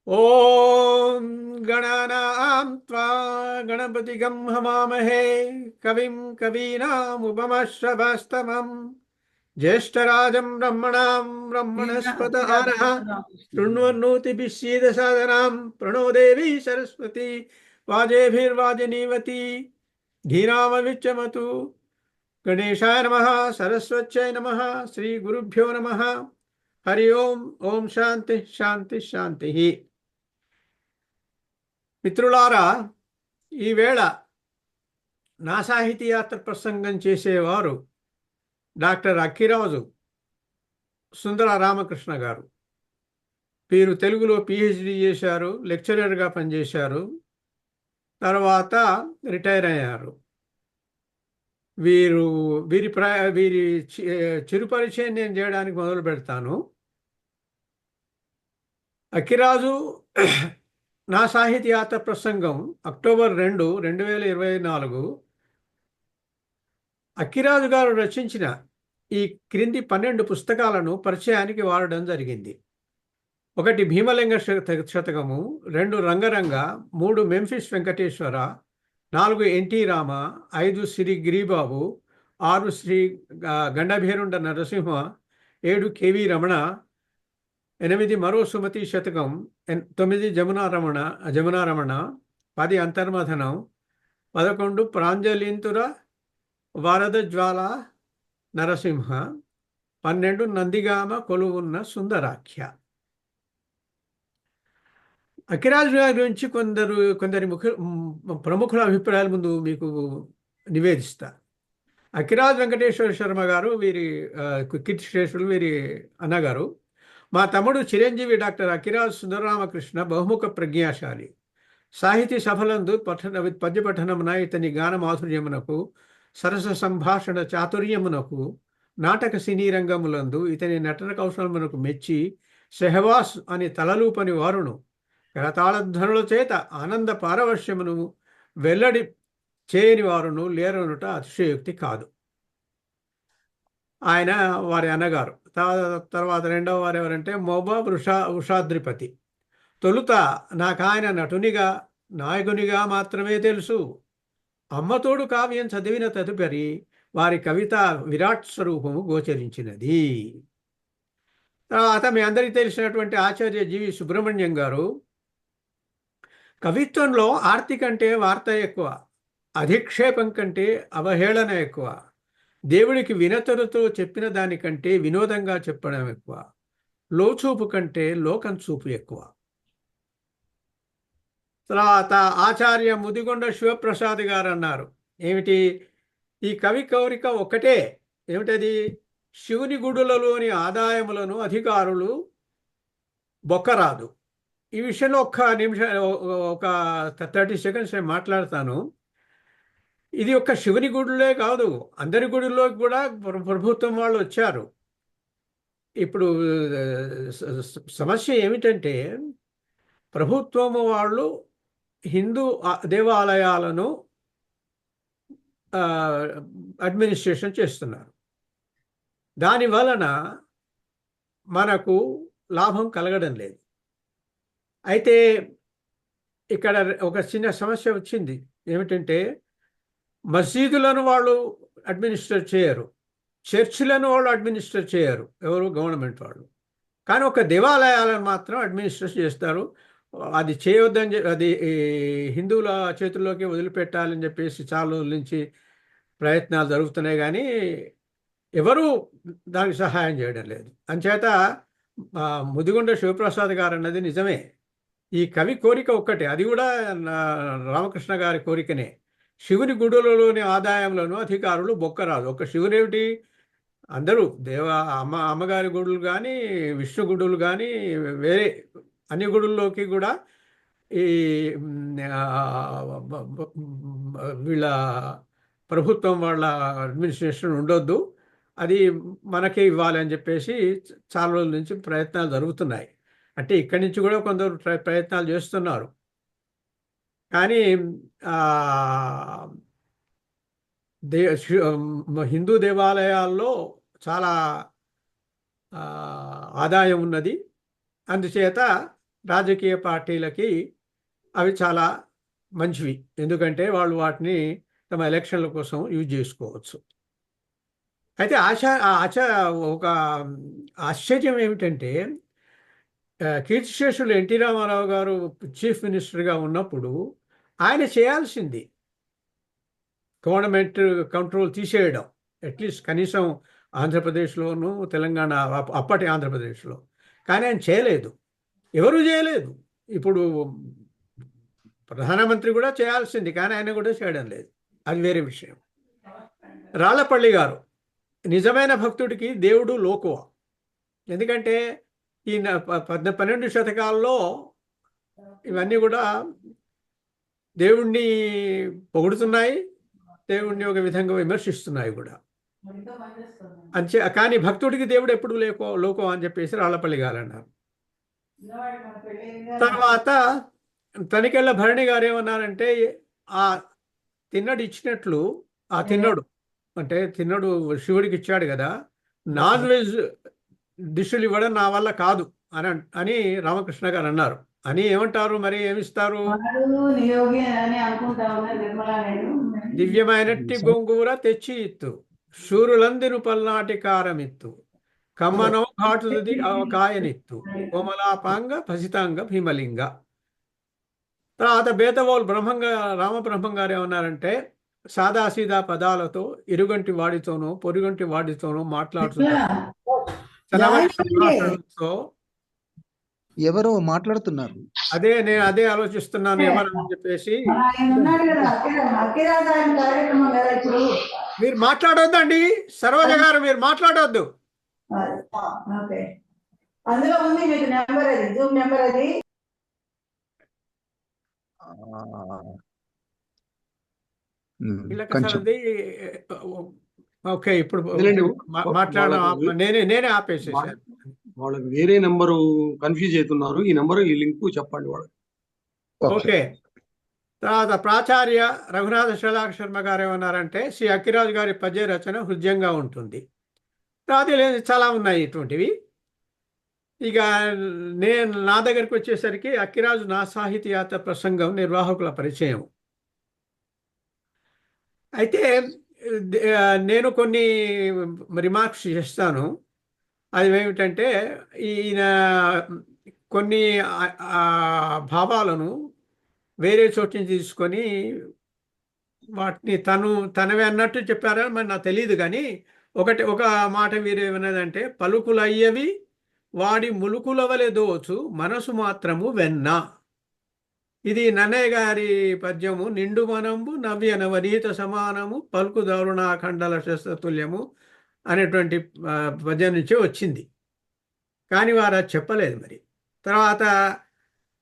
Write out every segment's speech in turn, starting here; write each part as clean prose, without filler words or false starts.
ఓం గణానాం త్వా గణపతిగం హవామహే కవిం కవీనాముపమశ్రవస్తమం జ్యేష్ఠరాజం బ్రహ్మణాం బ్రహ్మణస్పత ఆనః శృణ్వన్నోతిభిः सीदसादनां प्रणो देवी सरस्वती वाजेभिर्वाजिनीवती धीनामविच्चमतु गणेशाय नमः सरस्वत्यै नमः श्रीगुरुभ्यो नमः हरि ओम ओम శాంతి శాంతి శాంతి. మిత్రులారా, ఈవేళ నా సాహితీ యాత్ర ప్రసంగం చేసేవారు డాక్టర్ అక్కిరాజు సుందర రామకృష్ణ గారు. వీరు తెలుగులో పిహెచ్డి చేశారు, లెక్చరర్గా పనిచేశారు, తర్వాత రిటైర్ అయ్యారు. వీరి చిరు పరిచయం నేను చేయడానికి మొదలు పెడతాను. అక్కిరాజు నా సాహితీ యాత్ర ప్రసంగం అక్టోబర్ 2, 2024 అక్కిరాజు గారు రచించిన ఈ క్రింది 12 పుస్తకాలను పరిచయానికి వాడడం జరిగింది. 1 భీమలింగ శతకము, 2 రంగరంగ, 3 మెంఫిస్ వెంకటేశ్వర, 4 ఎన్టీ రామ, 5 శ్రీ గిరిబాబు, 6 శ్రీ గండభేరుండ నరసింహ, 7 కేవి రమణ, 8 మరో సుమతి శతకం, 9 జమునారమణ, 10 అంతర్మథనం, 11 ప్రాంజలింతుర వరద జ్వాల నరసింహ, 12 నందిగామ కొలువున్న సుందరాఖ్య. అక్కిరాజు గారి గురించి కొందరి ప్రముఖుల అభిప్రాయాల ముందు మీకు నివేదిస్తా. అక్కిరాజు వెంకటేశ్వర శర్మ గారు వీరి కీర్తిశేషులు, వీరి అన్నగారు. మా తమ్ముడు చిరంజీవి డాక్టర్ అక్కిరాజు సుందరరామకృష్ణ బహుముఖ ప్రజ్ఞాశాలి. సాహితీ సభలందు పద్య పఠనమున ఇతని గాన మాధుర్యమునకు, సరస సంభాషణ చాతుర్యమునకు, నాటక సినీ రంగములందు ఇతని నటన కౌశలమునకు మెచ్చి సెహవాస్ అని తలలూపని వారును, కరతాళధ్వనుల చేత ఆనంద పారవశ్యమును వెల్లడి చేయని వారును లేరనుట అతిశయోక్తి కాదు. ఆయన వారి అన్నగారు. తర్వాత రెండవ వారు ఎవరంటే మోబాబ్ ఉషాద్రిపతి. తొలుత నాకు ఆయన నటునిగా, నాయకునిగా మాత్రమే తెలుసు. అమ్మతోడు కావ్యం చదివిన తదుపరి వారి కవిత విరాట్ స్వరూపము గోచరించినది. తర్వాత మీ అందరికీ తెలిసినటువంటి ఆచార్య జీవి సుబ్రహ్మణ్యం గారు. కవిత్వంలో ఆర్తి కంటే వార్త ఎక్కువ, అధిక్షేపం కంటే అవహేళన ఎక్కువ, దేవుడికి వినతులతో చెప్పిన దానికంటే వినోదంగా చెప్పడం ఎక్కువ, లోచూపు కంటే లోకం చూపు ఎక్కువ. తర్వాత ఆచార్య ముదిగొండ శివప్రసాద్ గారు అన్నారు, ఏమిటి ఈ కవి కోరిక ఒక్కటే, ఏమిటది? శివుని గుడులలోని ఆదాయములను అధికారులు బొక్కరాదు. ఈ విషయంలో ఒక్క నిమిషం, ఒక 30 సెకండ్స్ నేను మాట్లాడతాను. ఇది ఒక్క శివుని గుడిలో కాదు, అందరి గుడిలోకి కూడా ప్రభుత్వం వాళ్ళు వచ్చారు. ఇప్పుడు సమస్య ఏమిటంటే, ప్రభుత్వము వాళ్ళు హిందూ దేవాలయాలను అడ్మినిస్ట్రేషన్ చేస్తున్నారు. దాని వలన మనకు లాభం కలగడం లేదు. అయితే ఇక్కడ ఒక చిన్న సమస్య వచ్చింది. ఏమిటంటే, మసీదులను వాళ్ళు అడ్మినిస్టర్ చేయరు, చర్చిలను వాళ్ళు అడ్మినిస్టర్ చేయరు, ఎవరు గవర్నమెంట్ వాళ్ళు. కానీ ఒక దేవాలయాలను మాత్రం అడ్మినిస్టర్ చేస్తారు. అది చేయొద్దని అది హిందువుల చేతుల్లోకి వదిలిపెట్టాలని చెప్పేసి చాలా రోజుల నుంచి ప్రయత్నాలు జరుగుతున్నాయి, కానీ ఎవరూ దానికి సహాయం చేయడం లేదు. అంచేత ముదిగొండ శివప్రసాద్ గారు అన్నది నిజమే. ఈ కవి కోరిక ఒక్కటే, అది కూడా రామకృష్ణ గారి కోరికనే. శివుని గుడులలోని ఆదాయంలోనూ అధికారులు బొక్కరాదు. ఒక శివునేమిటి, అందరూ అమ్మగారి గుడులు కానీ, విష్ణు గుడులు కానీ, వేరే అన్ని గుడుల్లోకి కూడా ఈ వీళ్ళ ప్రభుత్వం వాళ్ళ అడ్మినిస్ట్రేషన్ ఉండొద్దు, అది మనకే ఇవ్వాలి అని చెప్పేసి చాలా రోజుల నుంచి ప్రయత్నాలు జరుగుతున్నాయి. అంటే ఇక్కడి నుంచి కూడా కొందరు ప్రయత్నాలు చేస్తున్నారు. కానీ హిందూ దేవాలయాల్లో చాలా ఆదాయం ఉన్నది. అందుచేత రాజకీయ పార్టీలకి అవి చాలా మంచివి, ఎందుకంటే వాళ్ళు వాటిని తమ ఎలక్షన్ల కోసం యూజ్ చేసుకోవచ్చు. అయితే ఒక ఆశ్చర్యం ఏమిటంటే కీర్తిశేషులు ఎన్టీ రామారావు గారు చీఫ్ మినిస్టర్గా ఉన్నప్పుడు ఆయన చేయాల్సింది గవర్నమెంట్ కంట్రోల్ తీసేయడం, అట్లీస్ట్ కనీసం ఆంధ్రప్రదేశ్లోను తెలంగాణ అప్పటి ఆంధ్రప్రదేశ్లో. కానీ ఆయన చేయలేదు, ఎవరూ చేయలేదు. ఇప్పుడు ప్రధానమంత్రి కూడా చేయాల్సింది, కానీ ఆయన కూడా చేయడం లేదు, అది వేరే విషయం. రాళ్లపల్లి గారు నిజమైన భక్తుడికి దేవుడు లోకువ. ఎందుకంటే ఈ 12 శతకాల్లో ఇవన్నీ కూడా దేవుణ్ణి పొగుడుతున్నాయి, దేవుణ్ణి ఒక విధంగా విమర్శిస్తున్నాయి కూడా. కానీ భక్తుడికి దేవుడు ఎప్పుడు లోకం అని చెప్పేసి రాళ్లపల్లి గారు అన్నారు. తర్వాత తనికెళ్ళ భరణి గారు ఏమన్నారంటే, ఆ తిన్నడు ఇచ్చినట్లు ఆ తిన్నడు అంటే తిన్నడు శివుడికి ఇచ్చాడు కదా, నాన్ వెజ్ డిష్లు ఇవ్వడం నా వల్ల కాదు అని రామకృష్ణ గారు అన్నారు. అని ఏమంటారు మరి, ఏమిస్తారు? దివ్యమైనట్టి గోంగూర తెచ్చి ఇత్తు, శూరులందిను పల్నాటి కారమిత్తు, కమ్మనం ఘాటుది అవకాయనిత్తు, కోమలాపాంగ పసితాంగ భీమలింగ. తర్వాత బేతవోలు రామబ్రహ్మం గారు ఏమన్నారంటే, సాదాసీదా పదాలతో ఇరుగంటి వాడితోనో పొరుగంటి వాడితోనో మాట్లాడుతున్నారు, ఎవరో మాట్లాడుతున్నారు. నేను అదే ఆలోచిస్తున్నాను ఎవరని చెప్పేసి. మీరు మాట్లాడొద్దండి సరోజ గారు, మీరు మాట్లాడొద్దు. అందులో ఉంది మీకు నెంబర్, అది జూమ్ నెంబర్. అది ఓకే, ఇప్పుడు మాట్లాడడం నేనే ఆపేసేసాను. వాళ్ళకి వేరే నెంబరు కన్ఫ్యూజ్ అవుతున్నారు. ఈ నెంబరు, ఈ లింక్ చెప్పండి వాళ్ళకి. ఓకే. తర్వాత ప్రాచార్య రఘునాథ శలాక శర్మ గారు ఏమన్నారంటే, శ్రీ అక్కిరాజు గారి పద్య రచన హృదయంగా ఉంటుంది. తర్వాత చాలా ఉన్నాయి ఇటువంటివి. ఇక నా దగ్గరికి వచ్చేసరికి అక్కిరాజు నా సాహితీయాత్ర ప్రసంగం నిర్వాహకుల పరిచయం. అయితే నేను కొన్ని రిమార్క్స్ చేస్తాను. అది ఏమిటంటే, ఈయన కొన్ని భావాలను వేరే చోటు నుంచి తీసుకొని వాటిని తనవే అన్నట్టు చెప్పారని మరి నాకు తెలియదు. కానీ ఒక మాట వీరు ఏమన్నదంటే, పలుకులయ్యవి వాడి ములుకులవలె దోచు మనసు మాత్రము వెన్న. ఇది నన్నయ్య గారి పద్యము. నిండు మనంబు నవ్య నవనీత సమానము పలుకు దారుణాఖండల శస్త్రతుల్యము అనేటువంటి పద్యం నుంచే వచ్చింది. కానీ వారు అది చెప్పలేదు మరి. తర్వాత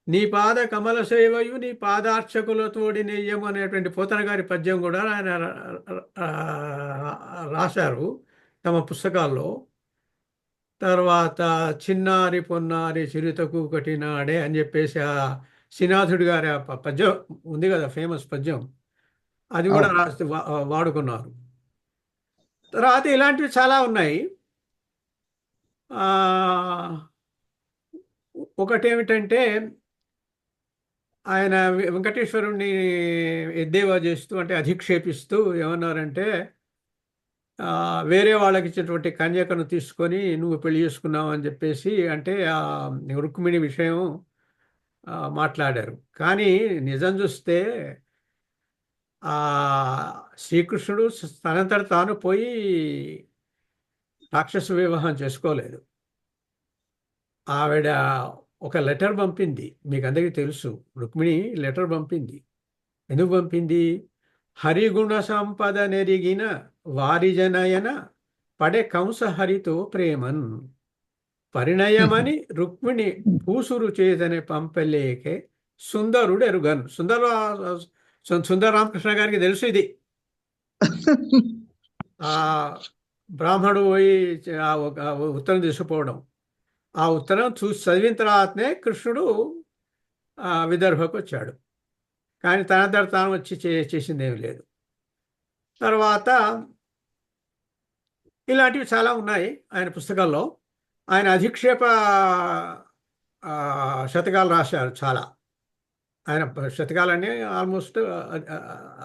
నీ పాద కమల సేవయు నీ పాదార్చకులతోడి నెయ్యము అనేటువంటి పోతన గారి పద్యం కూడా ఆయన రాశారు తమ పుస్తకాల్లో. తర్వాత చిన్నారి పొన్నారి చిరుతకు కటినాడే అని చెప్పేసి శ్రీనాథుడి గారి పద్యం ఉంది కదా, ఫేమస్ పద్యం, అది కూడా రాసి వాడుకున్నారు. తర్వాత ఇలాంటివి చాలా ఉన్నాయి. ఒకటేమిటంటే, ఆయన వెంకటేశ్వరుణ్ణి ఎద్దేవా చేస్తూ, అంటే అధిక్షేపిస్తూ ఏమన్నారంటే, వేరే వాళ్ళకి ఇచ్చినటువంటి కన్యకను తీసుకొని నువ్వు పెళ్లి చేసుకున్నావు అని చెప్పేసి, అంటే రుక్మిణి విషయం మాట్లాడారు. కానీ నిజం చూస్తే శ్రీకృష్ణుడు తనంతట తాను పోయి రాక్షస వివాహం చేసుకోలేదు. ఆవిడ ఒక లెటర్ పంపింది, మీకు అందరికీ తెలుసు. రుక్మిణి లెటర్ పంపింది. ఎందుకు పంపింది? హరిగుణ సంపద నెరిగిన వారిజనయన పడే కంస హరితో ప్రేమన్ పరిణయమని రుక్మిణి పూసురు చేతనే పంపలేకే సుందరుడు ఎరుగను. సుందర రామకృష్ణ గారికి తెలుసు ఇది. బ్రాహ్మణుడు పోయి ఉత్తరం తీసుకుపోవడం, ఆ ఉత్తరం చూసి చదివిన తర్వాతనే కృష్ణుడు విదర్భకు వచ్చాడు. కానీ తనంతట తాను వచ్చి చేసింది ఏమి లేదు. తర్వాత ఇలాంటివి చాలా ఉన్నాయి ఆయన పుస్తకాల్లో. ఆయన అధిక్షేప శతకాలు రాశారు చాలా. ఆయన శతకాలన్నీ ఆల్మోస్ట్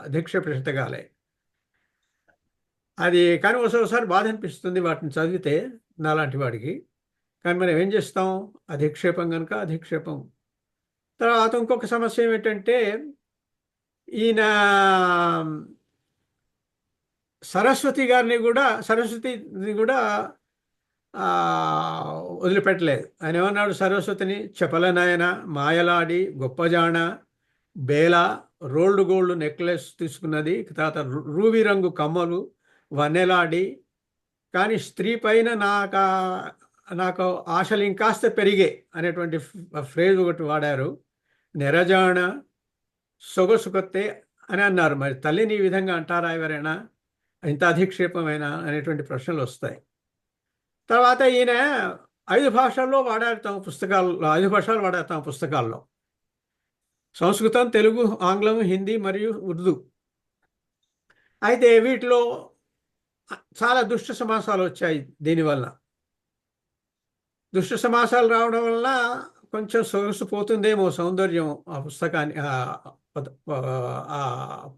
అధిక్షేప శతకాలే. అది కానీ ఒకసారి బాధ అనిపిస్తుంది వాటిని చదివితే నాలాంటి వాడికి. కానీ మనం ఏం చేస్తాం, అధిక్షేపం కనుక అధిక్షేపం. తర్వాత ఇంకొక సమస్య ఏమిటంటే ఈయన సరస్వతిని కూడా వదిలిపెట్టలేదు. ఆయన ఏమన్నాడు, సరస్వతిని చెప్పలనాయన, మాయలాడి, గొప్పజాణ, బేల, రోల్డ్ గోల్డ్ నెక్లెస్ తీసుకున్నది, తర్వాత రూబీ రంగు కమ్మలు, వన్నెలాడి, కానీ స్త్రీ పైన నాకు ఆశలు ఇంకాస్త పెరిగే అనేటువంటి ఫ్రేజ్ ఒకటి వాడారు. నెరజాణ, సొగసు కొత్తే అని అన్నారు. మరి తల్లిని ఈ విధంగా అంటారా ఎవరైనా, ఇంత అధిక్షేపమైనా అనేటువంటి ప్రశ్నలు వస్తాయి. తర్వాత ఈయన 5 భాషల్లో వాడారు తమ పుస్తకాల్లో. 5 భాషలు వాడారు తమ పుస్తకాల్లో: సంస్కృతం, తెలుగు, ఆంగ్లం, హిందీ మరియు ఉర్దూ. అయితే వీటిలో చాలా దుష్ట సమాసాలు వచ్చాయి. దీనివల్ల దుష్ట సమాసాలు రావడం వల్ల కొంచెం సొగసు పోతుందేమో, సౌందర్యం ఆ పుస్తకానికి, ఆ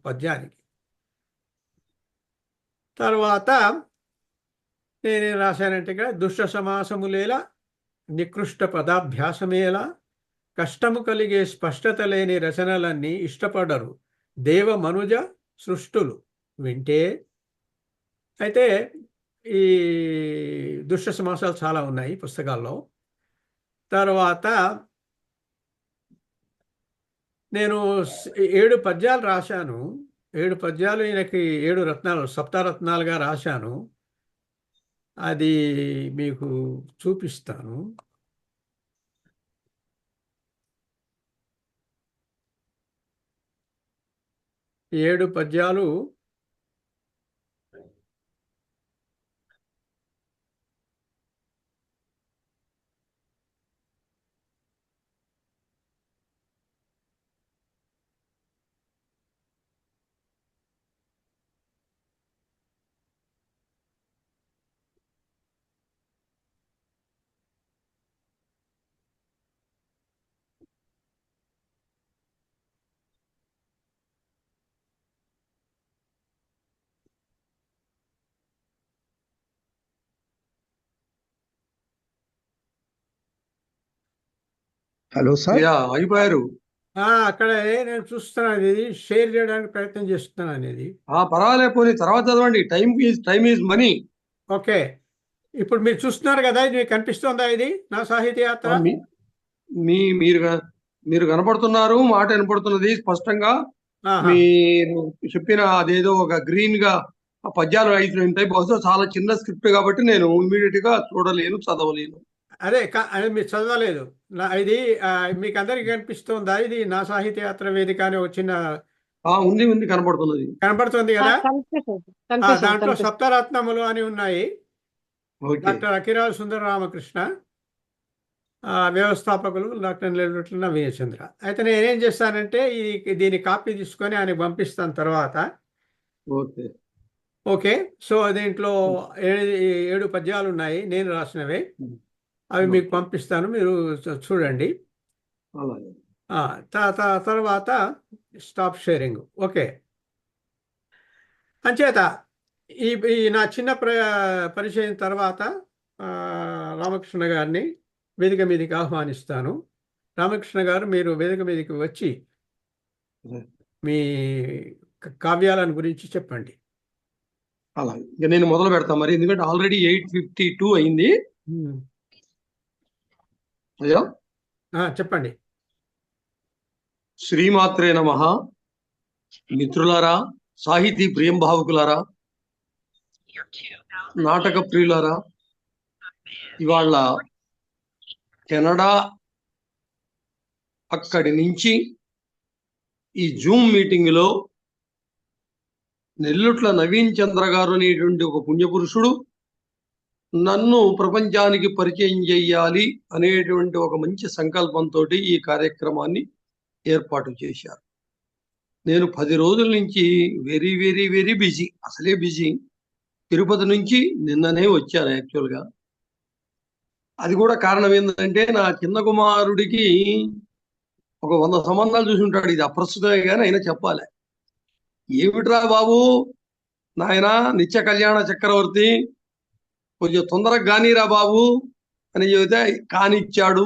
పద్యానికి. తర్వాత నేనేం రాశానంటే ఇక్కడ, దుష్ట సమాసములేలా, నికృష్ట పదాభ్యాసమేలా, కష్టము కలిగే స్పష్టత లేని రచనలన్నీ ఇష్టపడరు దేవ మనుజ సృష్టులు వింటే. అయితే ఈ దుష్ట సమాసాలు చాలా ఉన్నాయి పుస్తకాల్లో. తర్వాత నేను 7 పద్యాలు రాశాను. 7 పద్యాలు ఈయనకి 7 రత్నాలు, సప్తరత్నాలుగా రాశాను. అది మీకు చూపిస్తాను. ఈ 7 పద్యాలు హలో సార్. అయిపోయారు. అక్కడ నేను చూస్తున్నాను, ఇది షేర్ చేయడానికి ప్రయత్నం చేస్తున్నాను అనేది. పర్వాలేదు, పోనీ తర్వాత చదవండి. Time is money. ఓకే, ఇప్పుడు మీరు చూస్తున్నారు కదా, ఇది మీకు కనిపిస్తుందా? ఇది నా సాహితీ యాత్ర. మీరు కనపడుతున్నారు, మాట వినపడుతున్నది స్పష్టంగా. మీరు చెప్పిన అదేదో ఒక గ్రీన్ గా పద్యాలు 5 ఉంటాయి. బహుశా చాలా చిన్న స్క్రిప్ట్ కాబట్టి నేను ఇమీడియట్ గా చూడలేను, చదవలేను. అదే మీరు చదవలేదు. ఇది మీకు అందరికి కనిపిస్తుందా? ఇది నా సాహితీ యాత్ర వేదిక అని ఒక చిన్న ఉంది కనపడుతున్నది, కనపడుతుంది కదా. దాంట్లో సప్తరత్నములు అని ఉన్నాయి. డాక్టర్ అకిరాల సుందర రామకృష్ణ, వ్యవస్థాపకులు డాక్టర్ నెల్లూట్ల నవీనచంద్ర. అయితే నేనేం చేస్తానంటే దీని కాపీ తీసుకొని ఆయనకి పంపిస్తాను తర్వాత. ఓకే, సో దీంట్లో 7 పద్యాలు ఉన్నాయి నేను రాసినవే. అవి మీకు పంపిస్తాను, మీరు చూడండి. తర్వాత స్టాప్ షేరింగ్. ఓకే, అంచేత ఈ నా చిన్న పరిచయం తర్వాత రామకృష్ణ గారిని వేదిక మీదకి ఆహ్వానిస్తాను. రామకృష్ణ గారు, మీరు వేదిక మీదకి వచ్చి మీ కావ్యాలను గురించి చెప్పండి. అలా ఇక నేను మొదలు పెడతాను మరి, ఎందుకంటే ఆల్రెడీ 8:52 అయింది. అయ్యా చెప్పండి. శ్రీమాత్రే నమః. మిత్రులారా, సాహితీ ప్రియం భావుకులారా, నాటక ప్రియులారా, ఇవాళ కెనడా అక్కడి నుంచి ఈ జూమ్ మీటింగ్ లో నెల్లుట్ల నవీన్ చంద్ర గారు అనేటువంటి ఒక పుణ్యపురుషుడు నన్ను ప్రపంచానికి పరిచయం చేయాలి అనేటువంటి ఒక మంచి సంకల్పంతో ఈ కార్యక్రమాన్ని ఏర్పాటు చేశారు. నేను 10 రోజుల నుంచి వెరీ వెరీ వెరీ బిజీ, అసలే బిజీ. తిరుపతి నుంచి నిన్ననే వచ్చాను యాక్చువల్గా. అది కూడా కారణం ఏంటంటే నా చిన్న కుమారుడికి ఒక 100 సంబంధాలు చూసి ఉంటాడు. ఇది అప్రస్తుతమే కానీ అయినా చెప్పాలి. ఏమిట్రా బాబు నాయనా నిత్య కళ్యాణ చక్రవర్తి, కొంచెం తొందరగా కానీరా బాబు అని చెబితే కానిచ్చాడు.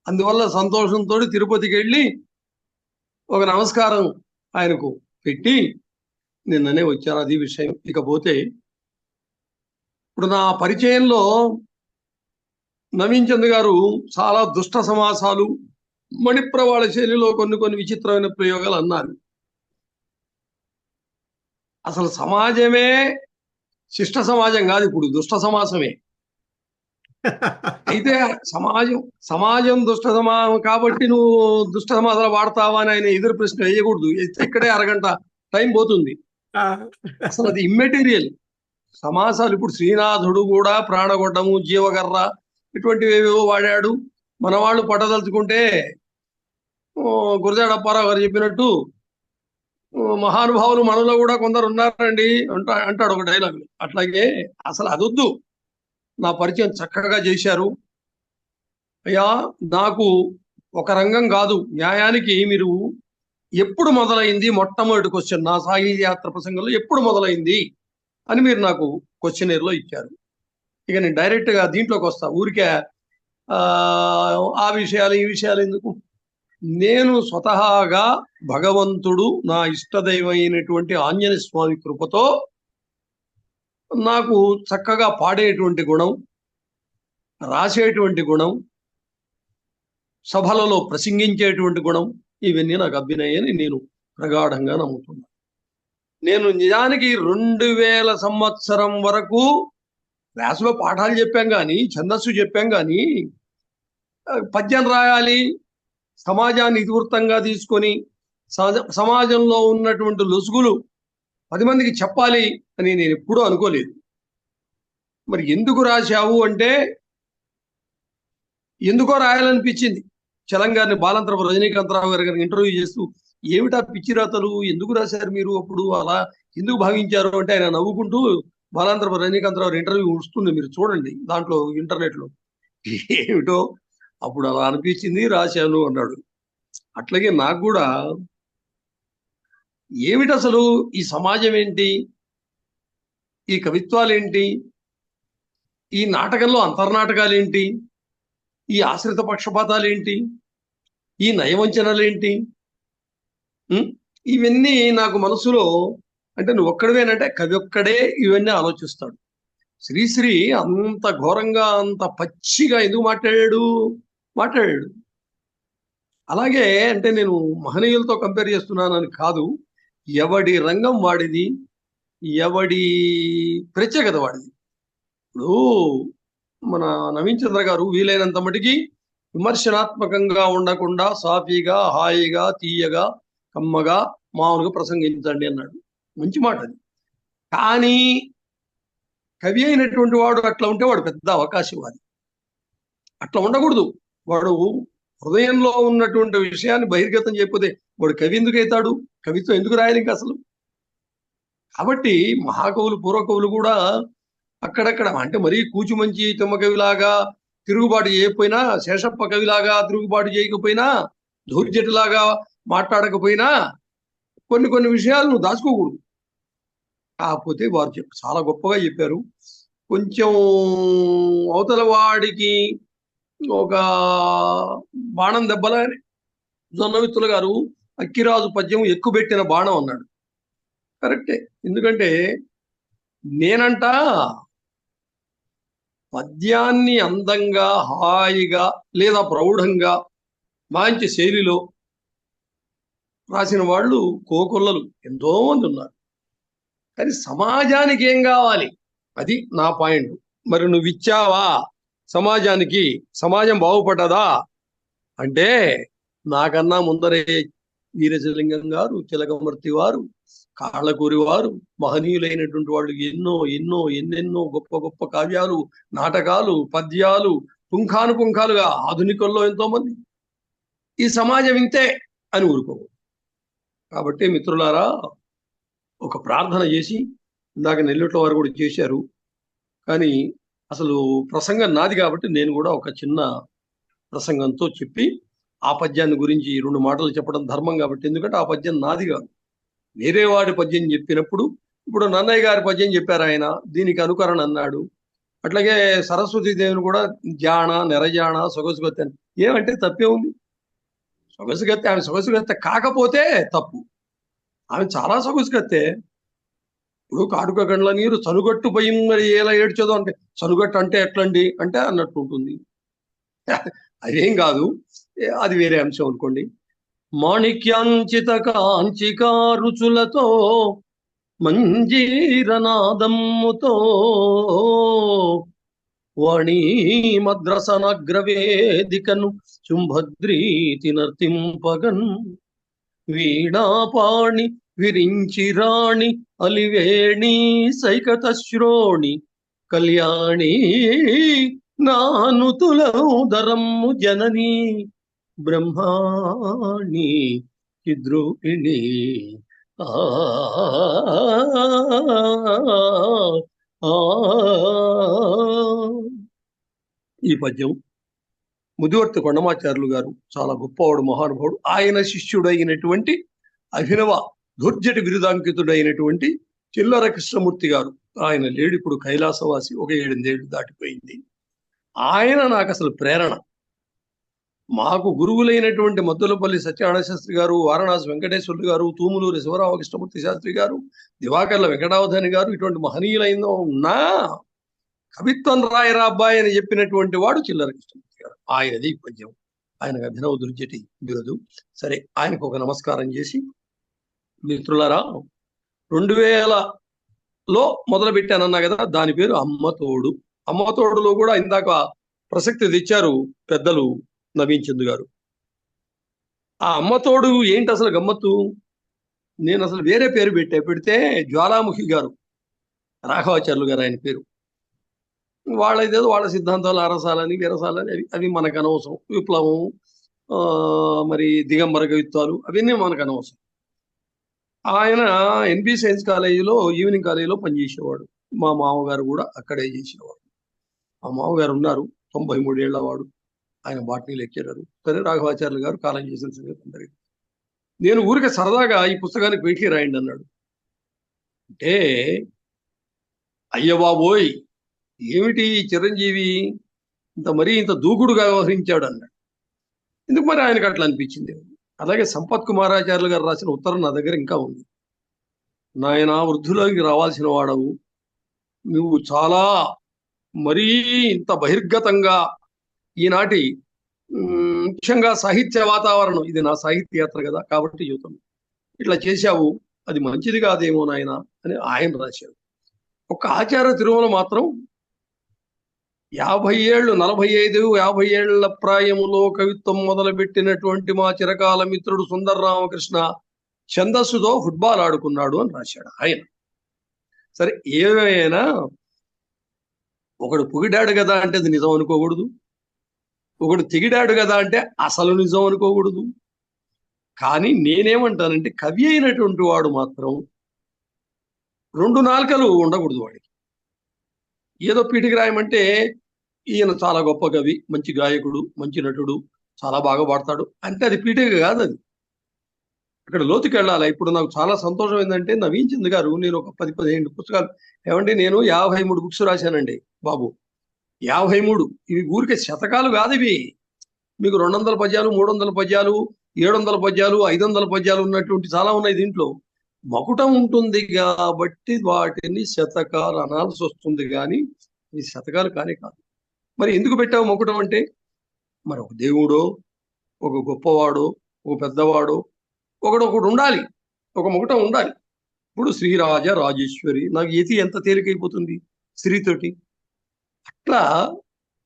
అందువల్ల సంతోషంతో తిరుపతికి వెళ్ళి ఒక నమస్కారం ఆయనకు పెట్టి నిన్ననే వచ్చాను. అది విషయం. ఇకపోతే ఇప్పుడు నా పరిచయంలో నవీన్ చంద్ గారు చాలా దుష్ట సమాసాలు, మణిప్రవాళ శైలిలో కొన్ని విచిత్రమైన ప్రయోగాలు అన్నారు. అసలు సమాజమే శిష్ట సమాజం కాదు, ఇప్పుడు దుష్ట సమాసమే. అయితే సమాజం దుష్ట సమాజం కాబట్టి నువ్వు దుష్ట సమాసాలు వాడతావా అని ఆయన ఎదురు ప్రశ్న వేయకూడదు. ఇక్కడే అరగంట టైం పోతుంది. అసలు అది ఇమ్మెటీరియల్ సమాసాలు. ఇప్పుడు శ్రీనాథుడు కూడా ప్రాణగొడ్డము, జీవగర్ర ఇటువంటివి ఏవేవో వాడాడు. మన వాళ్ళు పట్టదలుచుకుంటే గురజాడ అప్పారావు గారు చెప్పినట్టు మహానుభావులు మనలో కూడా కొందరు ఉన్నారండి అంటాడు ఒక డైలాగ్. అట్లాగే అసలు అదొద్దు. నా పరిచయం చక్కగా చేశారు. అయ్యా నాకు ఒక రంగం కాదు, న్యాయానికి మీరు ఎప్పుడు మొదలైంది, మొట్టమొదటి క్వశ్చన్ నా సాహిత్య యాత్ర ప్రసంగంలో ఎప్పుడు మొదలైంది అని మీరు నాకు క్వశ్చనర్లో ఇచ్చారు. ఇక నేను డైరెక్ట్గా దీంట్లోకి వస్తా. ఊరికే ఆ విషయాలు ఈ విషయాలు ఎందుకు. నేను స్వతహాగా భగవంతుడు నా ఇష్టదైవమైనటువంటి ఆంజనేయ స్వామి కృపతో నాకు చక్కగా పాడేటువంటి గుణం, రాసేటువంటి గుణం, సభలలో ప్రసంగించేటువంటి గుణం, ఇవన్నీ నాకు అబ్బినాయని నేను ప్రగాఢంగా నమ్ముతున్నాను. నేను నిజానికి 2000 సంవత్సరం వరకు క్లాసులో పాఠాలు చెప్పాం కానీ, ఛందస్సు చెప్పాం కానీ, పద్యం రాయాలి, సమాజాన్ని ఇతివృత్తంగా తీసుకొని సమాజంలో ఉన్నటువంటి లొసుగులు 10 మందికి చెప్పాలి అని నేను ఎప్పుడూ అనుకోలేదు. మరి ఎందుకు రాశావు అంటే ఎందుకో రాయాలనిపించింది. చలంగారిని బాలంతరపు రజనీకాంతరావు గారిని ఇంటర్వ్యూ చేస్తూ ఏమిటా పిచ్చి రాతలు ఎందుకు రాశారు మీరు, అప్పుడు అలా ఎందుకు భావించారు అంటే ఆయన నవ్వుకుంటూ బాలాంతరపు రజనీకాంతరావు ఇంటర్వ్యూ వస్తుంది, మీరు చూడండి దాంట్లో ఇంటర్నెట్లో, ఏమిటో అప్పుడు అలా అనిపించింది రాశాను అన్నాడు. అట్లాగే నాకు కూడా ఏమిటి అసలు ఈ సమాజం ఏంటి, ఈ కవిత్వాలు ఏంటి, ఈ నాటకంలో అంతర్నాటకాలు ఏంటి, ఈ ఆశ్రిత పక్షపాతాలు ఏంటి, ఈ నయవంచనలు ఏంటి, ఇవన్నీ నాకు మనసులో, అంటే నువ్వు ఒక్కడివేనంటే కవి ఒక్కడే ఇవన్నీ ఆలోచిస్తాడు. శ్రీశ్రీ అంత ఘోరంగా అంత పచ్చిగా ఎందుకు మాట్లాడాడు. అలాగే అంటే నేను మహనీయులతో కంపేర్ చేస్తున్నానని కాదు, ఎవడి రంగం వాడిది, ఎవడి ప్రత్యేకత వాడిది. ఇప్పుడు మన నవీన్ చంద్ర గారు వీలైనంత మటుకి విమర్శనాత్మకంగా ఉండకుండా సాఫీగా, హాయిగా, తీయగా, కమ్మగా, మామూలుగా ప్రసంగించండి అన్నాడు. మంచి మాట అది. కానీ కవి అయినటువంటి వాడు అట్లా ఉంటే వాడు పెద్ద అవకాశవాది. అట్లా ఉండకూడదు. వాడు హృదయంలో ఉన్నటువంటి విషయాన్ని బహిర్గతం చేయకపోతే వాడు కవి ఎందుకు అవుతాడు, కవిత్వం ఎందుకు రాయాలి ఇంకా అసలు. కాబట్టి మహాకవులు, పూర్వకవులు కూడా అక్కడక్కడ, అంటే మరీ కూచుమంచి తిమ్మ కవిలాగా తిరుగుబాటు చేయకపోయినా, శేషప్ప కవిలాగా తిరుగుబాటు చేయకపోయినా, ధూర్జటిలాగా మాట్లాడకపోయినా కొన్ని విషయాలు నువ్వు దాచుకోకూడదు. కాకపోతే వారు చాలా గొప్పగా చెప్పారు. కొంచెం అవతల వాడికి ఒక బాణం దెబ్బలని జొన్నవిత్తుల గారు అక్కిరాజు పద్యం ఎక్కుబెట్టిన బాణం అన్నాడు. కరెక్టే. ఎందుకంటే నేనంట పద్యాన్ని అందంగా, హాయిగా లేదా ప్రౌఢంగా మంచి శైలిలో రాసిన వాళ్ళు కోకొల్లలు ఎంతో మంది ఉన్నారు. కానీ సమాజానికి ఏం కావాలి, అది నా పాయింట్. మరి నువ్వు ఇచ్చావా సమాజానికి, సమాజం బాగుపడ్డదా అంటే నాకన్నా ముందరే వీరేశలింగం గారు, చిలకమర్తి వారు, కాళ్ళకూరి వారు, మహనీయులైనటువంటి వాళ్ళు ఎన్నెన్నో గొప్ప కావ్యాలు, నాటకాలు, పద్యాలు పుంఖానుపుంఖాలుగా ఆధునికుల్లో ఎంతో మంది. ఈ సమాజం ఇంతే అని ఊరుకోవు. కాబట్టి మిత్రులారా, ఒక ప్రార్థన చేసి, ఇందాక నెల్లూట్ల వారు కూడా చేశారు, కానీ అసలు ప్రసంగం నాది కాబట్టి నేను కూడా ఒక చిన్న ప్రసంగంతో చెప్పి ఆ పద్యాన్ని గురించి 2 మాటలు చెప్పడం ధర్మం కాబట్టి, ఎందుకంటే ఆ పద్యం నాది కాదు, వేరే వాడి పద్యం చెప్పినప్పుడు, ఇప్పుడు నన్నయ్య గారి పద్యం చెప్పారు ఆయన, దీనికి అనుకరణ అన్నాడు. అట్లాగే సరస్వతి దేవిని కూడా జాణ నెరజాణ సొగసుగత్తె అని. ఏమంటే తప్పే ఉంది? సొగసుగత్తె, ఆమె సొగసుగత్తె కాకపోతే తప్పు, ఆమె చాలా సొగసుగత్తె. ఇప్పుడు కాటుక గండ్ల నీరు చనుగట్టు పోయి మరి ఎలా ఏడ్చదో అంటే, చనుగట్టు అంటే ఎట్లండి అంటే అన్నట్టు ఉంటుంది. అదేం కాదు, అది వేరే అంశం అనుకోండి. మాణిక్యాంచిత కాంచికా రుచులతో మంజీరనాదమ్ముతో వాణీ మద్రసనగ్రవేదికను శుంభద్రీతి నర్తింపగన్ వీణాపాణి విరించి రాణి అలివేణి సైకత శ్రోణి కళ్యాణి నానుతులౌదరమ్ము జనని బ్రహ్మాణి చిద్రూపిణి. ఈ పద్యం ముదివర్తి కొండమాచార్యులు గారు చాలా గొప్పవాడు, మహానుభావుడు. ఆయన శిష్యుడైనటువంటి అభినవ ధూర్జటి బిరుదాంకితుడైనటువంటి చిల్లర కృష్ణమూర్తి గారు, ఆయన లేడు ఇప్పుడు, కైలాసవాసి, ఒక 7 ఏళ్ళు దాటిపోయింది. ఆయన నాకు అసలు ప్రేరణ. మాకు గురువులైనటువంటి మద్దులపల్లి సత్యనారాయణ శాస్త్రి గారు, వారణాసి వెంకటేశ్వర్లు గారు, తూములూరి శివరామకృష్ణమూర్తి శాస్త్రి గారు, దివాకర్ల వెంకటావధాని గారు, ఇటువంటి మహనీయులైన ఉన్నా కవిత్వం రాయరా అబ్బాయి అని చెప్పినటువంటి వాడు చిల్లర కృష్ణమూర్తి గారు. ఆయనది ఈ పద్యం. ఆయనకు అభినవ దుర్జటి బిరుదు. సరే, ఆయనకు ఒక నమస్కారం చేసి, మిత్రులారా, 2000లో మొదలు పెట్టానన్నా కదా, దాని పేరు అమ్మతోడు. అమ్మతోడులో కూడా ఇందాక ప్రసక్తి తెచ్చారు పెద్దలు నవీన్ చంద్ గారు. ఆ అమ్మతోడు ఏంటి అసలు గమ్మత్తు? నేను అసలు వేరే పేరు పెడితే జ్వాలాముఖి గారు, రాఘవాచార్యులు గారు ఆయన పేరు. వాళ్ళదేదో వాళ్ళ సిద్ధాంతాలు అరసాలని విరసాలని అవి మనకు అనవసరం. విప్లవం, మరి దిగంబర కవిత్వాలు అవన్నీ మనకు అనవసరం. ఆయన ఎన్బి సైన్స్ కాలేజీలో, ఈవినింగ్ కాలేజీలో పనిచేసేవాడు. మా మామగారు కూడా అక్కడే చేసేవాడు. మా మామగారు ఉన్నారు, 93 ఏళ్ల వాడు, ఆయన బాటనీ లెక్చరరు. సరే, రాఘవాచార్యులు గారు కాలం చేసిన సంగతి అందరికీ. నేను ఊరికే సరదాగా ఈ పుస్తకానికి వెయిట్కి రాయండి అన్నాడు. అంటే అయ్య బాబోయ్, ఏమిటి చిరంజీవి ఇంత దూకుడుగా వ్యవహరించాడు అన్నాడు. ఎందుకు మరి ఆయనకు అట్లా అనిపించింది. అలాగే సంపత్ కుమారాచార్యులు గారు రాసిన ఉత్తరం నా దగ్గర ఇంకా ఉంది. నాయన, వృద్ధులోకి రావాల్సిన వాడవు నువ్వు, చాలా మరీ ఇంత బహిర్గతంగా ఈనాటి ముఖ్యంగా సాహిత్య వాతావరణం, ఇది నా సాహిత్య యాత్ర కదా కాబట్టి చెబుతాను, ఇట్లా చేశావు, అది మంచిది కాదేమో నాయన అని ఆయన రాశారు. ఒక ఆచార్య తిరుమల మాత్రం 50 ఏళ్ళు, 45, 50 ఏళ్ల ప్రాయములో కవిత్వం మొదలుపెట్టినటువంటి మా చిరకాల మిత్రుడు సుందర రామకృష్ణ ఛందస్సుతో ఫుట్బాల్ ఆడుకున్నాడు అని రాశాడు ఆయన. సరే, ఏమైనా ఒకడు పొగిడాడు కదా అంటే అది నిజం అనుకోకూడదు, ఒకడు తెగిడాడు కదా అంటే అసలు నిజం అనుకోకూడదు. కానీ నేనేమంటానంటే, కవి అయినటువంటి వాడు మాత్రం 2 నాలుకలు ఉండకూడదు వాడికి. ఏదో పీటికి రాయమంటే ఈయన చాలా గొప్ప కవి, మంచి గాయకుడు, మంచి నటుడు, చాలా బాగా పాడతాడు అంటే అది పీటిక కాదు, అది అక్కడ లోతుకి వెళ్ళాలి. ఇప్పుడు నాకు చాలా సంతోషం ఏంటంటే, నవీన్ చంద్ గారు, నేను ఒక 10-15 పుస్తకాలు, ఏమంటే నేను 53 బుక్స్ రాశానండి బాబు. 53 ఇవి ఊరికే శతకాలు కాదు, ఇవి మీకు 200 పద్యాలు, 300 పద్యాలు, 700 పద్యాలు, 500 పద్యాలు ఉన్నటువంటి చాలా ఉన్నాయి. దీంట్లో మకుటం ఉంటుంది కాబట్టి వాటిని శతకాలు అనాల్సి వస్తుంది, కానీ ఇది శతకాలు కానే కాదు. మరి ఎందుకు పెట్టావు మకుటం అంటే, మరి ఒక దేవుడో, ఒక గొప్పవాడో, ఒక పెద్దవాడో ఒకడు ఉండాలి, ఒక మకుటం ఉండాలి. ఇప్పుడు శ్రీరాజ రాజేశ్వరి, నాకు యతి ఎంత తేలికైపోతుంది స్త్రీతోటి. అట్లా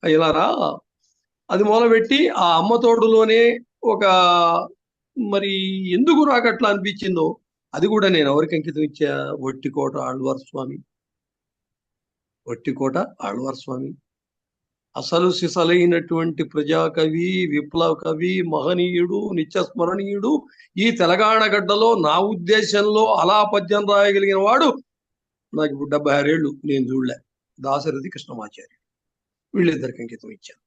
ఇలారా అది మొదలుపెట్టి ఆ అమ్మతోడులోనే ఒక, మరి ఎందుకు నాకు అట్లా అనిపించిందో అది కూడా నేను ఎవరికి అంకితం ఇచ్చా, వట్టికోట ఆళ్వార్ స్వామి. వట్టికోట ఆళ్వార్ స్వామి అసలు సిసలైనటువంటి ప్రజాకవి, విప్లవ కవి, మహనీయుడు, నిత్యస్మరణీయుడు. ఈ తెలంగాణ గడ్డలో నా ఉద్దేశంలో అలా పద్యం రాయగలిగిన వాడు నాకు ఇప్పుడు 76 ఏళ్ళు నేను చూడలే, దాశరథి కృష్ణమాచార్య. వీళ్ళిద్దరికి అంకితం ఇచ్చాను.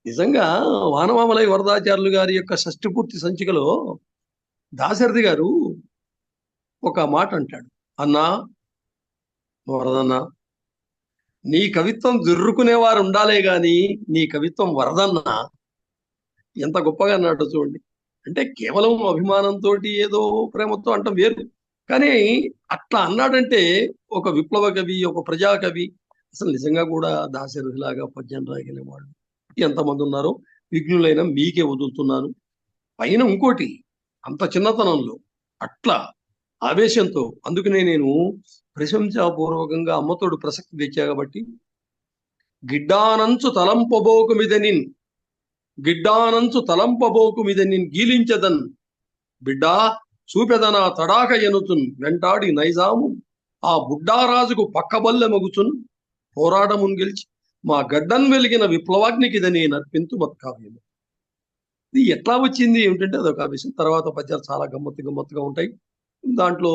నిజంగా వానమామలై వరదాచార్యులు గారి యొక్క షష్ఠి పూర్తి సంచికలో దాశరథి గారు ఒక మాట అంటాడు. అన్నా వరదన్నా, నీ కవిత్వం జుర్రుకునేవారు ఉండాలే గాని నీ కవిత్వం వరదన్నా. ఎంత గొప్పగా అన్నాడు చూడండి. అంటే కేవలం అభిమానంతో ఏదో ప్రేమతో అంటాం వేరు, కానీ అట్లా అన్నాడంటే ఒక విప్లవ కవి, ఒక ప్రజా కవి. అసలు నిజంగా కూడా దాశరథిలాగా పద్యం రాయగలిగే వాళ్ళు ఎంతమంది ఉన్నారో విఘ్నులైన మీకే వదులుతున్నాను. పైన ఇంకోటి, అంత చిన్నతనంలో అట్లా ఆవేశంతో, అందుకనే నేను ప్రశంసాపూర్వకంగా అమ్మతోడు ప్రసక్తి తెచ్చా కాబట్టి, గిడ్డానంచు తలంపబోకు మీద నిన్ గీలించదన్ బిడ్డా చూపెదనా తడాక ఎనుతున్ వెంటాడి నైజాము ఆ బుడ్డారాజుకు పక్కబల్లె మగుచున్ పోరాటమున్ గెలిచి మా గడ్డన్ వెలిగిన విప్లవాగ్నికి ఇదని నర్పింతు మత్కావ్యము. ఇది ఎట్లా వచ్చింది ఏమిటంటే అదొక విషయం. తర్వాత పద్యాలు చాలా గమ్మత్తుగా ఉంటాయి. దాంట్లో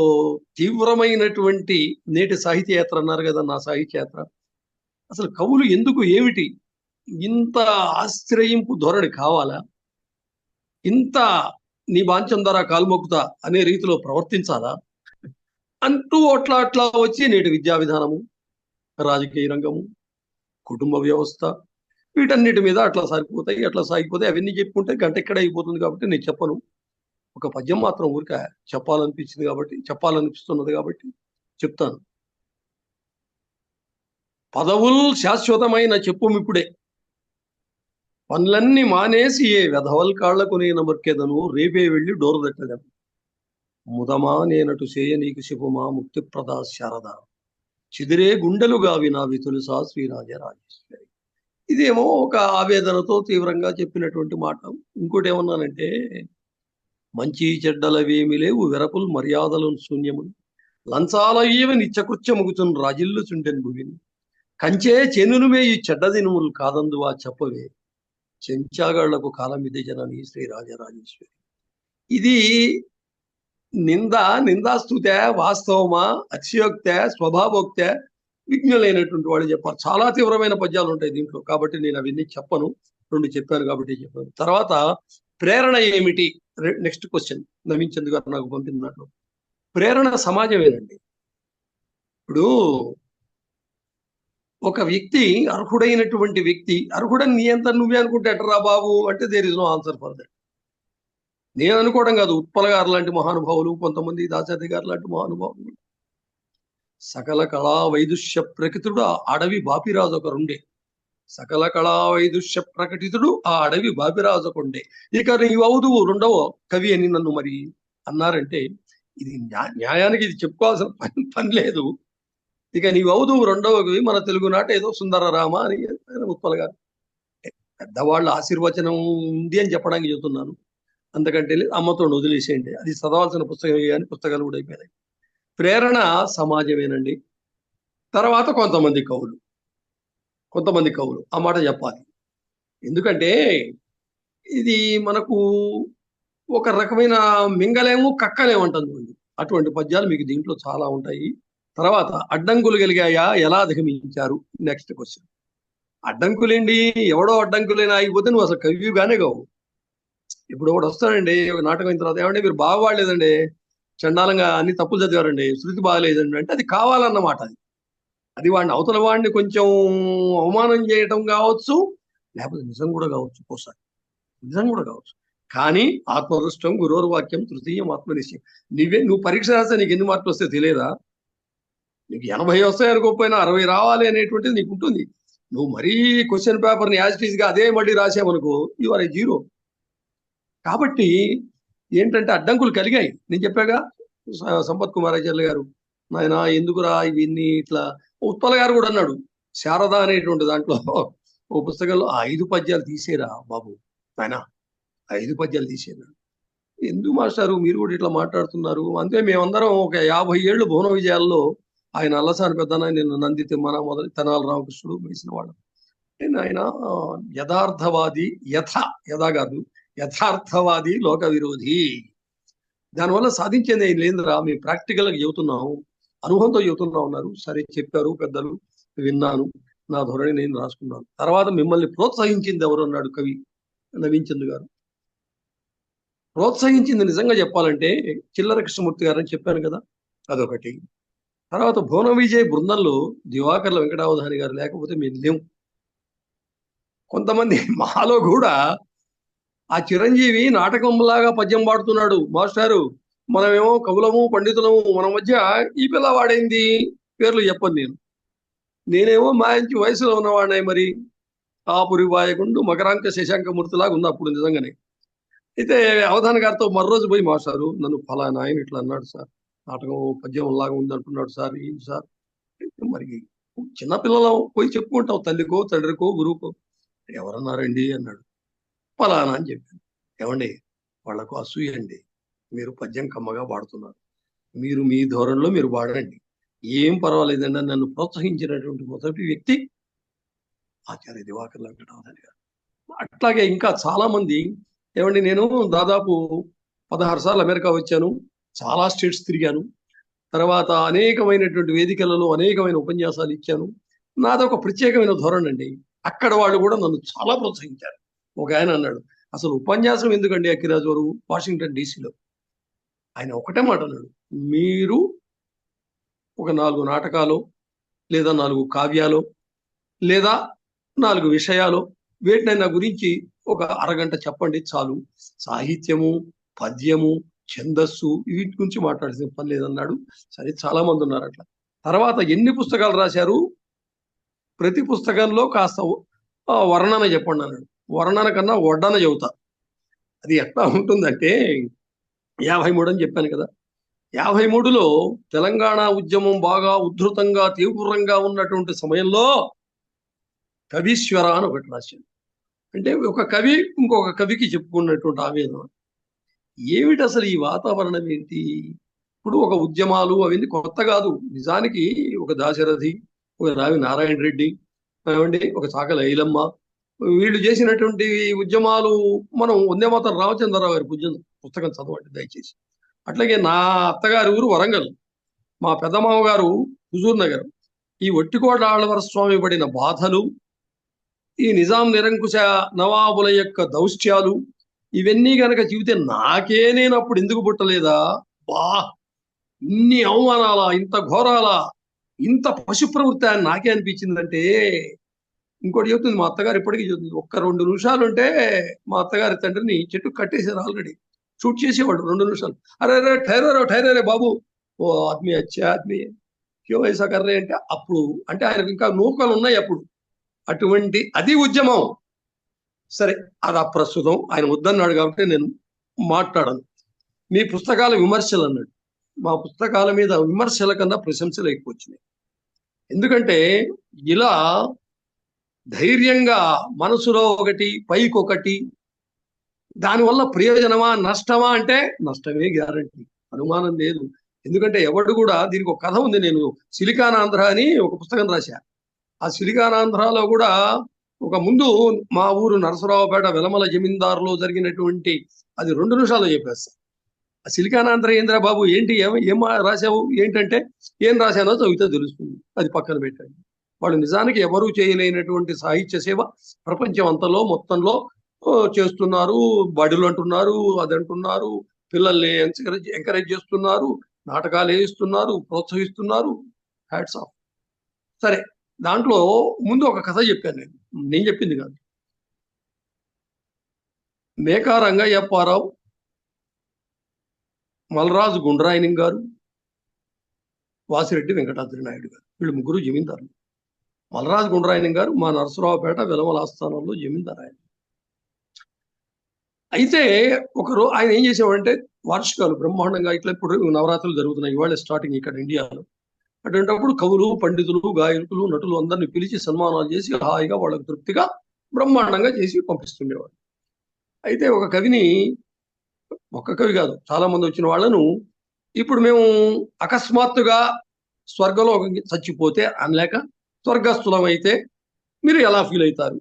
తీవ్రమైనటువంటి నేటి సాహిత్య యాత్ర అన్నారు కదా, నా సాహిత్య యాత్ర. అసలు కవులు ఎందుకు, ఏమిటి ఇంత ఆశ్రయింపు ధోరణి కావాలా, ఇంత నీ బాంచం ధర కాల్మొక్కుతా అనే రీతిలో ప్రవర్తించాలా అంటూ అట్లా వచ్చి నేటి విద్యా విధానము, రాజకీయ రంగము, కుటుంబ వ్యవస్థ, వీటన్నిటి మీద అట్లా సాగిపోతాయి. అవన్నీ చెప్పుకుంటే గంట ఎక్కడ అయిపోతుంది. కాబట్టి నేను చెప్పను. ఒక పద్యం మాత్రం ఊరిక చెప్పాలనిపిస్తున్నది కాబట్టి చెప్తాను. పదవులు శాశ్వతమైన చెప్పుమిప్పుడే, పనులన్నీ మానేసి ఏ వెధవల్ కాళ్లకు నేను మొక్కెదను, రేపే వెళ్ళి డోరు దట్టదను, ముదమా నేనటు చేయ నీకు శివమా ముక్తి ప్రదా శారద, చిదిరే గుండెలుగా వినావి తులసా శ్రీరాజరాజేశ్వరి. ఇదేమో ఒక ఆవేదనతో తీవ్రంగా చెప్పినటువంటి మాట. ఇంకోటి ఏమన్నానంటే, మంచి చెడ్డలవేమి లేవు వెరపులు మర్యాదలు శూన్యములు, లంచాల ఈవ నిత్యకృత్యముగుతున్ రాజిల్లు చుండెన్ భువిని, కంచే చెనును మేయి చెడ్డ దినములు కాదందువా చెప్పవే, చెంచాగాళ్లకు కాలమిదే జనని శ్రీరాజరాజేశ్వరి. ఇది నిందాస్తుతే, వాస్తవమా, అతిశయోక్తే, స్వభావోక్తే విజ్ఞులైనటువంటి వాళ్ళు చెప్పారు. చాలా తీవ్రమైన పద్యాలు ఉంటాయి దీంట్లో, కాబట్టి నేను అవన్నీ చెప్పను. 2 చెప్పాను కాబట్టి చెప్పాను. తర్వాత ప్రేరణ ఏమిటి, నెక్స్ట్ క్వశ్చన్ నవీన్ చంద్ గారు నాకు పంపినట్లు. ప్రేరణ సమాజమేనండి. ఇప్పుడు ఒక వ్యక్తి, అర్హుడైనటువంటి వ్యక్తి, అర్హుడని నీ అంతా నువ్వే అనుకుంటే ఎట్రా బాబు అంటే there is no answer for that. నేను అనుకోవడం కాదు, ఉత్పల గారు లాంటి మహానుభావులు, కొంతమంది దాశరథి గారు లాంటి మహానుభావులు, సకల కళా వైదుష్య ప్రకటితుడు ఆ అడవి బాపిరాజు ఒకరుండే, సకల కళా వైదుష్య ప్రకటితుడు ఆ అడవి బాపిరాజు ఒకరుండే, ఇక నీవు అవుదు 2వ కవి అని నన్ను మరి అన్నారంటే, ఇది న్యాయానికి ఇది చెప్పుకోవాల్సిన పని లేదు. ఇక నీవు అవుదు 2వ కవి మన తెలుగునాట ఏదో సుందర రామ అని ఉత్పల గారు. పెద్దవాళ్ళ ఆశీర్వచనం ఉంది అని చెప్పడానికి చెబుతున్నాను, అంతకంటే అమ్మతో వదిలేసేయండి. అది చదవాల్సిన పుస్తకమే కానీ పుస్తకాలు కూడా అయిపోయినాయి. ప్రేరణ సమాజమేనండి. తర్వాత కొంతమంది కవులు ఆ మాట చెప్పాలి. ఎందుకంటే ఇది మనకు ఒక రకమైన మింగలేము కక్కలేమంటుంది. అటువంటి పద్యాలు మీకు దీంట్లో చాలా ఉంటాయి. తర్వాత అడ్డంకులు కలిగాయా, ఎలా అధిగమించారు, నెక్స్ట్ క్వశ్చన్. అడ్డంకులేండి, ఎవడో అడ్డంకులైనా ఆగిపోతే నువ్వు అసలు కవిగానే కావు. ఇప్పుడు ఒకటి వస్తాడండి, ఒక నాటకం అయిన తర్వాత, ఏమంటే మీరు బాగవాడలేదండి, చండాలంగా అన్ని తప్పులు చదివారండి, శృతి బాగలేదండి అంటే అది కావాలన్నమాట. అది వాడిని, అవతల వాడిని కొంచెం అవమానం చేయటం కావచ్చు, లేకపోతే నిజం కూడా కావచ్చు, ఒకసారి నిజం కూడా కావచ్చు. కానీ ఆత్మదృష్టం గురోర్వాక్యం తృతీయం ఆత్మనిశ్చయం. నువ్వు పరీక్ష రాస్తే నీకు ఎన్ని మార్కులు వస్తే తెలియదా? నీకు 80 వస్తాయి అనుకోకపోయినా 60 రావాలి అనేటువంటిది నీకు ఉంటుంది. నువ్వు మరీ క్వశ్చన్ పేపర్ని యాజిటీస్గా అదే మళ్ళీ రాసావనుకో, యు ఆర్ ఏ జీరో. కాబట్టి ఏంటంటే అడ్డంకులు కలిగాయి. నేను చెప్పాగా, సంపత్ కుమార్ ఆచార్య గారు, నాయన ఎందుకురా ఇవన్నీ ఇట్లా. ఉత్పల గారు కూడా అన్నాడు, శారద అనేటువంటి దాంట్లో ఓ పుస్తకంలో 5 పద్యాలు తీసేరా బాబు ఆయన, 5 పద్యాలు తీసేరా. ఎందుకు మాస్టారు మీరు కూడా ఇట్లా మాట్లాడుతున్నారు? అంతే, మేమందరం ఒక 50 ఏళ్ళు భువన విజయాల్లో ఆయన అల్లసాని పెద్దన, నేను నంది తిమ్మన మొదలు తెనాలి రామకృష్ణుడు వేసిన వాడు. ఆయన యథార్థవాది, యథార్థవాది, లోక విరోధి. దానివల్ల సాధించేది ఏం లేదురా, మేము ప్రాక్టికల్గా చెబుతున్నాము, అనుభవంతో చెబుతున్నా ఉన్నారు. సరే చెప్పారు పెద్దలు, విన్నాను. నా ధోరణి నేను రాసుకున్నాను. తర్వాత మిమ్మల్ని ప్రోత్సహించింది ఎవరు అన్నాడు కవి నవీన్ చంద్ర గారు. ప్రోత్సహించింది నిజంగా చెప్పాలంటే చిల్లర కృష్ణమూర్తి గారు అని చెప్పాను కదా, అదొకటి. తర్వాత భువన విజయ్ బృందంలో దివాకర్ల వెంకటావధాని గారు లేకపోతే మేము లేము. కొంతమంది మాలో కూడా ఆ చిరంజీవి నాటకంలాగా పద్యం పాడుతున్నాడు మాస్టారు, మనమేమో కవులము పండితులము, మన మధ్య ఈ పిల్లవాడైంది పేర్లు చెప్పను నేనేమో మంచి వయసులో ఉన్నవాడినాయి, మరి ఆపురి వాయకుండు మకరాంక శశాంకమూర్తిలాగా ఉంది అప్పుడు నిజంగానే. అయితే అవధాని గారితో మరోజు పోయి మాస్టారు నన్ను ఫలానా ఆయన ఇట్లా అన్నాడు సార్, నాటకం పద్యం లాగా ఉంది అంటున్నాడు సార్, ఏంటి సార్. మరి చిన్నపిల్లలం పోయి చెప్పుకుంటాం తల్లికో తండ్రికో గురువుకో. ఎవరన్నారండి అన్నాడు. ఫలానా అని చెప్పాను. ఏమండి వాళ్లకు అసూయ అండి, మీరు పద్యం కమ్మగా పాడుతున్నారు, మీరు మీ ధోరణిలో మీరు పాడండి, ఏం పర్వాలేదండి నన్ను ప్రోత్సహించినటువంటి మొదటి వ్యక్తి ఆచార్య దివాకర్ల వెంకటావధాని గారు. అట్లాగే ఇంకా చాలా మంది. ఏమండి నేను దాదాపు 16 సార్లు అమెరికా వచ్చాను, చాలా స్టేట్స్ తిరిగాను, తర్వాత అనేకమైనటువంటి వేదికలలో అనేకమైన ఉపన్యాసాలు ఇచ్చాను. నాదొక ప్రత్యేకమైన ధోరణి అండి. అక్కడ వాళ్ళు కూడా నన్ను చాలా ప్రోత్సహించారు. ఒక ఆయన అన్నాడు, అసలు ఉపన్యాసం ఎందుకండి అక్కిరాజు గారు వాషింగ్టన్ డీసీలో. ఆయన ఒకటే మాట అన్నాడు, మీరు ఒక 4 నాటకాలు లేదా 4 కావ్యాలు లేదా 4 విషయాలు వేటినైనా గురించి ఒక అరగంట చెప్పండి చాలు, సాహిత్యము పద్యము ఛందస్సు వీటి గురించి మాట్లాడాల్సిన పని లేదన్నాడు. సరే చాలా మంది ఉన్నారు అట్లా. తర్వాత ఎన్ని పుస్తకాలు రాశారు, ప్రతి పుస్తకంలో కాస్త వర్ణన చెప్పండి అన్నాడు. వర్ణన కన్నా వడ్డన చెబుతా. అది ఎట్లా ఉంటుందంటే 53 అని చెప్పాను కదా, 53లో తెలంగాణ ఉద్యమం బాగా ఉధృతంగా తీవ్రంగా ఉన్నటువంటి సమయంలో కవీశ్వర అని ఒకటి రాశాను. అంటే ఒక కవి ఇంకొక కవికి చెప్పుకున్నటువంటి ఆవేదన. ఏమిటి అసలు ఈ వాతావరణం ఏంటి? ఇప్పుడు ఒక ఉద్యమాలు అవన్నీ కొత్త కాదు. నిజానికి ఒక దాశరథి, ఒక రావి నారాయణ రెడ్డి, ఏమండి ఒక చాకలి ఐలమ్మ, వీళ్ళు చేసినటువంటి ఉద్యమాలు మనం వందేమాతరం రామచంద్రరావు గారి పుస్తకం చదవండి దయచేసి. అట్లాగే నా అత్తగారి ఊరు వరంగల్, మా పెద్దమామ గారు హుజూర్ నగర్. ఈ ఒట్టికోట ఆళ్లవర స్వామి పడిన బాధలు, ఈ నిజాం నిరంకుశ నవాబుల యొక్క దౌష్ట్యాలు, ఇవన్నీ గనక చెబితే నాకే నేను అప్పుడు ఎందుకు పుట్టలేదా, బా ఇన్ని అవమానాలా, ఇంత ఘోరాలా, ఇంత పశు ప్రవృత్తి అని నాకే అనిపించిందంటే. ఇంకోటి చెబుతుంది మా అత్తగారు, ఇప్పటికీ చెబుతుంది, ఒక్క 2 నిమిషాలు ఉంటే మా అత్తగారి తండ్రిని చెట్టు కట్టేశారు, ఆల్రెడీ షూట్ చేసేవాడు 2 నిమిషాలు. అరే అరే ఠైరే బాబు, ఓ ఆద్మీ అచ్చా ఆద్మీ క్యో ఐసా కర్రే అంటే అప్పుడు, అంటే ఆయనకు ఇంకా నూకలు ఉన్నాయి అప్పుడు. అటువంటి అది ఉద్యమం. సరే అది అప్రస్తుతం, ఆయన వద్దన్నాడు కాబట్టి నేను మాట్లాడను. మీ పుస్తకాల విమర్శలు అన్నాడు. మా పుస్తకాల మీద విమర్శల కన్నా ప్రశంసలు ఎక్కువ వచ్చినాయి. ఎందుకంటే ఇలా ధైర్యంగా మనసులో ఒకటి పైకొకటి, దానివల్ల ప్రయోజనమా నష్టమా అంటే నష్టమే గ్యారంటీ, అనుమానం లేదు. ఎందుకంటే ఎవడు కూడా, దీనికి ఒక కథ ఉంది. నేను సిలికానాంధ్ర అని ఒక పుస్తకం రాశా. ఆ సిలికానాంధ్రలో కూడా ఒక ముందు మా ఊరు నరసరావుపేట వెలమల జమీందారులో జరిగినటువంటి, అది 2 నిమిషాల్లో చెప్పేస్తా. ఆ సిలికానాంధ్ర ఏంద్రా బాబు ఏంటి, ఏం రాశావు ఏంటంటే, ఏం రాశానో చదివితే తెలుస్తుంది, అది పక్కన పెట్టండి. వాళ్ళు నిజానికి ఎవరూ చేయలేనటువంటి సాహిత్య సేవ ప్రపంచం అంతలో మొత్తంలో చేస్తున్నారు. బడులు అంటున్నారు, అది అంటున్నారు, పిల్లల్ని ఎంకరేజ్ చేస్తున్నారు, నాటకాలు వేయిస్తున్నారు, ప్రోత్సహిస్తున్నారు. Hats off. సరే, దాంట్లో ముందు ఒక కథ చెప్పాను, నేను చెప్పింది కాదు. మేకా రంగయ్యప్పారావు, మల్రాజు గుండ్రాయని గారు, వాసిరెడ్డి వెంకటాద్రి నాయుడు గారు, వీళ్ళు ముగ్గురు జమీందారులు. మల్రాజు గుండ్రాయని గారు మా నరసరావుపేట వెలమల ఆస్థానంలో జమీందారు ఆయన. అయితే ఒకరు ఆయన ఏం చేసేవాడంటే, వార్షికాలు బ్రహ్మాండంగా ఇట్లా ఇప్పుడు నవరాత్రులు జరుగుతున్నాయి ఇవాళ స్టార్టింగ్ ఇక్కడ ఇండియాలో. అటువంటిప్పుడు కవులు పండితులు గాయకులు నటులు అందరినీ పిలిచి సన్మానాలు చేసి హాయిగా వాళ్ళకు తృప్తిగా బ్రహ్మాండంగా చేసి పంపిస్తుండేవాడు. అయితే ఒక కవిని, ఒక్క కవి కాదు చాలా మంది వచ్చిన వాళ్ళను, ఇప్పుడు మేము అకస్మాత్తుగా స్వర్గలోకంకి చచ్చిపోతే అనలేక స్వర్గస్థులం అయితే మీరు ఎలా ఫీల్ అవుతారు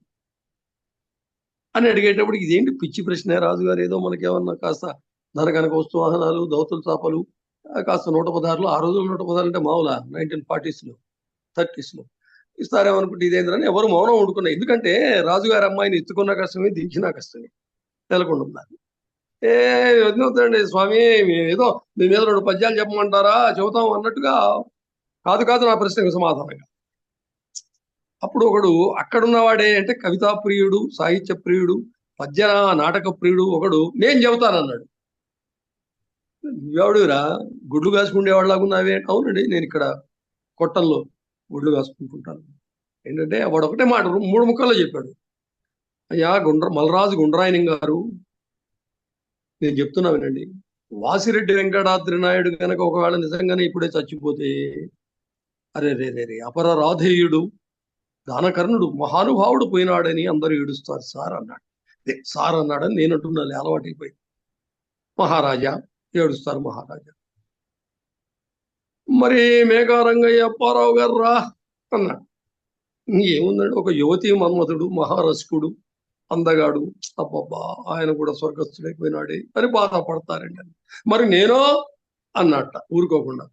అని అడిగేటప్పుడు, ఇదేంటి పిచ్చి ప్రశ్నే రాజుగారు, ఏదో మనకేమన్నా కాస్త ధనకనక వస్తు వాహనాలు, దౌతుల చాపలు, కాస్త 116, ఆ రోజులు 116 అంటే మామూలా 1940s 30s. ఇస్తారేమో అనుకుంటే ఇదేంద్రని ఎవరు మౌనం వండుకున్నారు. ఎందుకంటే రాజుగారి అమ్మాయిని ఎత్తుకున్న కష్టమే, దించినా కష్టమే, నెలకొండ ఉన్నారు. వద్దండి స్వామి, ఏదో మీ మీద 2 పద్యాలు చెప్పమంటారా, చెబుతాం అన్నట్టుగా, కాదు కాదు నా ప్రశ్నకు సమాధానంగా. అప్పుడు ఒకడు అక్కడున్నవాడే అంటే కవితా ప్రియుడు, సాహిత్య ప్రియుడు, పద్య నాటక ప్రియుడు ఒకడు నేను చెబుతానన్నాడు. ఎవడురా గుడ్లు కాసుకుండేవాళ్ళలాగున్నావే? అవునండి, నేను ఇక్కడ కొట్టంలో గుడ్లు కాసుకుంటుంటాను. ఏంటంటే వాడు ఒకటే మాట 3 ముక్కల్లో చెప్పాడు. అయ్యా మలరాజు గుండ్రాయనం గారు, నేను చెప్తున్నా వినండి, వాసిరెడ్డి వెంకటాద్రి నాయుడు కనుక ఒకవేళ నిజంగానే ఇప్పుడే చచ్చిపోతే, అరే రే రే రే అపర రాధేయుడు, దానకర్ణుడు, మహానుభావుడు పోయినాడని అందరూ ఏడుస్తారు సార్ అన్నాడు. సార్ అన్నాడని నేను అంటున్నాను, అలవాటైపోయి. మహారాజా ఏడుస్తారు మహారాజా. మరి మేఘారంగయ్య అప్పారావు గారు రా అన్నాడు. ఏముందండి, ఒక యువతీ మన్మథుడు, మహారసకుడు, అందగాడు, అబ్బబ్బా ఆయన కూడా స్వర్గస్థుడైపోయినాడే అని బాధపడతారండి. మరి నేనో అన్నట్ట ఊరుకోకుండా.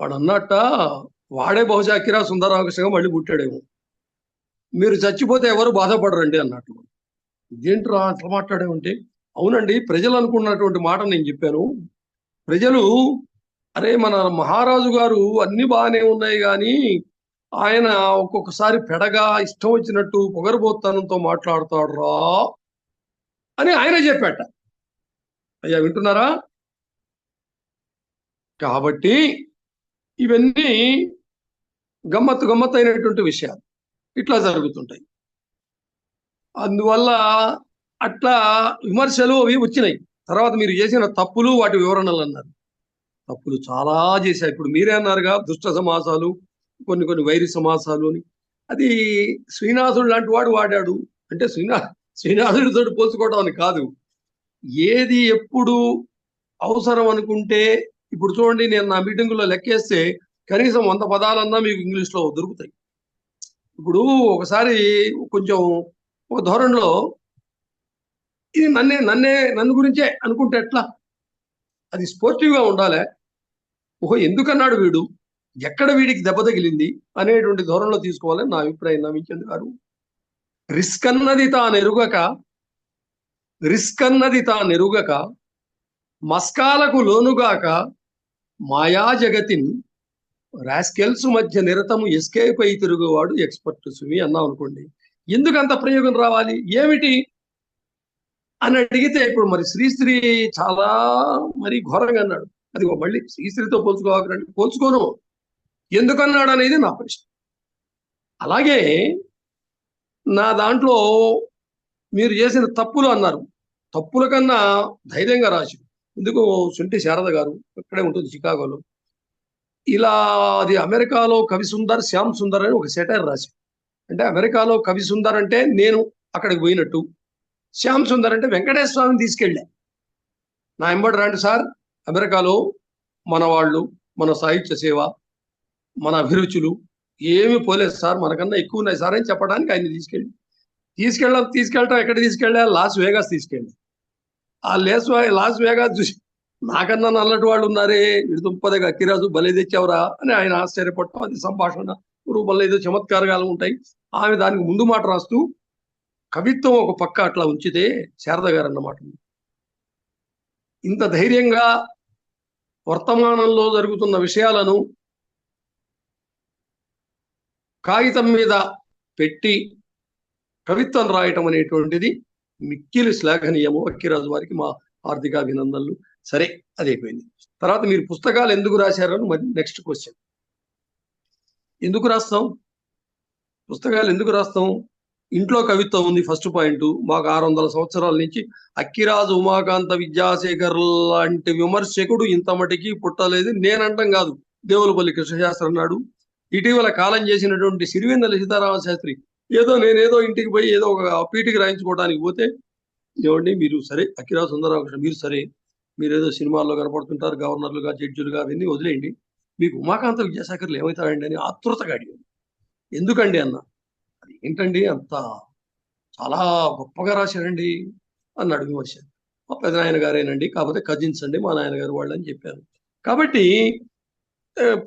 వాడు అన్నట్ట వాడే బహుశా అక్కిరా సుందరరామకృష్ణగా మళ్ళీ పుట్టాడేమో. మీరు చచ్చిపోతే ఎవరు బాధపడరండి అన్నట్టు. ఇదేంట్రా అట్లా మాట్లాడేమంటే, అవునండి ప్రజలు అనుకున్నటువంటి మాట నేను చెప్పాను. ప్రజలు అరే మన మహారాజు గారు అన్ని బాగానే ఉన్నాయి కానీ ఆయన ఒక్కొక్కసారి పెడగా ఇష్టం వచ్చినట్టు పొగరబోత్తనంతో మాట్లాడతాడు రా అని ఆయన చెప్పాట. అయ్యా వింటున్నారా? కాబట్టి ఇవన్నీ గమ్మత్తు అయినటువంటి విషయాలు ఇట్లా జరుగుతుంటాయి. అందువల్ల అట్లా విమర్శలు అవి వచ్చినాయి. తర్వాత మీరు చేసిన తప్పులు, వాటి వివరణలు అన్నారు. తప్పులు చాలా చేశారు. ఇప్పుడు మీరే అన్నారుగా దుష్ట సమాసాలు, కొన్ని వైరి సమాసాలు అని. అది శ్రీనాథుడు లాంటి వాడు వాడాడు. అంటే శ్రీనాథుడితో పోల్చుకోవడం అని కాదు, ఏది ఎప్పుడు అవసరం అనుకుంటే. ఇప్పుడు చూడండి, నేను నా మీటింగులో లెక్కేస్తే కనీసం 100 పదాలన్నా మీకు ఇంగ్లీష్లో దొరుకుతాయి. ఇప్పుడు ఒకసారి కొంచెం ఒక ధోరణిలో ఇది నన్ను గురించే అనుకుంటే ఎట్లా? అది స్పోర్టివ్గా ఉండాలి. ఓహో ఎందుకన్నాడు వీడు, ఎక్కడ వీడికి దెబ్బ తగిలింది అనేటువంటి ధోరణిలో తీసుకోవాలని నా అభిప్రాయం. నమ్మించండి గారు, రిస్క్ అన్నది తానెరుగక మస్కాలకు లోనుగాక మాయా జగతిని రాస్కెల్స్ మధ్య నిరతము ఎస్కేప్ అయి తిరుగువాడు ఎక్స్పర్ట్ సుమి అన్నాం అనుకోండి. ఎందుకంత ప్రయోగం రావాలి, ఏమిటి అని అడిగితే, ఇప్పుడు మరి శ్రీశ్రీ చాలా మరి ఘోరంగా అన్నాడు. అది మళ్ళీ శ్రీశ్రీతో పోల్చుకోవాలంటే పోల్చుకోను, ఎందుకన్నాడు అనేది నా ప్రశ్న. అలాగే నా దాంట్లో మీరు చేసిన తప్పులు అన్నారు. తప్పుల కన్నా ధైర్యంగా రాసి, ఎందుకు సుంటి శారద గారు ఇక్కడే ఉంటుంది చికాగోలో, ఇలా అది అమెరికాలో కవి సుందర్, శ్యామ్ సుందర్ అని ఒక సెటైర్ రాసి. అంటే అమెరికాలో కవి సుందర్ అంటే నేను అక్కడికి పోయినట్టు, శ్యామ్ సుందర్ అంటే వెంకటేశ్వర స్వామిని తీసుకెళ్ళా. నా ఎంబడి రండి సార్, అమెరికాలో మన వాళ్ళు, మన సాహిత్య సేవ, మన అభిరుచులు ఏమి పోలేదు సార్, మనకన్నా ఎక్కువ ఉన్నాయి సార్ అని చెప్పడానికి ఆయన తీసుకెళ్ళటం ఎక్కడ తీసుకెళ్ళా? లాస్ వేగాస్ తీసుకెళ్ళి. ఆ లాస్ వేగాస్ చూసి నాకన్నా నల్లటి వాళ్ళు ఉన్నారే, ఇది దుంపదగా అక్కిరాజు భలే తెచ్చావురా అని ఆయన ఆశ్చర్యపడటం. అది సంభాషణ రూపంలో ఏదో చమత్కారాలు ఉంటాయి. ఆమె దానికి ముందు మాట రాస్తూ, కవిత్వం ఒక పక్క అట్లా ఉంచితే శారద గారు అన్నమాట, ఇంత ధైర్యంగా వర్తమానంలో జరుగుతున్న విషయాలను కాగితం మీద పెట్టి కవిత్వం రాయటం అనేటువంటిది మిక్కిలి శ్లాఘనీయము. అక్కిరాజు వారికి మా హార్దికాభినందనలు. సరే, అది అయిపోయింది. తర్వాత మీరు పుస్తకాలు ఎందుకు రాశారని మరి నెక్స్ట్ క్వశ్చన్. ఎందుకు రాస్తాం పుస్తకాలు? ఎందుకు రాస్తాం? ఇంట్లో కవిత్వం ఉంది, ఫస్ట్ పాయింట్. మాకు 600 సంవత్సరాల నుంచి అక్కిరాజు ఉమాకాంత విద్యాశేఖర్ లాంటి విమర్శకుడు ఇంత మటుకి పుట్టలేదు. నేనంటాం కాదు, దేవులపల్లి కృష్ణశాస్త్రి అన్నాడు. ఇటీవల కాలం చేసినటువంటి సిరివెన్నెల సీతారామ శాస్త్రి నేనేదో ఇంటికి పోయి ఏదో ఒక పీటికి రాయించుకోవడానికి పోతే, ఏమండి మీరు సరే అక్కిరాజు సుందరరామకృష్ణ మీరు సరే, మీరేదో సినిమాల్లో కనపడుతుంటారు, గవర్నర్లుగా, జడ్జిలుగా, అవన్నీ వదిలేయండి, మీకు ఉమాకాంత విద్యాశేఖర్లు ఏమవుతారండి అని ఆతృతగా అడిగాడు. ఎందుకండి అన్న. అది ఏంటండి అంత చాలా గొప్పగా రాశారండి అన్నాడు విమర్శ. మా పెదనాయన గారేనండి, కాకపోతే కజిన్స్ అండి, మా నాయనగారు వాళ్ళు అని చెప్పారు. కాబట్టి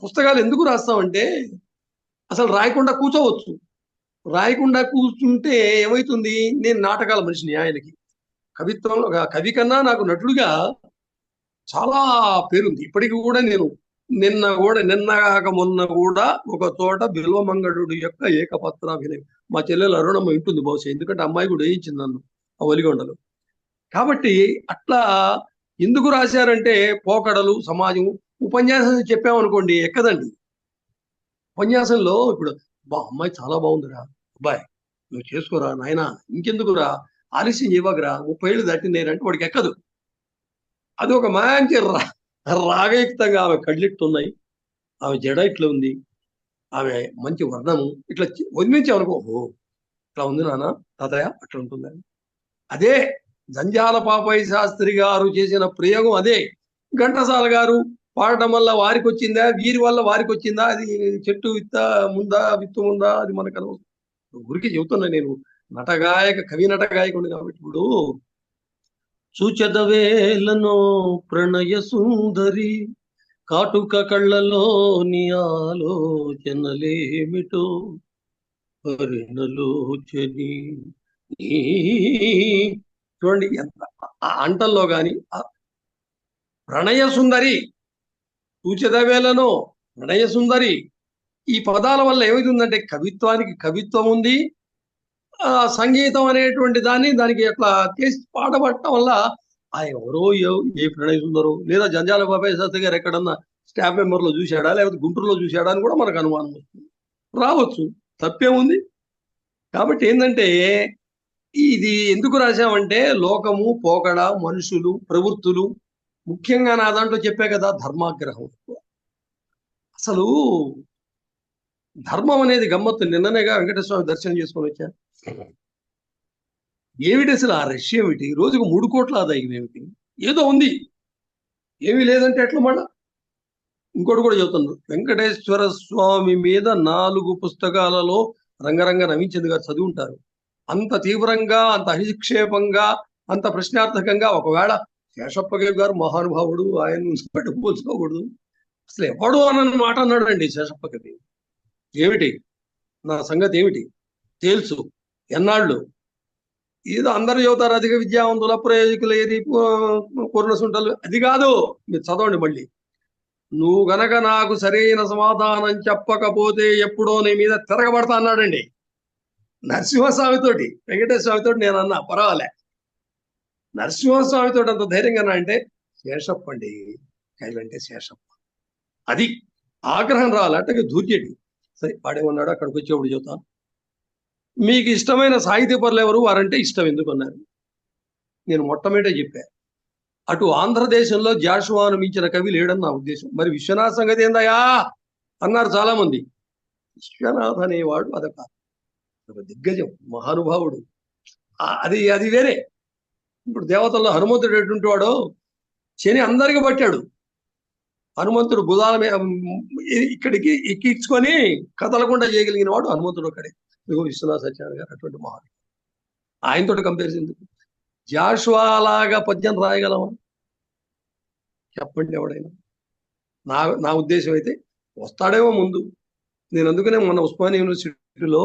పుస్తకాలు ఎందుకు రాస్తామంటే అసలు రాయకుండా కూర్చోవచ్చు. రాయకుండా కూర్చుంటే ఏమవుతుంది, నేను నాటకాల మనిషిని. ఆయనకి కవిత్వంలో కవి కన్నా నాకు నటుడిగా చాలా పేరుంది. ఇప్పటికి కూడా నేను నిన్నగాక మొన్న కూడా ఒక చోట బిల్వమంగళుడు యొక్క ఏకపత్రాభినయం మా చెల్లెలు అరుణమ్మ వింటుంది బహుశా, ఎందుకంటే అమ్మాయి కూడా వేయించింది నన్ను ఆ ఒలిగొండలు. కాబట్టి అట్లా ఎందుకు రాశారంటే పోకడలు, సమాజం. ఉపన్యాసం చెప్పామనుకోండి ఎక్కదండి. ఉపన్యాసంలో ఇప్పుడు అమ్మాయి చాలా బాగుందిరా, అబ్బాయి నువ్వు చేసుకోరా నాయనా, ఇంకెందుకురా ఆలస్యం చేయవగరా, 30 ఏళ్ళు దాటిందేనంటే వాడికి ఎక్కదు. అది ఒక మంచి రాగయుక్తంగా ఆమె కళ్ళిట్టున్నాయి, ఆమె జడ ఇట్లా ఉంది, ఆమె మంచి వర్ణము, ఇట్లా వదిలించామనుకో, ఓహో ఇట్లా ఉంది నాన్న తాతయ్య అట్లా ఉంటుందని. అదే జంజాల పాపయ్య శాస్త్రి గారు చేసిన ప్రయోగం అదే. ఘంటసాల గారు పాడటం వల్ల వారికి వచ్చిందా, వీరి వల్ల వారికి వచ్చిందా, అది చెట్టు విత్తు ముందా అది మనకు అనవసరం. ఊరికి చెబుతున్నా, నేను కవి నట గాయకుడు కాబట్టి. ఇప్పుడు చూచెదవేలను ప్రణయ సుందరి కాటుక కళ్ళలోని ఆలోచనలేమిటో పరిణలోచని. చూడండి ఎంత ఆ అంటల్లో గాని ప్రణయ సుందరి, చూచెదవేలను ప్రణయ సుందరి, ఈ పదాల వల్ల ఏమైతుందంటే కవిత్వానికి కవిత్వం ఉంది, సంగీతం అనేటువంటి దానికి అట్లా చేసి పాడబట్టడం వల్ల ఆ ఎవరో ఏ ప్రణయ సుందరో, లేదా జంజాల బాబాయ్ శాస్త్రి గారు ఎక్కడన్నా స్టాఫ్ మెంబర్లో చూశాడా, లేకపోతే గుంటూరులో చూశాడా అని కూడా మనకు అనుమానం వస్తుంది. రావచ్చు, తప్పేముంది. కాబట్టి ఏంటంటే ఇది ఎందుకు రాశామంటే లోకము, పోకడ, మనుషులు, ప్రవృత్తులు, ముఖ్యంగా నా దాంట్లో చెప్పే కదా ధర్మాగ్రహం. అసలు ధర్మం అనేది గమ్మత్తు. నిన్ననేగా వెంకటేశ్వర స్వామి దర్శనం చేసుకొని వచ్చా. ఏమిటి అసలు ఆ రష్ ఏమిటి, రోజుకు 3 కోట్ల ఆదాయం ఏమిటి, ఏదో ఉంది, ఏమీ లేదంటే ఎట్లా. మళ్ళా ఇంకోటి కూడా చెబుతున్నాను, వెంకటేశ్వర స్వామి మీద 4 పుస్తకాలలో రంగరంగ రవిచంద్ర గారు చదివి ఉంటారు. అంత తీవ్రంగా, అంత అధిక్షేపంగా, అంత ప్రశ్నార్థకంగా. ఒకవేళ శేషప్ప గారు మహానుభావుడు, ఆయన పోల్చుకోకూడదు. అసలు ఎవడు అన్న మాట అన్నాడు అండి శేషప్ప కవి. ఏమిటి నా సంగతి ఏమిటి తెలుసు, ఎన్నాళ్ళు, ఏదో అందరూ చెబుతారు అధిక విద్యావంతుల ప్రయోజకులు ఏది పూర్ణసుంటలు, అది కాదు. మీరు చదవండి మళ్ళీ. నువ్వు గనక నాకు సరైన సమాధానం చెప్పకపోతే ఎప్పుడో నీ మీద తిరగబడతా అన్నాడండి నరసింహస్వామితోటి. వెంకటేశ్వర స్వామితోటి నేను అన్నా పర్వాలే, నరసింహస్వామితో అంత ధైర్యంగా అంటే శేషప్ప అండి, కైలంటే శేషప్ప. అది ఆగ్రహం రావాలి, అంటే ధూర్యటి. సరే వాడేమన్నాడు అక్కడికి వచ్చేప్పుడు చెబుతాను. మీకు ఇష్టమైన సాహితీ పరులు ఎవరు, వారంటే ఇష్టం ఎందుకు అన్నారు. నేను మొట్టమొదటే చెప్పా, అటు ఆంధ్రదేశంలో జాషువాను మించిన కవి లేడని నా ఉద్దేశం. మరి విశ్వనాథ్ సంగతి ఏందయా అన్నారు చాలా మంది. విశ్వనాథ్ అనేవాడు అదొక దిగ్గజం, మహానుభావుడు. అది వేరే. ఇప్పుడు దేవతల్లో హనుమంతుడు ఎటువంటి వాడో, శని అందరికి పట్టాడు. హనుమంతుడు బుధాల మీద ఇక్కడికి ఎక్కించుకొని కదలకుండా చేయగలిగిన వాడు హనుమంతుడు ఒక్కడే. ఇదిగో విశ్వనాథ సత్యనారాయణ గారు అటువంటి మహాన్. ఆయనతోటి కంపారిజన్ ఎందుకు. జాషువాలాగా పద్యం రాయగలమా చెప్పండి ఎవడైనా. నా ఉద్దేశం అయితే వస్తాడేమో ముందు. నేను అందుకనే మన ఉస్మానియా యూనివర్సిటీలో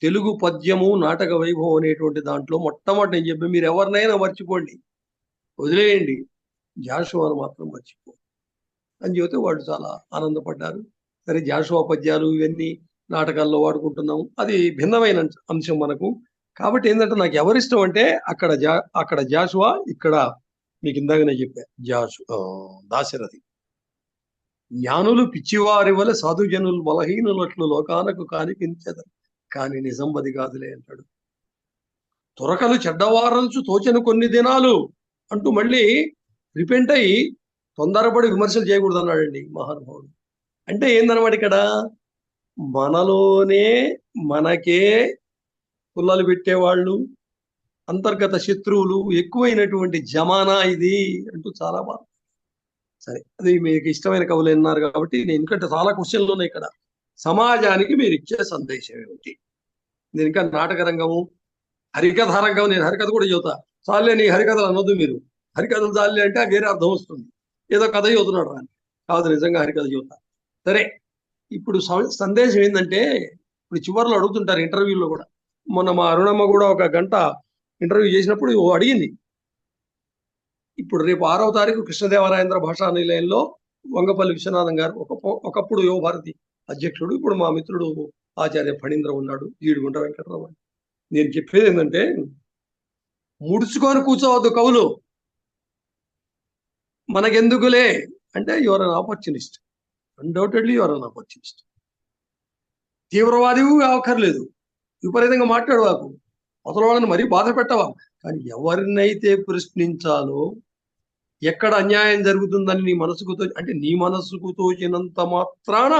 తెలుగు పద్యము నాటక వైభవం అనేటువంటి దాంట్లో మొట్టమొదటి నేను చెప్పి, మీరు ఎవరినైనా మర్చిపోండి, వదిలేయండి, జాషువాను మాత్రం మర్చిపో అని చెబితే వాళ్ళు చాలా ఆనందపడ్డారు. సరే జాషువా పద్యాలు ఇవన్నీ నాటకాల్లో వాడుకుంటున్నాము, అది భిన్నమైన అంశం మనకు. కాబట్టి ఏంటంటే నాకు ఎవరిష్టం అంటే అక్కడ జాషువా, ఇక్కడ మీకు ఇందాకనే చెప్పా దాశరథి. జ్ఞానులు పిచ్చివారి వల్ల సాధుజనులు బలహీనులట్లు లోకానకు కానిపించదు, కానీ నిజంబది కాదులే అంటాడు. తురకలు చెడ్డవారల్చు తోచను కొన్ని దినాలు అంటూ మళ్ళీ రిపెంట్ అయ్యి తొందరపడి విమర్శలు చేయకూడదు అన్నాడండి మహానుభావుడు. అంటే ఏందన్నమాట, ఇక్కడ మనలోనే మనకే పుల్లలు పెట్టేవాళ్ళు, అంతర్గత శత్రువులు ఎక్కువైనటువంటి జమానా ఇది అంటూ చాలా బాగా. సరే, అది మీకు ఇష్టమైన కవులు అన్నారు కాబట్టి నేను ఎందుకంటే చాలా క్వశ్చన్లు ఉన్నాయి ఇక్కడ. సమాజానికి మీరు ఇచ్చే సందేశం ఏమిటి. నేను ఇంకా నాటక రంగము, హరికథ రంగం, నేను హరికథ కూడా చెబుతా. చాలే నీ హరికథలు అనొద్దు మీరు, హరికథలు చాలే అంటే వేరే అర్థం వస్తుంది, ఏదో కథ చదువుతున్నాడు అని కాదు, నిజంగా హరికథ చెబుతా. సరే, ఇప్పుడు సందేశం ఏంటంటే, ఇప్పుడు చివరిలో అడుగుతుంటారు ఇంటర్వ్యూలో కూడా. మొన్న మా అరుణమ్మ కూడా ఒక గంట ఇంటర్వ్యూ చేసినప్పుడు అడిగింది, ఇప్పుడు రేపు 6వ తారీఖు కృష్ణదేవరాయేంద్ర భాషా నిలయంలో వంగపల్లి విశ్వనాథం గారు ఒకప్పుడు యువ భారతి అధ్యక్షుడు, ఇప్పుడు మా మిత్రుడు ఆచార్య ఫణీంద్ర ఉన్నాడు, ఈడుగుంట వెంకటరావు. నేను చెప్పేది ఏంటంటే, ముడుచుకొని కూర్చోవద్దు కవులు, మనకెందుకులే అంటే you're an opportunist, undoubtedly you're an opportunist. తీవ్రవాదివి అవక్కర్లేదు, విపరీతంగా మాట్లాడవాకు, అవతల వాళ్ళని మరీ బాధ పెట్టవా, కానీ ఎవరినైతే ప్రశ్నించాలో, ఎక్కడ అన్యాయం జరుగుతుందని నీ మనసుకు అంటే నీ మనసుకు తోచినంత మాత్రాన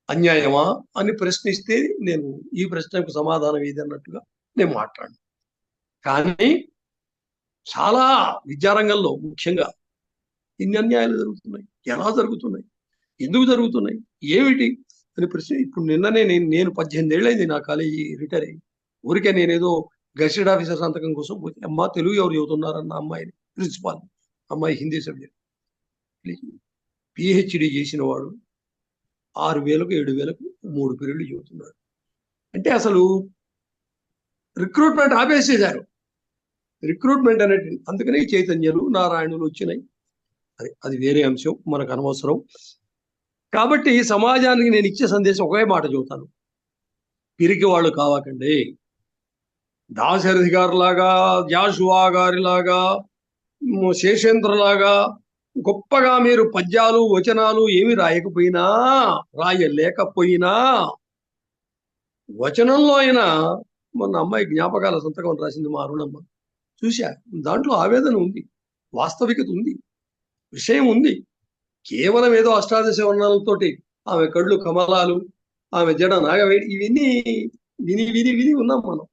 అన్యాయమా అని ప్రశ్నిస్తే నేను ఈ ప్రశ్నకు సమాధానం ఏది అన్నట్టుగా నేను మాట్లాడు. కానీ చాలా విద్యారంగంలో ముఖ్యంగా ఇన్ని అన్యాయాలు జరుగుతున్నాయి, ఎలా జరుగుతున్నాయి, ఎందుకు జరుగుతున్నాయి, ఏమిటి అని ప్రశ్న. ఇప్పుడు నిన్ననే నేను 18 ఏళ్ళైంది నా కాలేజీ రిటైర్ అయ్యి. ఊరికే నేనేదో గెస్టెడ్ ఆఫీసర్ సంతకం కోసం పోతే, అమ్మా తెలుగు ఎవరు చదువుతున్నారన్న అమ్మాయిని, ప్రిన్సిపాల్ అమ్మాయి హిందీ సబ్జెక్ట్, పిహెచ్డి చేసిన వాడు 6,000కు 7,000కు 3 పీరియడ్లు చదువుతున్నాడు. అంటే అసలు రిక్రూట్మెంట్ ఆపేసేశారు. రిక్రూట్మెంట్ అనేది అందుకనే చైతన్యాలు నారాయణులు వచ్చినాయి. అది వేరే అంశం, మనకు అనవసరం. కాబట్టి సమాజానికి నేను ఇచ్చే సందేశం ఒకే మాట చెబుతాను, పిరికి వాళ్ళు కావకండి. దాశరథి గారిలాగా, జాషువా గారిలాగా, శేషేంద్రలాగా గొప్పగా మీరు పద్యాలు వచనాలు ఏమి రాయలేకపోయినా వచనంలో అయినా, మొన్న అమ్మాయి జ్ఞాపకాల సంతకం రాసింది మా అరుణమ్మ, చూశా, దాంట్లో ఆవేదన ఉంది, వాస్తవికత ఉంది, విషయం ఉంది. కేవలం ఏదో అష్టాదశ వర్ణాలతోటి ఆమె కళ్ళు కమలాలు, ఆమె జడ నాగవేడి, ఇవన్నీ విని విని విని ఉన్నాం మనం.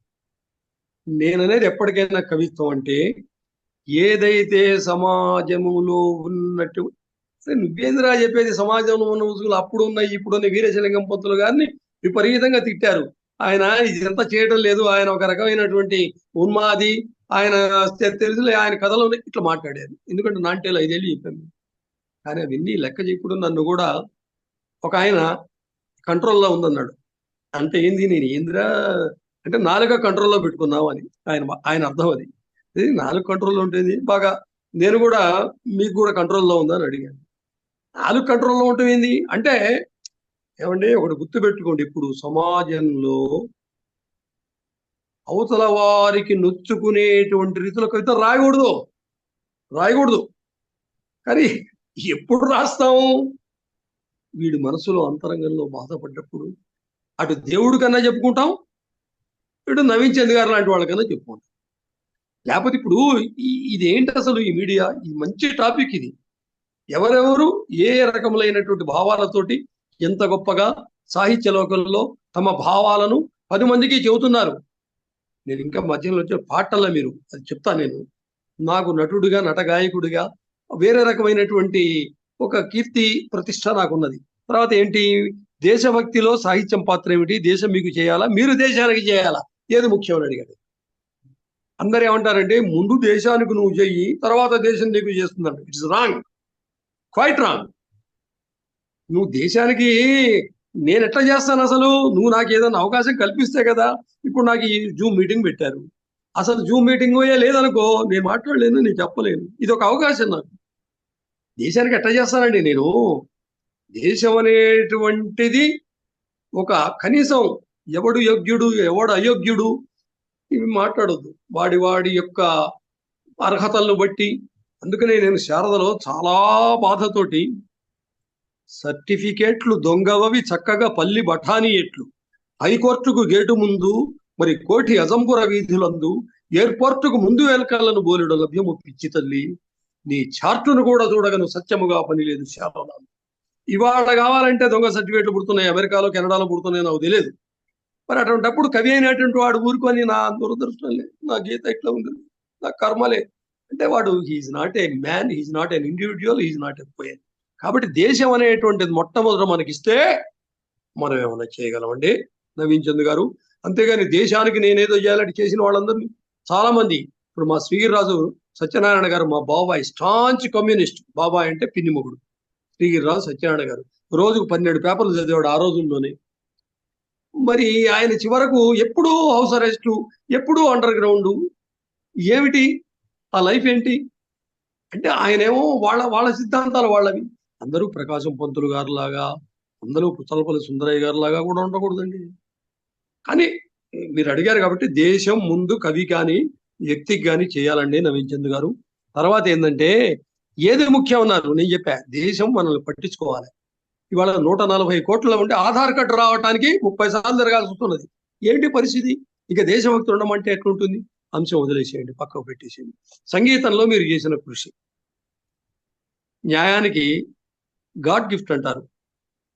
నేననేది ఎప్పటికైనా కవిత్వం అంటే ఏదైతే సమాజములో ఉన్నట్టు, నువ్వేంద్రా చెప్పేది, సమాజంలో ఉన్న ముసుగులు అప్పుడు ఉన్నాయి, ఇప్పుడున్న వీరేశలింగం పంతులు గారిని విపరీతంగా తిట్టారు. ఆయన ఇదంతా చేయడం లేదు, ఆయన ఒక రకమైనటువంటి ఉన్మాది, ఆయన తెలుసులే, ఆయన కథలో ఇట్లా మాట్లాడారు. ఎందుకంటే నాంటేలు 5 ఏళ్ళు చెప్పాను. కానీ అవన్నీ లెక్క చెప్పుడు నన్ను కూడా ఒక ఆయన కంట్రోల్లో ఉందన్నాడు. అంటే ఏంది, నేను ఏందిరా అంటే నాలుక కంట్రోల్లో పెట్టుకున్నావు అని ఆయన అర్థం. అది నాలుగు కంట్రోల్లో ఉంటుంది బాగా, నేను కూడా మీకు కూడా కంట్రోల్లో ఉందని అడిగాను. 4 కంట్రోల్లో ఉంటుంది అంటే ఏమంటే, ఒకటి గుర్తుపెట్టుకోండి, ఇప్పుడు సమాజంలో అవతల వారికి నొచ్చుకునేటువంటి రీతిలో కవిత రాయకూడదు. కానీ ఎప్పుడు రాస్తాము, వీడి మనసులో అంతరంగంలో బాధపడ్డప్పుడు అటు దేవుడి కన్నా చెప్పుకుంటాం, ఇటు నవీన్ చంద్ గారు లాంటి వాళ్ళకన్నా చెప్పుకుంటాం. లేకపోతే ఇప్పుడు ఇదేంటి అసలు ఈ మీడియా, ఈ మంచి టాపిక్ ఇది, ఎవరెవరు ఏ రకములైనటువంటి భావాలతోటి ఎంత గొప్పగా సాహిత్య లోకంలో తమ భావాలను 10 మందికి చెబుతున్నారు. నేను ఇంకా మధ్యలో వచ్చే పాటల్లో మీరు అది చెప్తా. నేను నాకు నటుడిగా, నటగాయకుడిగా వేరే రకమైనటువంటి ఒక కీర్తి ప్రతిష్ట నాకున్నది. తర్వాత ఏంటి, దేశభక్తిలో సాహిత్యం పాత్ర ఏమిటి, దేశం మీకు చేయాలా, మీరు దేశానికి చేయాలా, ఏది ముఖ్యం అని అడిగాడు. అందరు ఏమంటారంటే, ముందు దేశానికి నువ్వు చెయ్యి, తర్వాత దేశం నీకు చేస్తుందంట. It's wrong, quite wrong. నువ్వు దేశానికి నేను ఎట్లా చేస్తాను, అసలు నువ్వు నాకు ఏదైనా అవకాశం కల్పిస్తే కదా. ఇప్పుడు నాకు ఈ జూమ్ మీటింగ్ పెట్టారు, అసలు జూమ్ మీటింగ్ లేదనుకో, నేను మాట్లాడలేను, నేను చెప్పలేను. ఇది ఒక అవకాశం నాకు. దేశానికి ఎట్లా చేస్తానండి నేను? దేశం అనేటువంటిది ఒక కనీసం ఎవడు యోగ్యుడు ఎవడు అయోగ్యుడు ఇవి మాట్లాడొద్దు, వాడి యొక్క అర్హతలను బట్టి. అందుకనే నేను శారదలో చాలా బాధతోటి, సర్టిఫికేట్లు దొంగవవి చక్కగా పల్లి బఠానీ ఎట్లు, హైకోర్టుకు గేటు ముందు మరి కోటి అజంపుర వీధులందు, ఎయిర్పోర్టుకు ముందు వెనకాలను బోలెడు లభ్యము పిచ్చి తల్లి, నీ చార్టును కూడా చూడగను సత్యముగా పని లేదు శారద. ఇవాళ కావాలంటే దొంగ సర్టిఫికేట్లు పుడుతున్నాయి, అమెరికాలో కెనడాలో పుడుతున్నాయి, నాకు తెలియదు. మరి అటువంటిప్పుడు కవి అయినటువంటి వాడు ఊరుకొని నా దురదృష్టం లేదు, నా గీత ఇట్లా ఉంది, నా కర్మలే అంటే, వాడు he's not a man, he's not an individual, he's not a poet. కాబట్టి దేశం అనేటువంటిది మొట్టమొదట మనకిస్తే మనం ఏమైనా చేయగలమండి నవీన్ చంద్ గారు. అంతేగాని దేశానికి నేనేదో చేయాలంటే చేసిన వాళ్ళందరినీ చాలా మంది, ఇప్పుడు మా శ్రీగిరిరాజు సత్యనారాయణ గారు మా బాబాయ్, స్టాంచ్ కమ్యూనిస్ట్. బాబాయ్ అంటే పిన్ని మొగుడు, శ్రీగిరిరాజు సత్యనారాయణ గారు రోజుకు 12 పేపర్లు చదివాడు ఆ రోజుల్లోనే. మరి ఆయన చివరకు ఎప్పుడూ హౌస్ అరెస్టు, ఎప్పుడూ అండర్ గ్రౌండ్. ఏమిటి ఆ లైఫ్ ఏంటి అంటే, ఆయనేమో వాళ్ళ సిద్ధాంతాలు వాళ్ళవి. అందరూ ప్రకాశం పంతులు గారు లాగా, అందరూ పుచ్చలపల్లి సుందరయ్య గారు లాగా కూడా ఉండకూడదండి. కానీ మీరు అడిగారు కాబట్టి దేశం ముందు కవి కానీ వ్యక్తికి కానీ చేయాలండి నవీన్ చంద్ గారు. తర్వాత ఏంటంటే, ఏది ముఖ్యం అన్నారు, నేను చెప్పా దేశం మనల్ని పట్టించుకోవాలి. ఇవాళ 140 కోట్ల ఉంటే ఆధార్ కార్డు రావడానికి 30 సార్లు జరగాల్సి వస్తున్నది. ఏంటి పరిస్థితి? ఇక దేశభక్తి ఉండమంటే ఎట్లుంటుంది? అంశం వదిలేసేయండి, పక్కకు పెట్టేసేయండి. సంగీతంలో మీరు చేసిన కృషి న్యాయానికి గాడ్ గిఫ్ట్ అంటారు.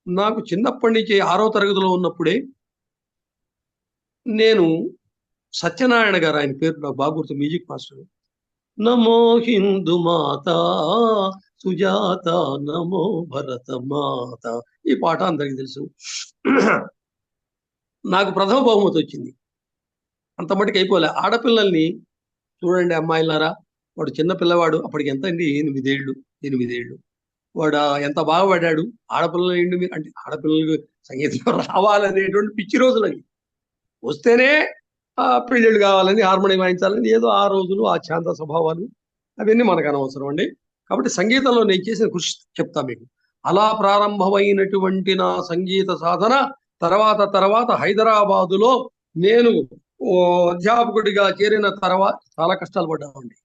నాకు చిన్నప్పటి నుంచి 6వ తరగతిలో ఉన్నప్పుడే నేను సత్యనారాయణ గారు, ఆయన పేరు నాకు బాగా గుర్తు, మ్యూజిక్ మాస్టర్. నమో హిందూ మాత సుజాత, నమో భరత మాత, ఈ పాట అందరికీ తెలుసు. నాకు ప్రథమ బహుమతి వచ్చింది. అంత మటుకు అయిపోలే. ఆడపిల్లల్ని చూడండి అమ్మాయిలారా, వాడు చిన్న పిల్లవాడు, అప్పటికి ఎంత అండి, 8 ఏళ్ళు. వాడు ఎంత బాగా పడ్డాడు. ఆడపిల్లలు ఏంటి మీరు అంటే, ఆడపిల్లలకు సంగీతం రావాలనేటువంటి పిచ్చి రోజులకి వస్తేనే పెళ్ళిళ్ళు కావాలని, హార్మోనియం వాయించాలని, ఏదో ఆ రోజులు ఆ శాంత స్వభావాలు అవన్నీ మనకు అనవసరం అండి. కాబట్టి సంగీతంలో నేను చేసిన కృషి చెప్తా మీకు. అలా ప్రారంభమైనటువంటి నా సంగీత సాధన తర్వాత హైదరాబాదులో నేను అధ్యాపకుడిగా చేరిన తర్వాత చాలా కష్టాలు పడ్డామండి.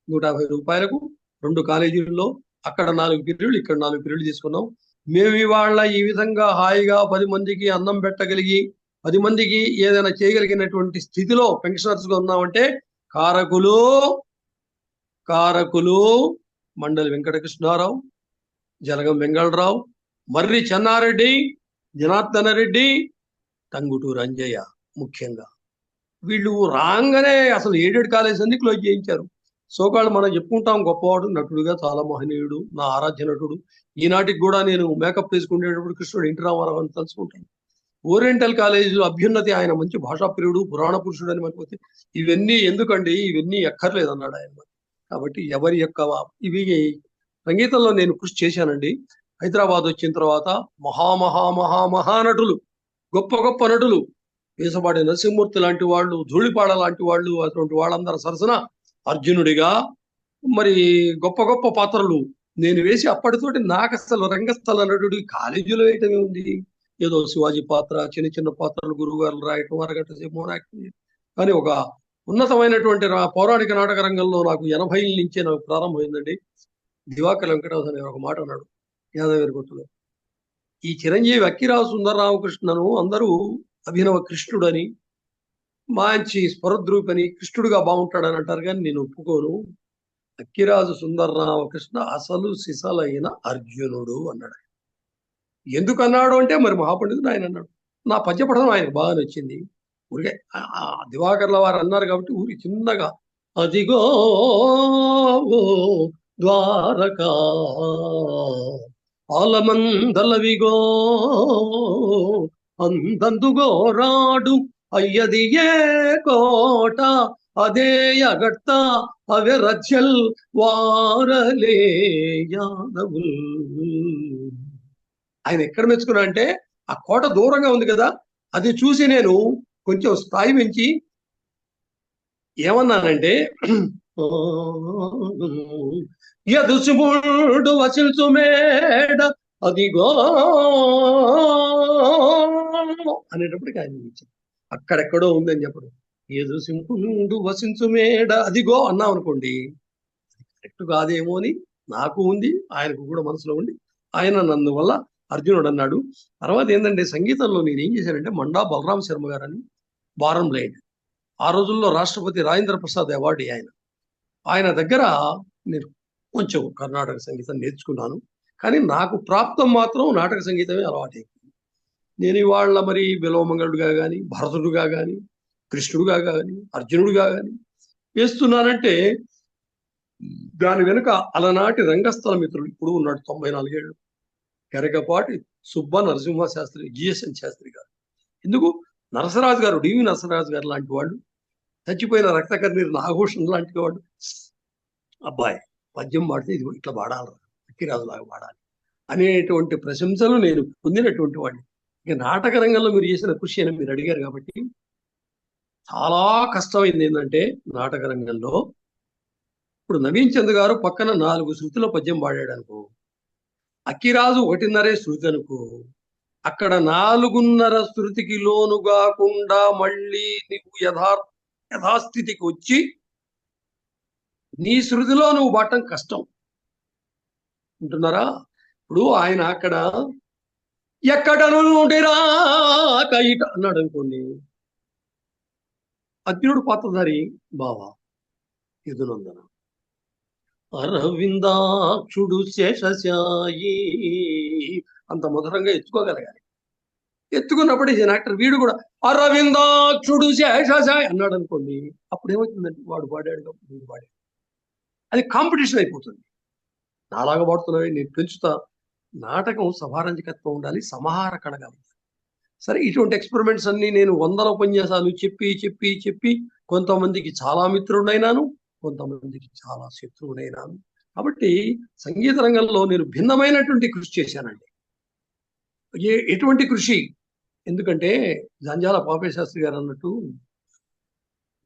150 రూపాయలకు 2 కాలేజీల్లో, అక్కడ 4 పీరియడ్లు, ఇక్కడ 4 పీరియడ్లు తీసుకున్నాం. మేము ఇవాళ ఈ విధంగా హాయిగా 10 మందికి అన్నం పెట్టగలిగి, 10 మందికి ఏదైనా చేయగలిగినటువంటి స్థితిలో పెన్షనర్స్ గా ఉన్నామంటే కారకులు మండలి వెంకటకృష్ణారావు, జలగం వెంగళరావు, మర్రి చెన్నారెడ్డి, జనార్దన రెడ్డి, టంగుటూరు అంజయ్య. ముఖ్యంగా వీళ్ళు రాగానే అసలు 7 కాలేజ్ అన్ని క్లోజ్ చేయించారు. సోకాళ్ళు మనం చెప్పుకుంటాం గొప్పవాడు, నటుడుగా చాలా మహనీయుడు, నా ఆరాధ్య నటుడు. ఈనాటికి కూడా నేను మేకప్ వేసుకునేటప్పుడు కృష్ణుడు ఎన్టీ రామారావు అని తలుచుకుంటాను. ఓరియంటల్ కాలేజీలో అభ్యున్నతి, ఆయన మంచి భాషా ప్రియుడు, పురాణ పురుషుడు అని మనకు ఇవన్నీ ఎందుకండి, ఇవన్నీ ఎక్కర్లేదు అన్నాడు ఆయన. కాబట్టి ఎవరి యొక్క ఇవి సంగీతంలో నేను కృషి చేశానండి. హైదరాబాద్ వచ్చిన తర్వాత మహానటులు, గొప్ప నటులు, వేసపాటి నరసింహమూర్తి లాంటి వాళ్ళు, ధూళిపాడ లాంటి వాళ్ళు, అటువంటి వాళ్ళందరి సరసన అర్జునుడిగా మరి గొప్ప పాత్రలు నేను వేసి, అప్పటితోటి నాకు అసలు రంగస్థల నటుడి కాలేజీలో వేయటమే ఉంది. ఏదో శివాజీ పాత్ర, చిన్న పాత్రలు గురువు గారు రాయటం, అరగంట సేపు యాక్టింగ్. కానీ ఒక ఉన్నతమైనటువంటి పౌరాణిక నాటక రంగంలో నాకు 80ల నుంచే నాకు ప్రారంభమైందండి. దివాకర్ వెంకటరావు అనే ఒక మాట అన్నాడు యాదగిరి గుట్టలో, ఈ చిరంజీవి అక్కిరాజు సుందరరామకృష్ణను అందరూ అభినవ కృష్ణుడని, మంచి స్వరద్రూపని, కృష్ణుడుగా బాగుంటాడని అంటారు, కానీ నేను ఒప్పుకోను. అక్కిరాజు సుందరరామకృష్ణ అసలు సిసలైన అర్జునుడు అన్నాడు. ఎందుకన్నాడు అంటే, మరి మహాపండితుడు ఆయన అన్నాడు. నా పద్యపఠనం ఆయనకు బాగా నచ్చింది. ఊరికే దివాకర్ల వారు అన్నారు కాబట్టి ఊరికి చిన్నగా, అదిగో ద్వారకా ఆలమందలవిగో అందందుగో రాడు అయ్యది ఏ కోట అదే అగట్ట అవే రజ్యల్ వారలే యాదవుల్. ఆయన ఎక్కడ మెచ్చుకున్నా అంటే, ఆ కోట దూరంగా ఉంది కదా, అది చూసి నేను కొంచెం స్థాయి పెంచి ఏమన్నానంటే, ఎదుసుముడు వసిల్చు మేడ అదిగో అనేటప్పటికి ఆయన ఇచ్చింది. అక్కడెక్కడో ఉందని చెప్పడం, ఎదుసింపుడు వసించు మేడ అదిగో అన్నాం అనుకోండి, కరెక్ట్ కాదేమో అని నాకు ఉంది, ఆయనకు కూడా మనసులో ఉంది. ఆయన నన్ను వల్ల అర్జునుడు అన్నాడు. తర్వాత ఏంటంటే, సంగీతంలో నేను ఏం చేశానంటే, మండా బలరామ శర్మ గారని, బారం బ్లైండ్, ఆ రోజుల్లో రాష్ట్రపతి రాజేంద్ర ప్రసాద్ అవార్డు ఆయన దగ్గర నేను కొంచెం కర్ణాటక సంగీతం నేర్చుకున్నాను. కానీ నాకు ప్రాప్తం మాత్రం నాటక సంగీతమే అలవాటైంది. నేను ఇవాళ మరి విలోమంగళుడుగా కానీ, భరతుడుగా కానీ, కృష్ణుడుగా కానీ, అర్జునుడుగా కానీ వేస్తున్నానంటే, దాని వెనుక అలనాటి రంగస్థల మిత్రులు, ఇప్పుడు ఉన్నాడు 94 ఏళ్ళు, గరికపాటి సుబ్బ నరసింహ శాస్త్రి, జిఎస్ఎన్ శాస్త్రి గారు, ఎందుకు నరసరాజు గారు, డివి నరసరాజు గారు లాంటి వాళ్ళు, చచ్చిపోయిన రక్తకర్ణి నాగభూషణ్ లాంటి వాడు, అబ్బాయి పద్యం పాడితే ఇది ఇట్లా పాడాలి, అక్కిరాజులాగా పాడాలి, అనేటువంటి ప్రశంసలు నేను పొందినటువంటి వాడిని. ఇక నాటక రంగంలో మీరు చేసిన కృషి అని మీరు అడిగారు కాబట్టి, చాలా కష్టమైంది ఏంటంటే నాటక రంగంలో ఇప్పుడు నవీన్ చంద్ గారు పక్కన 4 శృతుల పద్యం పాడాడు అనుకో, అక్కిరాజు 1.5 శృతి అనుకో, అక్కడ 4.5 శృతికి లోను కాకుండా మళ్ళీ నువ్వు యథాస్థితికి వచ్చి నీ శృతిలో నువ్వు పడటం కష్టం. ఉంటున్నారా? ఇప్పుడు ఆయన అక్కడ ఎక్కడను నుండిరా కైట అన్నాడు అనుకోండి, అర్జునుడు పాత్రధారి బావా యదునందన అరవిందాక్షుడు శేషశాయి అంత మధురంగా ఎత్తుకోగలగాలి. ఎత్తుకున్నప్పుడు ఈజ్ యాక్టర్. వీడు కూడా అరవిందాక్షుడు శేషశాయి అన్నాడు అనుకోండి, అప్పుడు ఏమవుతుందంటే వాడు పాడాడు కాబట్టి వీడు పాడాడు, అది కాంపిటీషన్ అయిపోతుంది. నాలాగా పాడుతున్నావు, నేను పెంచుతా. నాటకం సభారంజకత్వం ఉండాలి, సమాహార కళగా ఉండాలి. సరే, ఇటువంటి ఎక్స్పెరిమెంట్స్ అన్ని నేను 100 ఉపన్యాసాలు చెప్పి చెప్పి చెప్పి కొంతమందికి చాలా మిత్రుడైనాను, కొంతమందికి చాలా శత్రువునైనాను. కాబట్టి సంగీత రంగంలో నేను భిన్నమైనటువంటి కృషి చేశానండి. ఎటువంటి కృషి? ఎందుకంటే జంజాల పాపయ్య శాస్త్రి గారు అన్నట్టు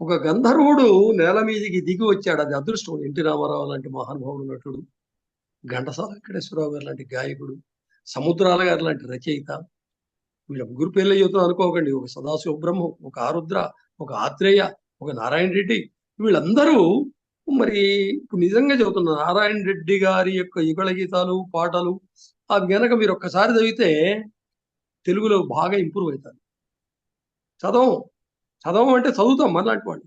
ఒక గంధర్వుడు నేల మీదికి దిగి వచ్చాడు. అది అదృష్టం. ఎన్టీ రామారావు లాంటి మహానుభావుడు నటుడు, ఘంటసాల వెంకటేశ్వరరావు గారు లాంటి గాయకుడు, సముద్రాల గారు లాంటి రచయిత, వీళ్ళ ముగ్గురు పేర్లు చెబుతున్నా అనుకోకండి. ఒక సదాశివబ్రహ్మం, ఒక ఆరుద్ర, ఒక ఆత్రేయ, ఒక నారాయణ రెడ్డి, వీళ్ళందరూ మరి ఇప్పుడు నిజంగా చెబుతున్నా, నారాయణ రెడ్డి గారి యొక్క యుగళ గీతాలు, పాటలు అవి గనక మీరు ఒక్కసారి చదివితే తెలుగులో బాగా ఇంప్రూవ్ అవుతారు. చదవం అంటే చదువుతాం మనలాంటి వాళ్ళు.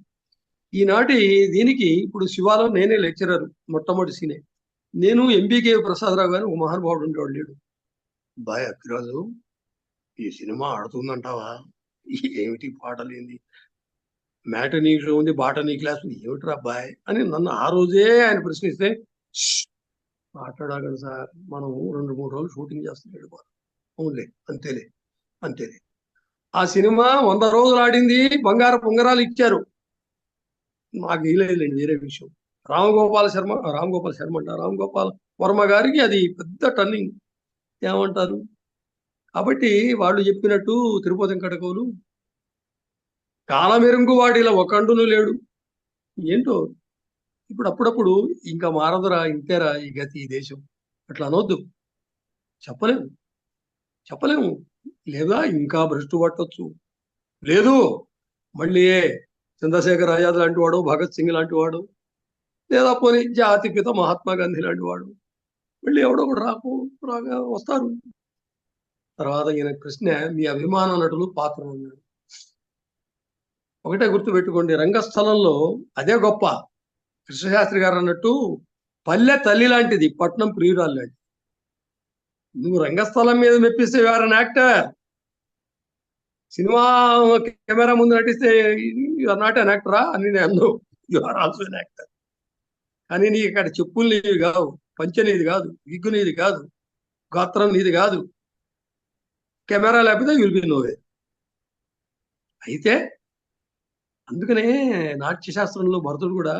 ఈనాటి దీనికి ఇప్పుడు శివాలో నేనే లెక్చరర్, మొట్టమొదటి సీనే. నేను ఎంబీకే ప్రసాదరావు గారు ఒక మహానుభావుడు ఉండేవాడు లేడు. బాయ్ అక్కిరాజు, ఈ సినిమా ఆడుతుందంటావా? ఏమిటి పాటలు, ఏంది మ్యాటనీ షో ఉంది, బాటనీ క్లాస్ ఉంది, ఏమిట్రా బాయ్ అని నన్ను ఆ రోజే ఆయన ప్రశ్నిస్తే, మాట్లాడాగండి సార్, మనం 2-3 రోజులు షూటింగ్ చేస్తున్నాడు. అవునులే, అంతేలే. ఆ సినిమా 100 రోజులు ఆడింది, బంగారు పొంగరాలు ఇచ్చారు. నాకు ఇలేదండి, వేరే విషయం. రామ్ గోపాల్ వర్మ గారికి అది పెద్ద టర్నింగ్, ఏమంటారు. కాబట్టి వాళ్ళు చెప్పినట్టు తిరుపతి వెంకటకవులు కాలమెరుంగు వాడిలా ఒకండును లేడు. ఏంటో ఇప్పుడు అప్పుడప్పుడు ఇంకా మారదురా, ఇంతేరా ఈ గతి, ఈ దేశం అట్లా అనొద్దు. చెప్పలేము. లేదా ఇంకా భ్రష్టు పట్టొచ్చు, లేదు మళ్ళీ చంద్రశేఖర్ ఆజాద్ లాంటి వాడు, భగత్ సింగ్ లాంటి వాడు, లేదా పోనీ జాతిపిత మహాత్మా గాంధీ లాంటి వాడు మళ్ళీ ఎవడో ఒకడు రాగా వస్తారు. తర్వాత ఈయన ప్రశ్న, మీ అభిమాన నటులు పాత్ర ఉన్నాడు. ఒకటే గుర్తుపెట్టుకోండి, రంగస్థలంలో అదే గొప్ప. కృష్ణశాస్త్రి గారు అన్నట్టు పల్లె తల్లి లాంటిది, పట్నం ప్రియురాలు లాంటిది. నువ్వు రంగస్థలం మీద మెప్పిస్తే you are an actor, cinema camera ముందు నటిస్తే యూఆర్ నాట్ అన్ యాక్టరా అని నేను అన్ను, యూఆర్ ఆల్సో అన్ యాక్టర్. కానీ నీకు ఇక్కడ చెప్పులు నీది కాదు, పంచె నీది కాదు, విగ్గు నీది కాదు, గాత్రం నీది కాదు, కెమెరా లేకపోతే విల్ బి నోవే. అయితే అందుకనే నాట్యశాస్త్రంలో భరతుడు కూడా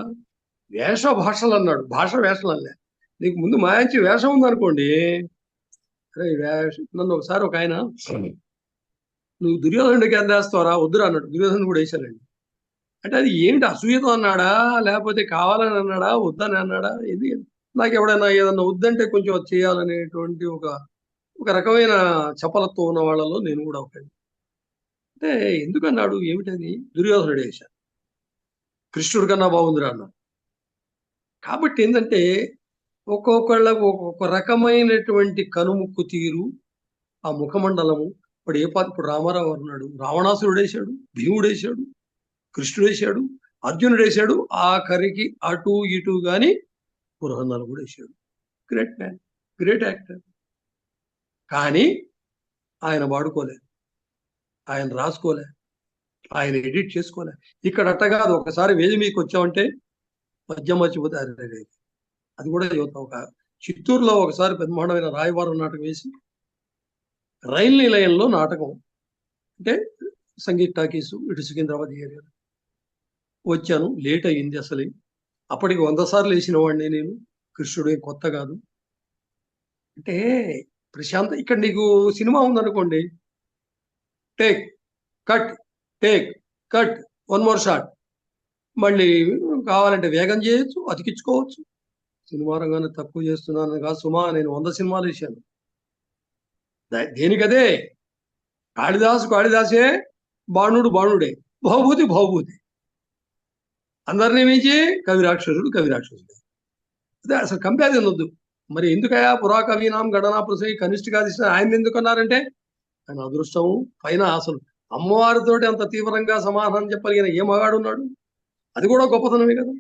భాషలు అన్నాడు, వేషాలు అన్నా. నీకు ముందు మాయంచి వేషం ఉందనుకోండి, అరే నన్ను ఒకసారి ఒక ఆయన, నువ్వు దుర్యోధనుడికి ఎంత వేస్తావరా, వద్దురా అన్నాడు. దుర్యోధను కూడా వేశానండి. అంటే అది ఏమిటి, అసూయతో అన్నాడా, లేకపోతే కావాలని అన్నాడా, వద్దని అన్నాడా? ఇది నాకు ఎవడైనా ఏదన్నా వద్దంటే కొంచెం అది చేయాలనేటువంటి ఒక రకమైన చపలత్వం ఉన్న వాళ్ళలో నేను కూడా ఒకటి. అంటే ఎందుకన్నాడు, ఏమిటది, దుర్యోధనుడు వేశాను, కృష్ణుడి కన్నా బాగుందిరా అన్నాడు. కాబట్టి ఏంటంటే ఒక్కొక్కళ్ళకు ఒక్కొక్క రకమైనటువంటి కనుముక్కు తీరు, ఆ ముఖమండలము. ఇప్పుడు రామారావు అన్నాడు, రావణాసురుడు వేశాడు, భీముడు వేశాడు, కృష్ణుడు వేశాడు, అర్జునుడు వేశాడు, ఆఖరికి అటు ఇటు గాని పురహన్నాలు కూడా వేశాడు. Great man, great actor. కానీ ఆయన వాడుకోలే, ఆయన రాసుకోలే, ఆయన ఎడిట్ చేసుకోలే. ఇక్కడ అట్ట కాదు, ఒకసారి వేది మీకు వచ్చామంటే మధ్య మర్చిపోతే అది కూడా యువత. ఒక చిత్తూరులో ఒకసారి పెద్దమహమైన రాయవారం నాటకం వేసి, రైలు నిలయంలో నాటకం అంటే సంగీత్ టాకీసు, ఇటు సికింద్రాబాద్ ఏరియా వచ్చాను. లేట్ అయ్యింది అసలు. అప్పటికి 100 సార్లు వేసిన వాడిని నేను. కృష్ణుడు కొత్త కాదు. అంటే ప్రశాంత్ ఇక్కడ నీకు సినిమా ఉందనుకోండి, take cut take cut, one more shot, మళ్ళీ కావాలంటే వేగం చేయొచ్చు, అతికించుకోవచ్చు. సినిమా రంగాన్ని తక్కువ చేస్తున్నాను కాదు సుమా, నేను 100 సినిమాలు వేసాను. దేనికదే, కాళిదాసే, బాణుడు బాణుడే, భవభూతి. అందరినీ మించి కవి రాక్షసుడు. అదే అసలు కంపారిజన్ వద్దు. మరి ఎందుకయా పురాకవీనాం గణనా ప్రసంగి కనిష్ఠగా తీసిన ఆయన ఎందుకన్నారంటే ఆయన అదృష్టం పైన అసలు అమ్మవారితోటి అంత తీవ్రంగా సమాధానం చెప్పగలిగిన ఏ మగాడు ఉన్నాడు? అది కూడా గొప్పతనమే కదా.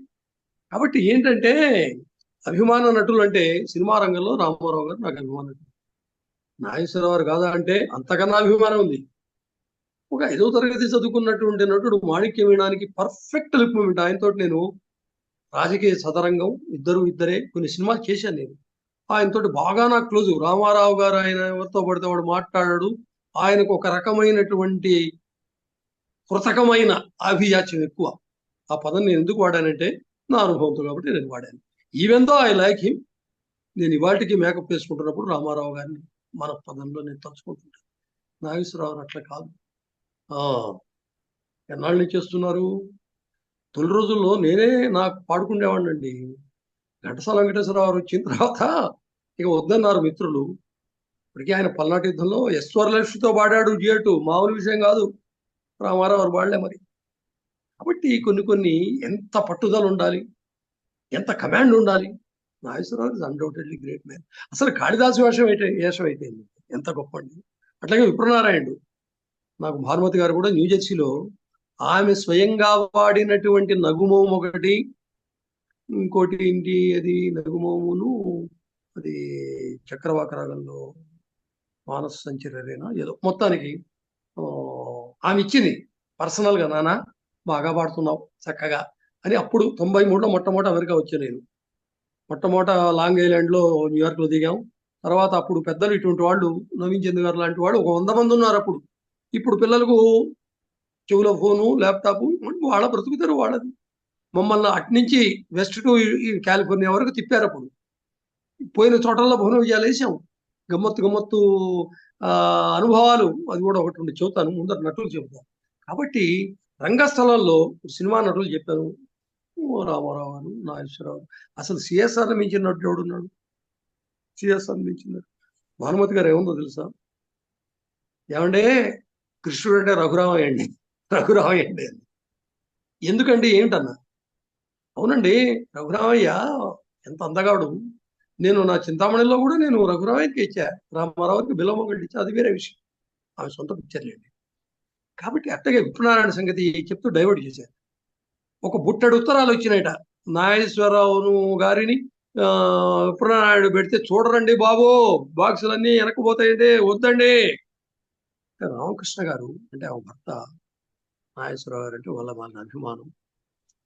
కాబట్టి ఏంటంటే అభిమాన నటులు అంటే సినిమా రంగంలో రామారావు గారు నాకు అభిమాన నటులు. నాగేశ్వరరావు గారు కాదా అంటే అంతకన్నా అభిమానం ఉంది. ఒక 5వ తరగతి చదువుకున్నటువంటి నటుడు మాణిక్యం వినడానికి పర్ఫెక్ట్ లిప్ మూమెంట్. ఆయనతో నేను రాజకీయ సదరంగం ఇద్దరే కొన్ని సినిమాలు చేశాను నేను. ఆయనతోటి బాగా నాకు క్లోజు. రామారావు గారు ఆయన ఎవరితో పడితే వాడు మాట్లాడాడు. ఆయనకు ఒక రకమైనటువంటి కృతకమైన ఆభిజాత్యం ఎక్కువ. ఆ పదం నేను ఎందుకు వాడానంటే నా అనుభవంతో కాబట్టి నేను వాడాను. Even though I like him. నేను ఇవాళకి మేకప్ వేసుకుంటున్నప్పుడు రామారావు గారిని మన పదంలో నేను తలుచుకుంటుంటాను. నాగేశ్వరరావు అట్లా కాదు. ఎన్నాళ్ళ నుంచి చేస్తున్నారు? తొలి రోజుల్లో నేనే నాకు పాడుకునేవాడిని అండి. ఘంటసాల వెంకటేశ్వరరావు వచ్చిన తర్వాత ఇక వద్దన్నారు మిత్రులు. ఇప్పటికీ ఆయన పల్నాటి యుద్ధంలో ఎస్వరలక్ష్మితో పాడాడు జియటు, మామూలు విషయం కాదు. రామారావు గారు పాడలే మరి. కాబట్టి కొన్ని ఎంత పట్టుదల ఉండాలి, ఎంత కమాండ్ ఉండాలి. Nageswara Rao is undoubtedly great man. అసలు కాళిదాసు వేషం అయితే ఎంత గొప్ప అండి. అట్లాగే విప్రనారాయణుడు. నాకు భానుమతి గారు కూడా న్యూజెర్సీలో ఆమె స్వయంగా వాడినటువంటి నగుమోము ఒకటి, ఇంకోటి ఏంటి అది నగుమోమును, అది చక్రవాక రాగంలో మానస సంచరేనా ఏదో, మొత్తానికి ఆమె ఇచ్చింది పర్సనల్గా, నాన్న బాగా పాడుతున్నావు చక్కగా అని. అప్పుడు 93లో మొట్టమొదటి అమెరికా వచ్చాను నేను. మొట్టమొదట లాంగ్ ఐలాండ్లో న్యూయార్క్లో దిగాం. తర్వాత అప్పుడు పెద్దలు ఇటువంటి వాళ్ళు, నవీన్ చంద్ర గారు లాంటి వాళ్ళు ఒక 100 మంది ఉన్నారు అప్పుడు. ఇప్పుడు పిల్లలకు చెవులో ఫోను, ల్యాప్టాప్, వాళ్ళ బ్రతుకుతారు వాళ్ళది. మమ్మల్ని అట్నుంచి వెస్ట్ టు కాలిఫోర్నియా వరకు తిప్పారు. అప్పుడు పోయిన చోటల్లో భవన విజయాలు వేసాం. గమ్మత్తు అనుభవాలు అది కూడా ఒకటి ఉండి చెబుతాను, ముందర నటులు చెబుతాను. కాబట్టి రంగస్థలంలో సినిమా నటులు చెప్పాను. రామారావు గారు, నాగేశ్వరరావు. అసలు సిఎస్ఆర్ మించిన నటుడు ఎవడున్నాడు? సిఎస్ఆర్ మించిన భానుమతి గారు ఏముందో తెలుసా? ఏమంటే కృష్ణుడు అంటే రఘురామయ్య అండి. ఎందుకండి ఏమిటన్నా? అవునండి, రఘురామయ్య ఎంత అందగాడు. నేను నా చింతామణిలో కూడా నేను రఘురామయ్యకి ఇచ్చా, రామారావుకి బిల్లమ్మగడ్డి ఇచ్చా, అది వేరే విషయం. ఆమె సొంత పిక్చర్లేండి. కాబట్టి అట్టగే విప్రనారాయణ సంగతి చెప్తూ డైవర్ట్ చేశారు. ఒక బుట్టడు ఉత్తరాలు వచ్చినాయట. నాగేశ్వరరావును గారిని విప్రనారాయణుడు పెడితే, చూడరండి బాబు, బాక్సులన్నీ వెనకపోతాయండి, వద్దండి. రామకృష్ణ గారు అంటే ఆ భర్త, నాగేశ్వరరావు గారు అంటే వాళ్ళ అభిమానం.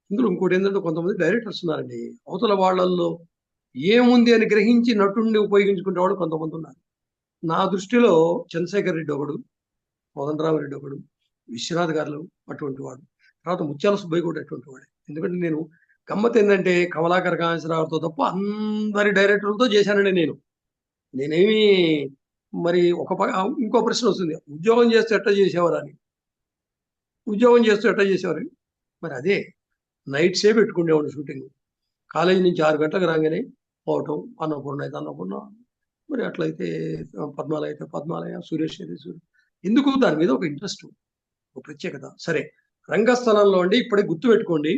ఇందులో ఇంకోటి ఏంటంటే కొంతమంది డైరెక్టర్స్ ఉన్నారండి, అవతల వాళ్ళల్లో ఏముంది అని గ్రహించి నటుడిని ఉపయోగించుకునే వాళ్ళు కొంతమంది ఉన్నారు. నా దృష్టిలో చంద్రశేఖర్ రెడ్డి ఒకడు, కోదండరామరెడ్డి ఒకడు, విశ్వనాథ్ గారు అటువంటి వాడు, తర్వాత ముత్యాల సుబ్బయ్య కూడా అటువంటి వాడే. ఎందుకంటే నేను గమ్మత్ ఏంటంటే కమలాకర్ కామేశ్వరరావుతో తప్ప అందరి డైరెక్టర్లతో చేశానండి నేనేమి మరి ఇంకో ప్రశ్న వస్తుంది, ఉద్యోగం చేస్తూ ఎట్లా చేసేవారు మరి అదే నైట్ సేపు పెట్టుకునేవాడు షూటింగ్. కాలేజీ నుంచి 6 గంటలకు రాగానే పోవటం, అన్నపూర్ణ అయితే అన్నపూర్ణ, మరి అట్లయితే పద్మాలయ అయితే పద్మాలయ, సురేష్ అయితే సురేష్. ఎందుకు? దాని మీద ఒక ఇంట్రెస్ట్, ఒక ప్రత్యేకత. సరే, రంగస్థలంలో అండి ఇప్పుడే గుర్తు పెట్టుకోండి,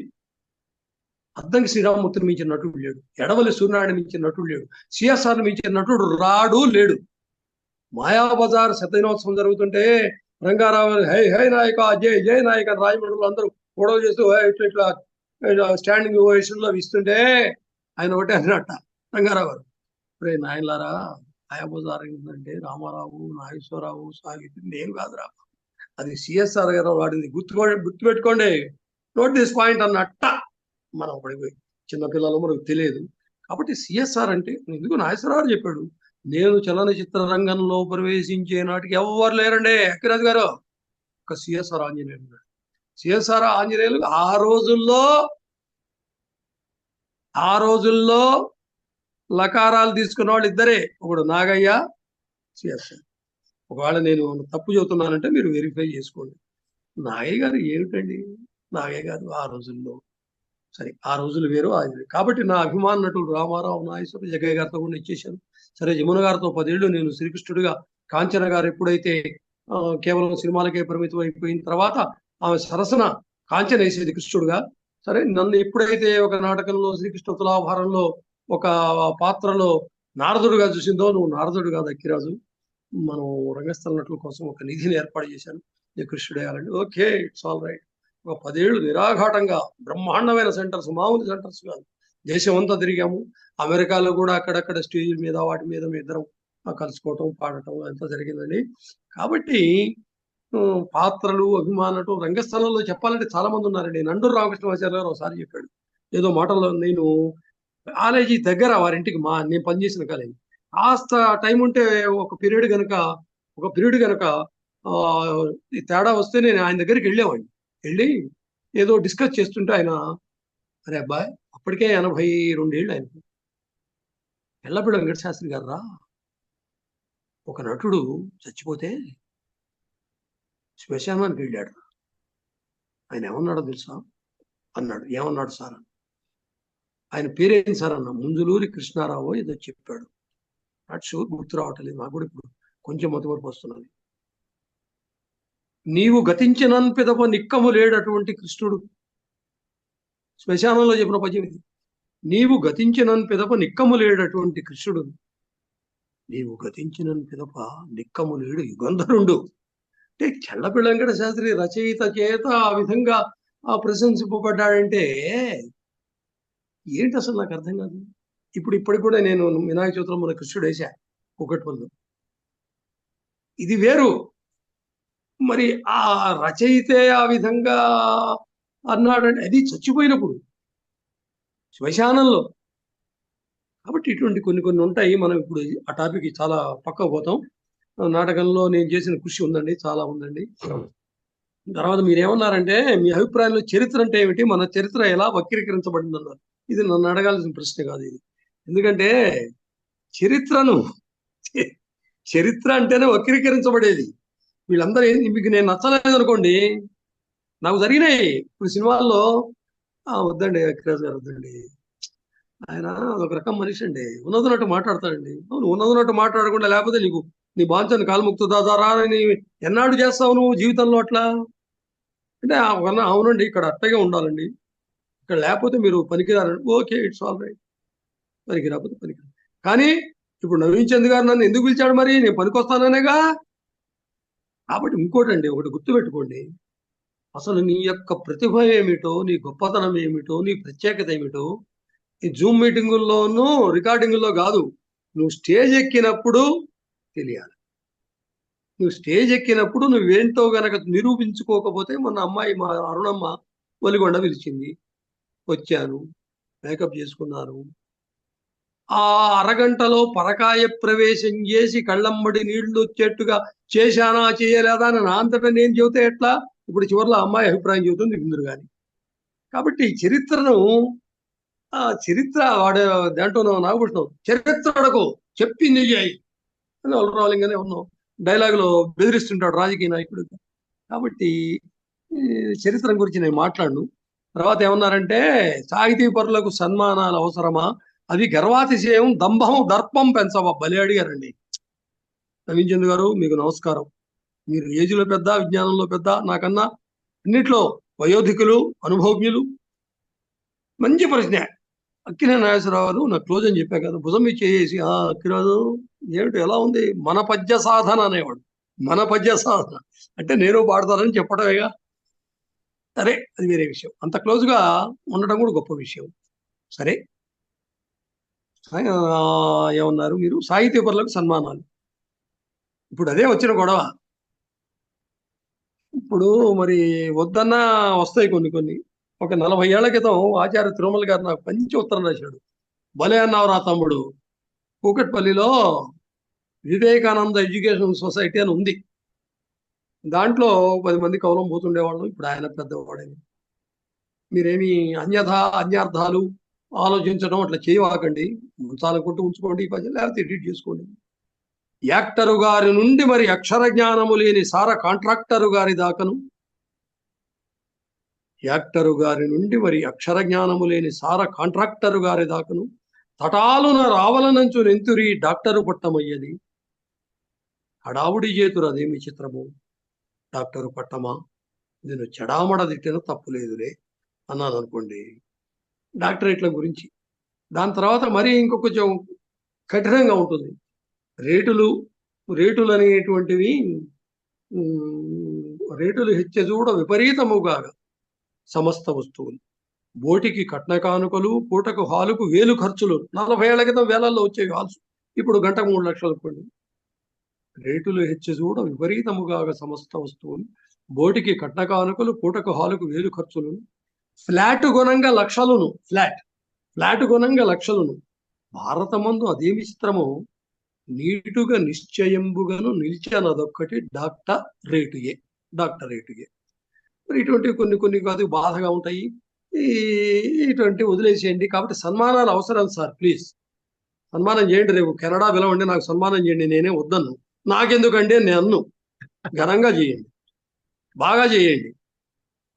అద్దంకి శ్రీరామమూర్తిని మించిన నటుడు లేడు, ఎడవల్లి సూర్యనారాయణ మించిన నటుడు లేడు, సిఎస్ఆర్ మించిన నటుడు లేడు. మాయాబజార్ శతదినోత్సవం జరుగుతుంటే రంగారావు హై నాయక, జై నాయక అని రాజమండ్రిలో అందరూ గొడవ చేస్తూ ఇట్లా స్టాండింగ్ ఓవేషన్లో ఇస్తుంటే ఆయన ఒకటే అన్నట్ట, రంగారావు గారు, రే నాయనలారా, మాయాబజార్ ఏంటంటే రామారావు, నాగేశ్వరరావు, సాగిత్రి, నేను కాదురా, అది సిఎస్ఆర్ గారు వాడింది, గుర్తుపెట్టుకోండి, నోట్ దిస్ పాయింట్ అన్నట్ట. మనం పడిపోయి చిన్నపిల్లలు మనకు తెలియదు. కాబట్టి సిఎస్ఆర్ అంటే ఎందుకు నాగేశ్వరరావు చెప్పాడు, నేను చలనచిత్ర రంగంలో ప్రవేశించే నాటికి ఎవరు లేరండి అక్కిరాజు గారు, ఒక సిఎస్ఆర్ ఆంజనేయులు ఉన్నాడు. సిఎస్ఆర్ ఆంజనేయులు ఆ రోజుల్లో లకారాలు తీసుకున్న వాళ్ళు ఇద్దరే, ఒకడు నాగయ్య, సిఎస్ఐ. ఒకవేళ నేను తప్పు చెబుతున్నానంటే మీరు వెరిఫై చేసుకోండి. నాగయ్య గారు ఏమిటండి, నాగయ్య గారు ఆ రోజుల్లో, సరే ఆ రోజులు వేరు కాబట్టి నా అభిమాన నటుడు రామారావు, నాగేశ్వర, జగ్గయ్య గారితో కూడా ఇచ్చేశాను. సరే యమున గారితో 10 ఏళ్ళు నేను శ్రీకృష్ణుడిగా, కాంచన గారు ఎప్పుడైతే కేవలం సినిమాలకే పరిమితం అయిపోయిన తర్వాత ఆమె సరసన కాంచన వేసేది కృష్ణుడుగా, సరే నన్ను ఎప్పుడైతే ఒక నాటకంలో శ్రీకృష్ణ తులాభారంలో ఒక పాత్రలో నారదుడుగా చూసిందో, నువ్వు నారదుడు కాదు అక్కిరాజు, మనం రంగస్థల నటుల కోసం ఒక నిధిని ఏర్పాటు చేశాను, నేను కృష్ణుడు వేయాలండి. Okay, it's all right. ఒక 10 ఏళ్ళు నిరాఘాటంగా బ్రహ్మాండమైన సెంటర్స్, మామూలు సెంటర్స్ కాదు, దేశం అంతా తిరిగాము. అమెరికాలో కూడా అక్కడక్కడ స్టేజ్ మీద వాటి మీద మీ ఇద్దరం కలుసుకోవటం, పాడటం అంతా జరిగిందండి. కాబట్టి పాత్రలు, అభిమానటు రంగస్థలంలో చెప్పాలంటే చాలా మంది ఉన్నారండి. నండూరు రామకృష్ణమాచార్య గారు ఒకసారి చెప్పాడు ఏదో మాటల్లో, నేను కాలేజీ దగ్గర వారింటికి నేను పనిచేసిన కాలేజీ కాస్త టైం ఉంటే ఒక పీరియడ్ కనుక ఈ తేడా వస్తే నేను ఆయన దగ్గరికి వెళ్ళేవాడిని. వెళ్ళి ఏదో డిస్కస్ చేస్తుంటే ఆయన, అరే అబ్బాయి అప్పటికే 82 ఏళ్ళు ఆయనకు, ఎల్లపిల్ల వెంకట శాస్త్రి గారు రా, ఒక నటుడు చచ్చిపోతే శ్మశానానికి వెళ్ళాడు, ఆయన ఏమన్నాడో తెలుసా అన్నాడు. ఏమన్నాడు సార్, ఆయన పేరేంటి సార్ అన్న, ముంజులూరి కృష్ణారావు ఏదో చెప్పాడు, నాట్ షూర్, గుర్తు రావట్లేదు నాకు కూడా, ఇప్పుడు కొంచెం మతిమరుపు వస్తున్నది. నీవు గతించినన్ పిదప నిక్కము లేడటువంటి కృష్ణుడు, శ్మశానంలో చెప్పిన పద్యం ఇది. నీవు గతించినన్ పిదప నిక్కము లేడటువంటి కృష్ణుడు, నీవు గతించినన్ పిదప నిక్కము లేడు యుగంధరుండు. అంటే చెల్లపిల్ల వెంకట శాస్త్రి రచయిత చేత ఆ విధంగా ప్రశంసింపబడ్డాడంటే ఏంటి అసలు నాకు అర్థం కాదు. ఇప్పటికి కూడా నేను వినాయక చవితిలో మన కృష్ణుడు వేసా కూకట్పల్లిలో, ఇది వేరు. మరి ఆ రచయితే ఆ విధంగా అన్నాడంటే అది చచ్చిపోయినప్పుడు శ్మశానంలో. కాబట్టి ఇటువంటి కొన్ని ఉంటాయి. మనం ఇప్పుడు ఆ టాపిక్ చాలా పక్కకు పోతాం. నాటకంలో నేను చేసిన కృషి ఉందండి, చాలా ఉందండి. తర్వాత మీరేమన్నారంటే మీ అభిప్రాయంలో చరిత్ర అంటే ఏమిటి, మన చరిత్ర ఎలా వక్రీకరించబడింది అన్నారు. ఇది నన్ను అడగాల్సిన ప్రశ్న కాదు ఇది. ఎందుకంటే చరిత్ర అంటేనే వక్రీకరించబడేది. వీళ్ళందరూ మీకు నేను నచ్చలేదు అనుకోండి, నాకు జరిగినాయి. ఇప్పుడు సినిమాల్లో వద్దండి అక్కిరాజ్ గారు, వద్దండి, ఆయన ఒక రకం మనిషి అండి, ఉన్నదన్నట్టు మాట్లాడతాడండి. ఉన్నదన్నట్టు మాట్లాడకుండా లేకపోతే నీ బాంచని కాలుముక్తుందా దారా అని ఎన్నాడు చేస్తావు నువ్వు జీవితంలో అట్లా అంటే, అవునండి ఇక్కడ అట్టగా ఉండాలండి, ఇక్కడ లేకపోతే మీరు పనికిరారండి. ఓకే, ఇట్స్ ఆల్ రైట్, పనికిరాకపోతే పనికిరా. కానీ ఇప్పుడు నవీన్ చంద్ గారు నన్ను ఎందుకు పిలిచాడు, మరి నేను పనికొస్తాననేగా. కాబట్టి ఇంకోటండి, ఒకటి గుర్తుపెట్టుకోండి, అసలు నీ యొక్క ప్రతిభ ఏమిటో, నీ గొప్పతనం ఏమిటో, నీ ప్రత్యేకత ఏమిటో ఈ జూమ్ మీటింగుల్లోనూ రికార్డింగుల్లో కాదు, నువ్వు స్టేజ్ ఎక్కినప్పుడు తెలియాలి. నువ్వు స్టేజ్ ఎక్కినప్పుడు నువ్వేంటో గనక నిరూపించుకోకపోతే, మన అమ్మాయి మా అరుణమ్మ ఒలిగొండ పిలిచింది, వచ్చాను, మేకప్ చేసుకున్నాను, ఆ అరగంటలో పరకాయ ప్రవేశం చేసి కళ్ళమ్మడి నీళ్లు వచ్చేట్టుగా చేశానా చేయలేదా అని నా అంతటా నేను చెబితే ఎట్లా. ఇప్పుడు చివరిలో అమ్మాయి అభిప్రాయం చెబుతుంది ఇందురు కానీ. కాబట్టి చరిత్ర వాడు దాంట్లో నాగభూషణం, చరిత్ర అడకు చెప్పింది చేయి అని అలరాలింగానే ఉన్నాం. డైలాగులో బెదిరిస్తుంటాడు రాజకీయ నాయకుడు. కాబట్టి చరిత్ర గురించి నేను మాట్లాడను. తర్వాత ఏమన్నారంటే, సాహితీ పరులకు సన్మానాలు అవసరమా, అది గర్వాతిశయం, దంభం, దర్పం పెంచవా. భలే అడిగారండి. నవీన్ చంద్ గారు మీకు నమస్కారం. మీరు ఏజ్లో పెద్ద, విజ్ఞానంలో పెద్ద, నాకన్నా అన్నిట్లో వయోధికులు, అనుభవజ్ఞులు. మంచి ప్రశ్న. అక్కినేని నాగేశ్వరరావు గారు నాకు క్లోజ్ అని చెప్పా కదా, భుజం మీద చేసి, అక్కిరాజు ఏమిటి ఎలా ఉంది, మన పద్య సాధన అనేవాడు. మన పద్య సాధన అంటే నేను పాడతానని చెప్పడమేగా. సరే, అది వేరే విషయం. అంత క్లోజ్గా ఉండడం కూడా గొప్ప విషయం. సరే, ఏమన్నారు మీరు, సాహితీ పరులకు సన్మానాలు. ఇప్పుడు అదే వచ్చిన గొడవ. ఇప్పుడు మరి వద్దన్నా వస్తాయి కొన్ని. ఒక 40 ఏళ్ల క్రితం ఆచార్య తిరుమల గారు నాకు మంచి ఉత్తరం రాశాడు. భలే అన్నావు రా తమ్ముడు, కూకట్పల్లిలో వివేకానంద ఎడ్యుకేషన్ సొసైటీ అని ఉంది, దాంట్లో 10 మంది కౌలం పోతుండేవాళ్ళం, ఇప్పుడు ఆయన పెద్దవాడని. మీరేమి అన్యార్థాలు ఆలోచించడం అట్లా చేయవాకండి. ఉంచాలనుకుంటూ ఉంచుకోండి, ఈ పద్యం లేకపోతే ఎడిట్ చేసుకోండి. యాక్టరు గారి నుండి మరి అక్షర జ్ఞానము లేని సార కాంట్రాక్టరు గారి దాకను, యాక్టరు గారి నుండి మరి అక్షర జ్ఞానము లేని సార కాంట్రాక్టరు గారి దాకను తటాలున రావలనంచు నెంతురి డాక్టరు పట్టమయ్యది. హడావుడి చేతురు అదేమి చిత్రము, డాక్టరు పట్టమా నేను చెడామడ తిట్టిన తప్పులేదులే అన్నాను అనుకోండి డాక్టరేట్ల గురించి. దాని తర్వాత మరి ఇంకొక కొంచెం కఠినంగా ఉంటుంది. రేటులు అనేటువంటివి రేటులు హెచ్చజూడ విపరీతముగా సమస్త వస్తువులు, బోటికి కట్న కానుకలు, పూటకు హాలుకు వేలు ఖర్చులు. 40 ఏళ్ల క్రితం వేలల్లో వచ్చేవి హాల్స్, ఇప్పుడు గంటకు 3 లక్షలు అనుకోండి. రేటులు హెచ్చజూడ విపరీతముగా సమస్త వస్తువులు, బోటికి కట్న కానుకలు, పూటకు హాలుకు వేలు ఖర్చులు, ఫ్లాట్ గుణంగా లక్షలును, ఫ్లాట్ గుణంగా లక్షలును. భారతమందు అదేమి చిత్రమో నీటుగా నిశ్చయంబుగాను నిలిచానదొక్కటి డాక్టరేటుయే. మరి ఇటువంటి కొన్ని కాదు బాధగా ఉంటాయి. ఇటువంటి వదిలేసేయండి. కాబట్టి సన్మానాలు అవసరం సార్, ప్లీజ్ సన్మానం చేయండి. రేపు కెనడా పిలవండి, నాకు సన్మానం చేయండి, నేనే వద్దన్ను. నాకెందుకంటే నేను ఘనంగా చేయండి, బాగా చేయండి.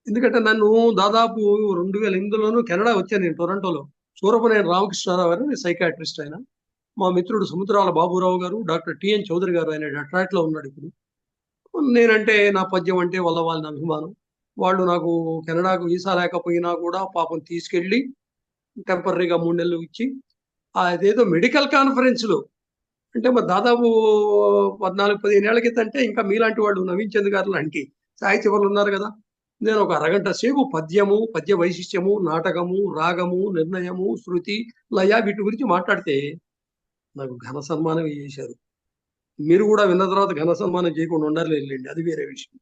ఎందుకంటే నన్ను దాదాపు 2008లోనూ కెనడా వచ్చాను నేను, టొరంటోలో. సూరపనేని రామకృష్ణారావు గారు సైకాట్రిస్ట్, ఆయన మా మిత్రుడు సముద్రాల బాబురావు గారు, డాక్టర్ టిఎన్ చౌదరి గారు, ఆయన డెట్రాయిట్లో ఉన్నాడు ఇప్పుడు. నేనంటే నా పద్యం అంటే వాళ్ళ అభిమానం. వాళ్ళు నాకు కెనడాకు వీసా లేకపోయినా కూడా పాపం తీసుకెళ్ళి టెంపరీగా 3 నెలలు ఇచ్చి, అదేదో మెడికల్ కాన్ఫరెన్స్లో అంటే మరి దాదాపు 14-15 ఏళ్ల క్రితం అంటే ఇంకా మీలాంటి వాళ్ళు నవీన్ చంద్ గారు లాంటి సాహిత్య వాళ్ళు ఉన్నారు కదా. నేను ఒక అరగంట సేపు పద్యము, పద్య వైశిష్ట్యము, నాటకము, రాగము, నిర్ణయము, శృతి, లయ వీటి గురించి మాట్లాడితే నాకు ఘన సన్మానం చేశారు. మీరు కూడా విన్న తర్వాత ఘన సన్మానం చేయకుండా ఉండలేండి, అది వేరే విషయం.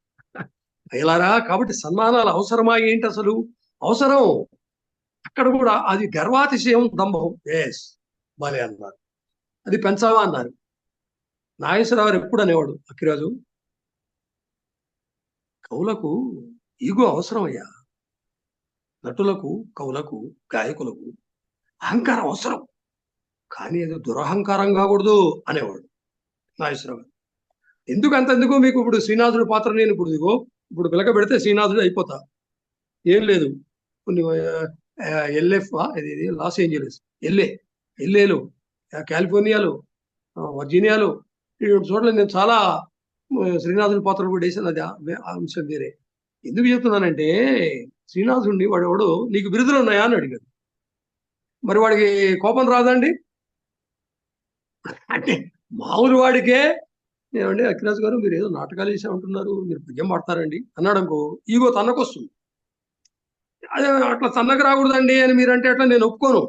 అయ్యలారా, కాబట్టి సన్మానాలు అవసరమా ఏంటి? అసలు అవసరం. అక్కడ కూడా అది గర్వాతిశయం, దంభం. ఎస్, భలే అన్నారు. అది పెంచావా అన్నారు. నాగేశ్వరరావు ఎప్పుడు అనేవాడు, అక్కిరాజు కవులకు ఈగో అవసరం అయ్యా, నటులకు, కవులకు, గాయకులకు అహంకారం అవసరం, కానీ అది దురహంకారం కాకూడదు అనేవాడు నాగేశ్వరరావు. ఎందుకు మీకు ఇప్పుడు శ్రీనాథుడి పాత్ర నేను ఇప్పుడు పిలక పెడితే శ్రీనాథుడు అయిపోతా, ఏం లేదు. కొన్ని ఎల్ఎఫ్ ఇది లాస్ ఏంజలీస్, ఎల్ఏలో, కాలిఫోర్నియాలో, వర్జీనియాలో చోట్ల నేను చాలా శ్రీనాథుడి పాత్రలు కూడా వేసాను. అది అంశం వేరే. ఎందుకు చెప్తున్నానంటే, శ్రీనాథుడిని వాడెవడు నీకు బిరుదులు ఉన్నాయా అని అడిగాడు. మరి వాడికి కోపం రాదండి? అంటే మామూలు వాడికే ఏమండి అక్కిరాజు గారు మీరు ఏదో నాటకాలు వేసా ఉంటున్నారు, మీరు పద్యం పడతారండి అన్నాడు అనుకో, ఈగో తన్నకొస్తుంది. అదే అట్లా తన్నకు రాకూడదండి అని మీరంటే అట్లా నేను ఒప్పుకోను.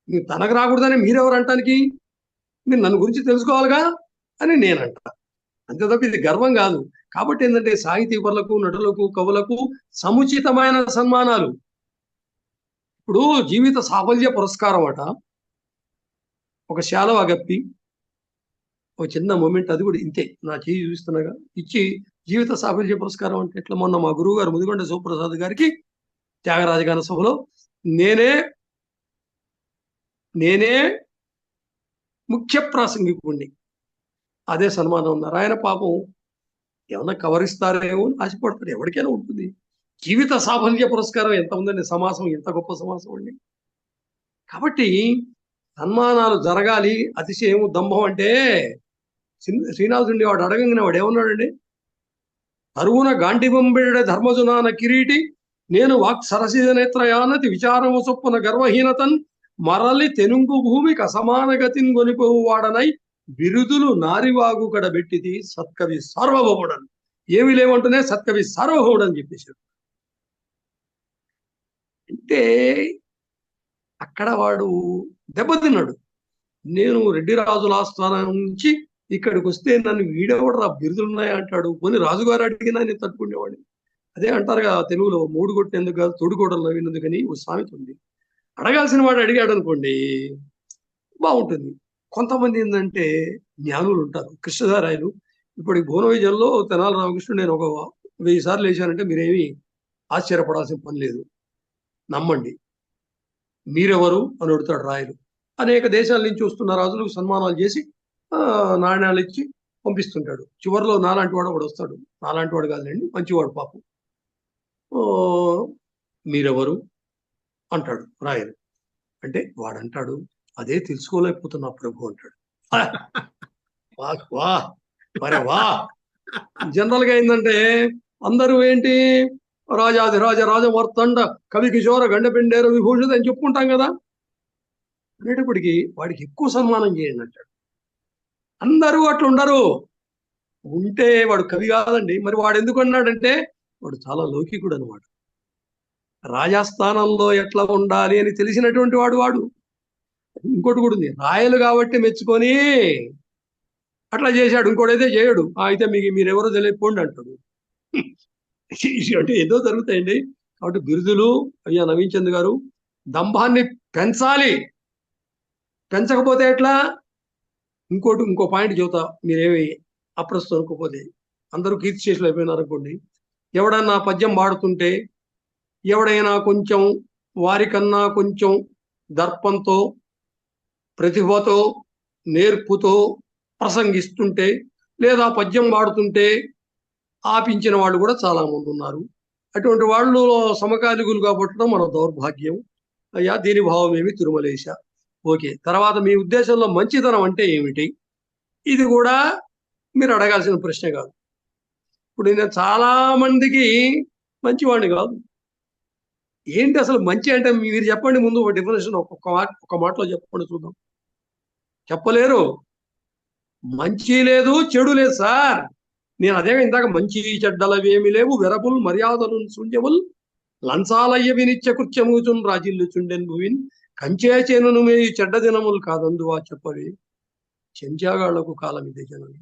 మీరు తనకు రాకూడదని మీరెవరు అంటానికి? మీరు నన్ను గురించి తెలుసుకోవాలిగా అని నేనంట. అంతే తప్ప ఇది గర్వం కాదు. కాబట్టి ఏంటంటే సాహితీపరులకు, నటులకు, కవులకు సముచితమైన సన్మానాలు. ఇప్పుడు జీవిత సాఫల్య పురస్కారం అట, ఒక శాలువా గప్పి ఒక చిన్న మూమెంట్, అది కూడా ఇంతే, నా చేయి చూపిస్తున్నాగా, ఇచ్చి జీవిత సాఫల్య పురస్కారం అంటే ఎట్లా? మొన్న మా గురువు గారు ముదిగొండ శివప్రసాద్ గారికి త్యాగరాజగాన సభలో నేనే ముఖ్య ప్రాసంగికుడిని, అదే సన్మానం ఉన్నారు. ఆయన పాపం ఏమన్నా కవరిస్తారేమో అని ఆశపడతాడు, ఎవరికైనా ఉంటుంది. జీవిత సాఫల్య పురస్కారం ఎంత ఉందండి, సమాసం ఎంత గొప్ప సమాసం అండి. కాబట్టి సన్మానాలు జరగాలి. అతిశయము, దంభం అంటే శ్రీనాథుడి వాడు అడగంగానే వాడు ఏమన్నాడండి, తరువున గాండిబంబెడ ధర్మజునాన కిరీటి నేను వాక్ సరసిజ నేత్రయానతి విచారము చొప్పున గర్వహీనతన్ మరలి తెనుంగు భూమికి అసమాన గతిని కొనిపోవు వాడనై బిరుదులు నారివాగు కడబెట్టిది సత్కవి సార్వభౌముడని. ఏమి లేవంటూనే సత్కవి సార్వభౌముడు అని చెప్పేశాడు. అంటే అక్కడ వాడు దెబ్బతిన్నాడు. నేను రెడ్డి రాజుల ఆస్థానం నుంచి ఇక్కడికి వస్తే నన్ను వీడేవాడు బిరుదులు ఉన్నాయా అంటాడు. పోనీ రాజుగారు అడిగినా నేను తట్టుకునేవాడిని. అదే అంటారు కదా తెలుగులో, మూడు కొట్టినందుకు కాదు తోడుకోవడం నవ్వినందుకని ఓ సామెత ఉంది. అడగాల్సిన వాడు అడిగాడు అనుకోండి బాగుంటుంది. కొంతమంది ఏంటంటే జ్ఞానులు ఉంటారు, కృష్ణధారాయలు. ఇప్పుడు భువన విజయంలో తెనాలి రామకృష్ణుడు నేను ఒక 1000 సార్లు వేశానంటే మీరేమి ఆశ్చర్యపడాల్సిన పని లేదు, నమ్మండి. మీరెవరు అని అడుగుతాడు రాయలు. అనేక దేశాల నుంచి వస్తున్న రాజులకు సన్మానాలు చేసి నాణ్యాలు ఇచ్చి పంపిస్తుంటాడు. చివరిలో నాలాంటి వాడు ఒకడు వస్తాడు. నాలాంటి వాడు కాదులేండి, మంచివాడు పాపం. మీరెవరు అంటాడు రాయలు. అంటే వాడంటాడు, అదే తెలుసుకోలేకపోతున్నా ప్రభు అంటాడు. వా మరే వా. జనరల్ గా ఏంటంటే అందరూ ఏంటి రాజాధిరాజ రాజవర్తండ కవి కిశోర గండపెండేర విభూషిత అని చెప్పుకుంటాం కదా. అనేటప్పటికీ వాడికి ఎక్కువ సన్మానం చేయండి అంటాడు. అందరూ అట్లా ఉండరు. ఉంటే వాడు కవి కాదండి. మరి వాడు ఎందుకు అన్నాడంటే వాడు చాలా లౌకికుడు అనమాట. రాజస్థానంలో ఎట్లా ఉండాలి అని తెలిసినటువంటి వాడు. ఇంకోటి కూడా ఉంది, రాయలు కాబట్టి మెచ్చుకొని అట్లా చేశాడు, ఇంకోటైతే చేయడు. అయితే మీరెవరో తెలియకపోండి అంటాడు. అంటే ఏదో జరుగుతాయండి. కాబట్టి బిరుదులు అయ్యా నవీన్ చంద్ గారు దంభాన్ని పెంచాలి. పెంచకపోతే ఎట్లా? ఇంకో పాయింట్ చెబుతా, మీరేమి అప్రస్తుతం అనుకోపోతే. అందరూ కీర్తి చేతులు అయిపోయినారు అనుకోండి. ఎవడన్నా పద్యం పాడుతుంటే ఎవడైనా కొంచెం వారికన్నా కొంచెం దర్పంతో ప్రతిభతో నేర్పుతో ప్రసంగిస్తుంటే లేదా పద్యం పాడుతుంటే ఆపించిన వాళ్ళు కూడా చాలా మంది ఉన్నారు. అటువంటి వాళ్ళు సమకాలికులుగా పుట్టడం మన దౌర్భాగ్యం. అయ్యా దీని భావం ఏమి తిరుమలేశ. ఓకే, తర్వాత మీ ఉద్దేశంలో మంచితనం అంటే ఏమిటి? ఇది కూడా మీరు అడగాల్సిన ప్రశ్న కాదు. ఇప్పుడు నేను చాలా మందికి మంచివాడిని కాదు. ఏంటి అసలు మంచి అంటే మీరు చెప్పండి ముందు, ఒక డెఫినేషన్ ఒక్క మాటలో చెప్పండి చూద్దాం. చెప్పలేరు. మంచి లేదు చెడు లేదు సార్. నేను అదే ఇందాక మంచి చెడ్డలవేమి లేవు, వెరపుల్ మర్యాదలు శూన్యముల్ లంచాలయ్యవి నిత్య కృత్యముచున్ రాజిల్లుచుండెన్ భువిన్ కంచే చేనును మే చెడ్డ దినములు కాదందువా చెప్పవి చెంచాగాళ్లకు కాలం ఇదే జనని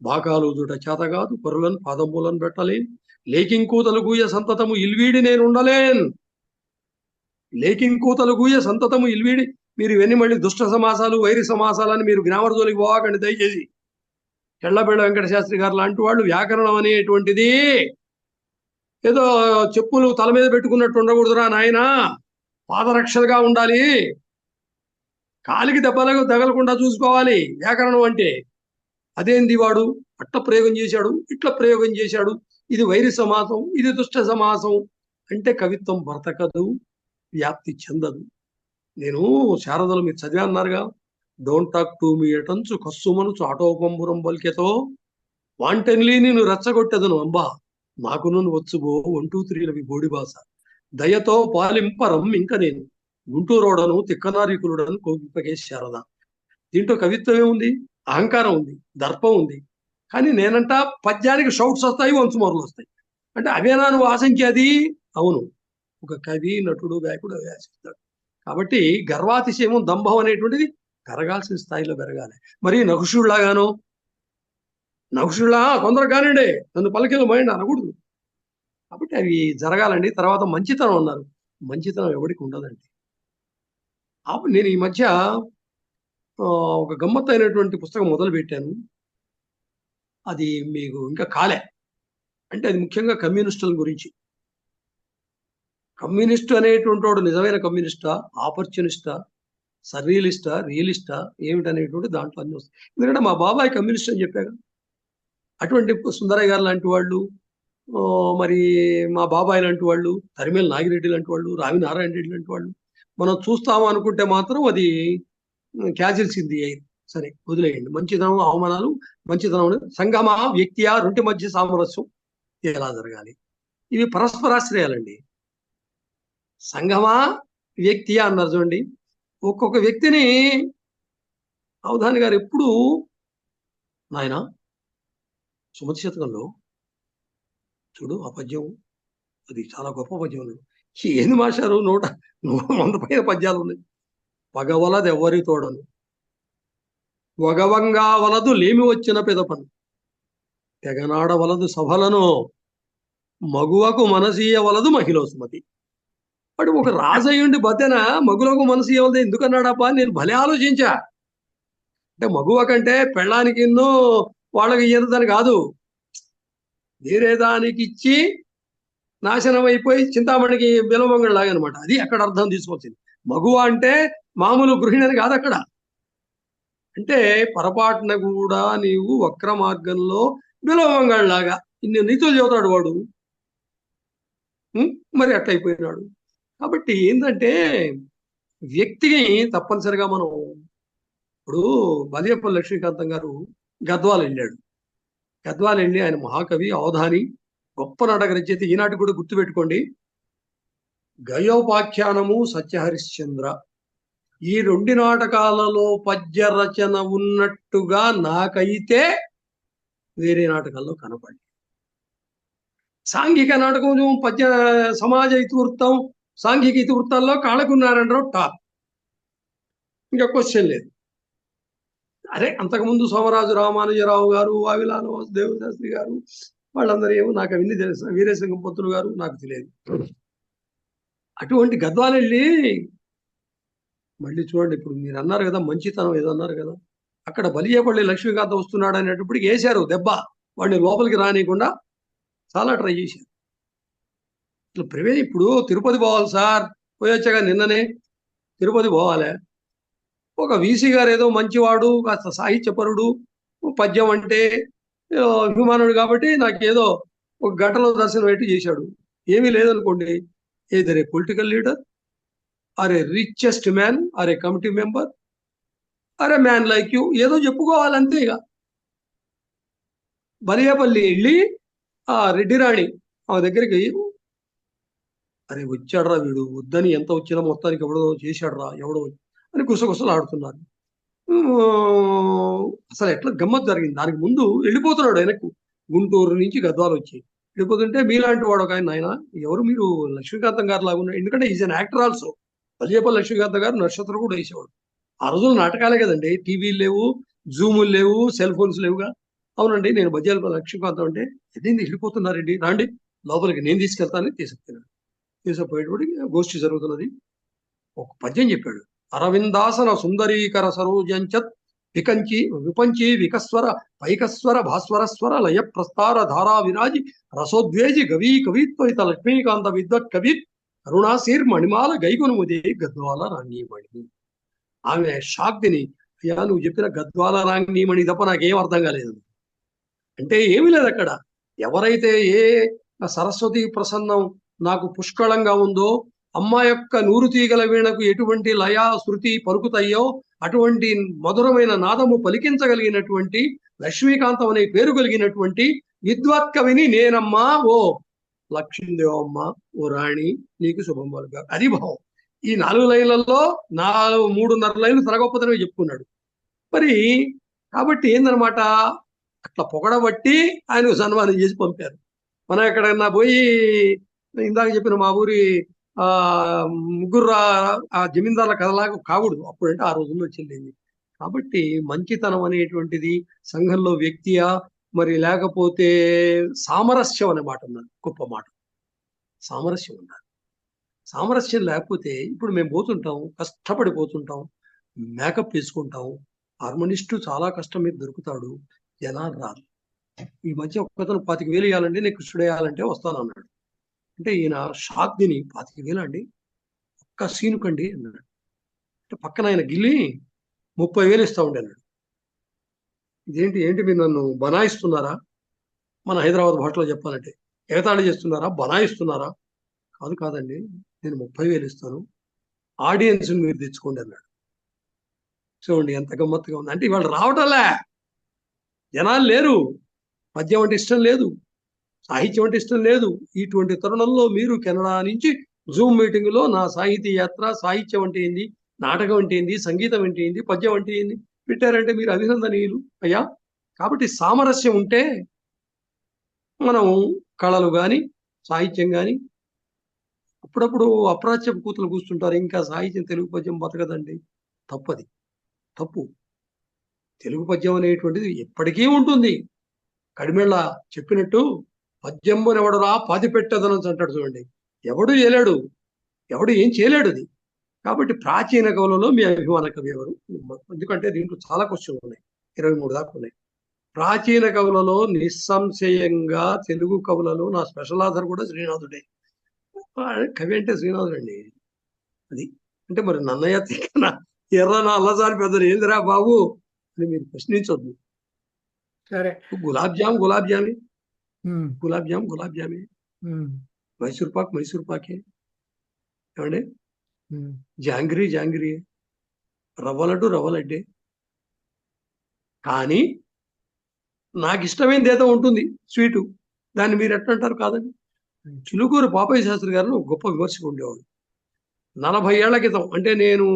బాకాలు దుట చేత కాదు పరులను పాదంబులను పెట్టలేన్ లేకింకూతలు గూయ సంతతము ఇల్వీడి నేను ఉండలేన్. లేకింకూతలు గూయ సంతతము ఇల్వీడి. మీరు ఇవన్నీ మళ్ళీ దుష్ట సమాసాలు వైరి సమాసాలని మీరు గ్రామర్ జోలికి పోవాకండి దయచేసి. చెళ్లబెళ్ళ వెంకట శాస్త్రి గారు లాంటి వాళ్ళు వ్యాకరణం అనేటువంటిది ఏదో చెప్పులు తల మీద పెట్టుకున్నట్టు ఉండకూడదురా నాయన, పాదరక్షలుగా ఉండాలి, కాలికి దెబ్బలకు తగలకుండా చూసుకోవాలి వ్యాకరణం అంటే. అదేంది వాడు అట్లా ప్రయోగం చేశాడు, ఇట్లా ప్రయోగం చేశాడు, ఇది వైరి సమాసం, ఇది దుష్ట సమాసం అంటే కవిత్వం బ్రతకదు, వ్యాప్తి చెందదు. నేను శారదలు మీరు చదివా అన్నారుగా, డోంట్ టాక్ టు మీ ఎటంచు కస్సుమనుచు ఆటోపంబురం బల్కెతో వాంటెన్లీ నేను రెచ్చగొట్టెదను అంబా నాకు నన్ను వచ్చుబో 1 2 3 బోడి భాష దయతో పాలింపరం ఇంక నేను గుంటూరోడను తిక్కనారీకులుడను కోపిపకే శారద. దీంట్లో కవిత్వం ఏముంది? అహంకారం ఉంది, దర్పం ఉంది. కానీ నేనంట పద్యానికి షౌట్స్ వస్తాయి, వంశమరులు వస్తాయి. అంటే అవేనా నువ్వు ఆశించేది? అవును, ఒక కవి నటుడు గాయకుడు అవి ఆశిస్తాడు. కాబట్టి గర్వాతిశయము దంభం అనేటువంటిది పెరగాల్సిన స్థాయిలో పెరగాలి. మరి నకుషుడిలాగాను కొందరు కానివ్వండి నన్ను పలకిలో మైండ్ అనకూడదు. కాబట్టి అవి జరగాలండి. తర్వాత మంచితనం అన్నారు. మంచితనం ఎవరికి ఉండదండి. అప్పుడు నేను ఈ మధ్య ఒక గమ్మత్తు అయినటువంటి పుస్తకం మొదలు పెట్టాను. అది మీకు ఇంకా కాలే. అంటే అది ముఖ్యంగా కమ్యూనిస్టుల గురించి. కమ్యూనిస్టు అనేటువంటి వాడు నిజమైన కమ్యూనిస్టా, ఆపర్చునిస్టా, సర్రియలిస్టా, రియలిస్టా ఏమిటనేటువంటి దాంట్లో అన్ని వస్తాయి. ఎందుకంటే మా బాబాయ్ కమ్యూనిస్ట్ అని చెప్పాగా. అటువంటి సుందరయ్య గారు లాంటి వాళ్ళు, మరి మా బాబాయ్ లాంటి వాళ్ళు, తరిమేల నాగిరెడ్డి లాంటి వాళ్ళు, రావి నారాయణ రెడ్డి లాంటి వాళ్ళు మనం చూస్తాము అనుకుంటే మాత్రం అది క్యాజువల్స్ ఇది అయింది. సరే వదిలేయండి. మంచితనం అవమానాలు, మంచితనం సంగమ వ్యక్తియా రెంటి మధ్య సామరస్యం ఎలా జరగాలి, ఇవి పరస్పరాశ్రయాలండి. సంగమా వ్యక్తియా అన్నారు చూడండి. ఒక్కొక్క వ్యక్తిని అవధాని గారు ఎప్పుడు నాయన సుమతి శతకంలో చూడు ఆ పద్యం, అది చాలా గొప్ప పద్యం. ఏంది మాస్టారు 100 పైన పద్యాలు ఉన్నాయి. పగవలది ఎవరి తోడను వగవంగా వలదు లేమి వచ్చిన పెదపను తెగనాడవలదు సభలను మగువకు మనసీయ వలదు మహిళ సుమతి. వాడు ఒక రాజయ్యుండి బతెన మగులకు మనసీయ వలదు ఎందుకన్నాడప్ప? నేను భలే ఆలోచించా. అంటే మగువ కంటే పెళ్ళానికి ఎన్నో వాళ్ళకి ఇయ్యదని కాదు, వేరే దానికి ఇచ్చి నాశనం అయిపోయి చింతామణికి బిలమంగళ లాగా అనమాట. అది అక్కడ అర్థం తీసుకోవాల్సింది. మగువ అంటే మామూలు గృహిణి అని కాదు అక్కడ. అంటే పొరపాటున కూడా నీవు వక్ర మార్గంలో విలోమంగాళ్ళలాగా ఇన్ని నీతులు చెబుతాడు వాడు. మరి అట్లా అయిపోయినాడు. కాబట్టి ఏంటంటే వ్యక్తిని తప్పనిసరిగా మనం ఇప్పుడు బలియపల్లి లక్ష్మీకాంతం గారు గద్వాల్ వెళ్ళాడు. గద్వాల్ వెళ్ళి ఆయన మహాకవి, అవధాని, గొప్ప నాటక రచయిత. ఈనాటి కూడా గుర్తుపెట్టుకోండి, గయోపాఖ్యానము, సత్యహరిశ్చంద్ర ఈ 2 నాటకాలలో పద్య రచన ఉన్నట్టుగా నాకైతే వేరే నాటకాల్లో కనపడి. సాంఘిక నాటకం, పద్య సమాజ ఇతివృత్తం, సాంఘిక ఇతివృత్తాల్లో కాళకున్నారాయణరావు టాప్, ఇంకా క్వశ్చన్ లేదు. అరే అంతకుముందు సోమరాజు రామానుజరావు గారు, వావిలాల వాసుదేవ శాస్త్రి గారు, వాళ్ళందరూ ఏమో నాకు అవన్నీ తెలుసు. వీరేశలింగం పంతులు గారు నాకు తెలియదు. అటువంటి గద్వాలు వెళ్ళి మళ్ళీ చూడండి, ఇప్పుడు మీరు అన్నారు కదా మంచితనం ఏదో అన్నారు కదా, అక్కడ బలియపల్లి లక్ష్మీకాంతం వస్తున్నాడు అనేటప్పటికి వేశారు దెబ్బ, వాడిని లోపలికి రానియకుండా చాలా ట్రై చేశారు. ఇప్పుడు తిరుపతి పోవాలి సార్, పోయొచ్చాక నిన్ననే తిరుపతి పోవాలి. ఒక వీసీ గారు ఏదో మంచివాడు, కాస్త సాహిత్యపరుడు, పద్యం అంటే అభిమానుడు కాబట్టి నాకేదో ఒక గంటలో దర్శనం పెట్టి చేశాడు. ఏమీ లేదనుకోండి, either a political leader, or a richest man, or a committee member, or a man like you, ఏదో చెప్పుకోవాలంతే. ఇక బలియపల్లి వెళ్ళి ఆ రెడ్డి రాణి ఆ దగ్గరికి, అరే వచ్చాడ్రా వీడు, వద్దని ఎంత వచ్చినా మొత్తానికి ఎవడో చేశాడ్రా, ఎవడో అని గుసగుసలు ఆడుతున్నారు. అసలు ఎట్లా గమ్మత్ జరిగింది. దానికి ముందు వెళ్ళిపోతున్నాడు ఆయనకు, గుంటూరు నుంచి గద్వాలు వచ్చి వెళ్ళిపోతుంటే మీలాంటి వాడు ఒక ఆయన ఎవరు మీరు లక్ష్మీకాంతం గారు లాగా ఉన్నాడు. ఎందుకంటే is an actor also. Baliyapalli Lakshmikantham garu నక్షత్రం కూడా వేసేవాడు. ఆ రోజులు నాటకాలే కదండి, టీవీలు లేవు, జూములు లేవు, సెల్ ఫోన్స్ లేవుగా. అవునండి, నేను బలియపల్లి లక్ష్మీకాంతం అంటే ఎదేంది వెళ్ళిపోతున్నారండి, రాండి లోపలికి నేను తీసుకెళ్తానని తీసుకుపోయినాడు. తీసుకుపోయేటప్పటికి గోష్ఠి జరుగుతున్నది. ఒక పద్యం చెప్పాడు. అరవిందాసన సుందరీకర సరోజంచత్ వికంచి విపంచి వికస్వర పైకస్వర భాస్వరస్వర లయ ప్రస్తార ధారా విరాజి రసోద్వేజి గవీ కవిత్వహిత లక్ష్మీకాంత విద్వత్ కవి కరుణాశీర్ మణిమాల గైకొనుముదే గద్వాల రాణీమణి. ఆమె షాక్తిని, అయ్యా నువ్వు చెప్పిన గద్వాల రాణీమణి తప్ప నాకేం అర్థం కాలేదు అంటే ఏమీ లేదు అక్కడ. ఎవరైతే ఏ సరస్వతి ప్రసన్నం నాకు పుష్కళంగా ఉందో, అమ్మ యొక్క నూరు తీగల వీణకు ఎటువంటి లయ శృతి పలుకుతాయో అటువంటి మధురమైన నాదము పలికించగలిగినటువంటి లక్ష్మీకాంతం అనే పేరు కలిగినటువంటి విద్వత్ కవిని నేనమ్మా, ఓ లక్ష్మీదేవమ్మ, ఓ రాణి నీకు శుభం పలుక. అది భావం. ఈ 4 లైన్లలో 3.5 లైన్లు తన గొప్పతనమే చెప్పుకున్నాడు. మరి కాబట్టి ఏందనమాట, అట్లా పొగడబట్టి ఆయనకు సన్మానం చేసి పంపారు. మనం ఎక్కడన్నా పోయి ఇందాక చెప్పిన మా ఊరి ముగ్గురు ఆ జమీందార్ల కథలాగా కాకూడదు. అప్పుడంటే ఆ రోజుల్లో చెల్లింది. కాబట్టి మంచితనం అనేటువంటిది సంఘంలో వ్యక్తియా, మరి లేకపోతే సామరస్యం అనే మాట ఉన్నది, గొప్ప మాట. సామరస్యం ఉండాలి. సామరస్యం లేకపోతే ఇప్పుడు మేము పోతుంటాం, కష్టపడిపోతుంటాం, మేకప్ వేసుకుంటాం, హార్మోనిస్టు చాలా కష్టం మీద దొరుకుతాడు, జనాలు రాదు. ఈ మధ్య ఒక్కతను 25,000 ఇవ్వాలండి, నేను కృష్ణుడు వేయాలంటే వస్తాను అన్నాడు. అంటే ఈయన షాక్ తిని 25,000 అండి ఒక్క సీను కండి అన్నాడు. అంటే పక్కన ఆయన గిల్లి 30,000 ఇస్తా ఉండే అన్నాడు. ఏంటి మీరు నన్ను బనాయిస్తున్నారా? మన హైదరాబాద్ భాషలో చెప్పాలంటే ఎగతాళి చేస్తున్నారా, బనాయిస్తున్నారా? కాదండి, నేను 30,000 ఇస్తాను, ఆడియన్స్ మీరు తెచ్చుకోండి అన్నాడు. చూడండి ఎంత గమ్మత్తుగా ఉంది. అంటే ఇవాళ రావటంలే, జనాలు లేరు, పద్యం అంటే ఇష్టం లేదు, సాహిత్యం అంటే ఇష్టం లేదు. ఇటువంటి తరుణంలో మీరు కెనడా నుంచి జూమ్ మీటింగ్ లో నా సాహితీ యాత్ర, సాహిత్యం అంటే ఏంది, నాటకం అంటే ఏంది, సంగీతం అంటే ఏంది, పద్యం అంటే ఏంది పెట్టారంటే మీరు అభినందనీయులు అయ్యా. కాబట్టి సామరస్యం ఉంటే మనం కళలు కానీ సాహిత్యం కానీ, అప్పుడప్పుడు అప్రాచ్యపు కూతులు కూర్చుంటారు, ఇంకా సాహిత్యం తెలుగు పద్యం బతకదండి. తప్పది, తప్పు. తెలుగు పద్యం అనేటువంటిది ఎప్పటికీ ఉంటుంది. కడిమెళ్ళ చెప్పినట్టు పద్యంబునెవడురా పాతి పెట్టదనని అంటాడు చూడండి. ఎవడు చేయలేడు, ఎవడు ఏం చేయలేడు అది. కాబట్టి ప్రాచీన కవులలో మీ అభిమాన కవి ఎవరు? ఎందుకంటే దీంట్లో చాలా క్వశ్చన్లు ఉన్నాయి, 23 దాకా ఉన్నాయి. ప్రాచీన కవులలో నిస్సంశయంగా తెలుగు కవులలో నా స్పెషల్ ఆథర్ కూడా శ్రీనాథుడే. కవి అంటే శ్రీనాథుడు అండి. అది అంటే మరి నన్నయ్య తిక్కన ఎర్ర నల్లసారి పెద్దలు ఏందిరా బాబు అని మీరు ప్రశ్నించొద్దు. సరే. గులాబ్ జామ్ గులాబ్ జామే, ఉమ్, గులాబ్ జామ్ గులాబ్ జామే, ఉమ్, మైసూర్ పాక్ మైసూర్ పాకే, ఏమండి ఉమ్. జాంగ్రీ జాంగ్రీ, రవ్వ లడ్డు రవ్వ లడ్డే. కానీ నాకు ఇష్టమైనది ఏదో ఉంటుంది స్వీటు, దాన్ని మీరు ఎట్లా అంటారు కాదండి. చిలుకూరు పాపయ్య శాస్త్రి గారు ఒక గొప్ప విమర్శకు ఉండేవాడు. 40 ఏళ్ల క్రితం, అంటే నేను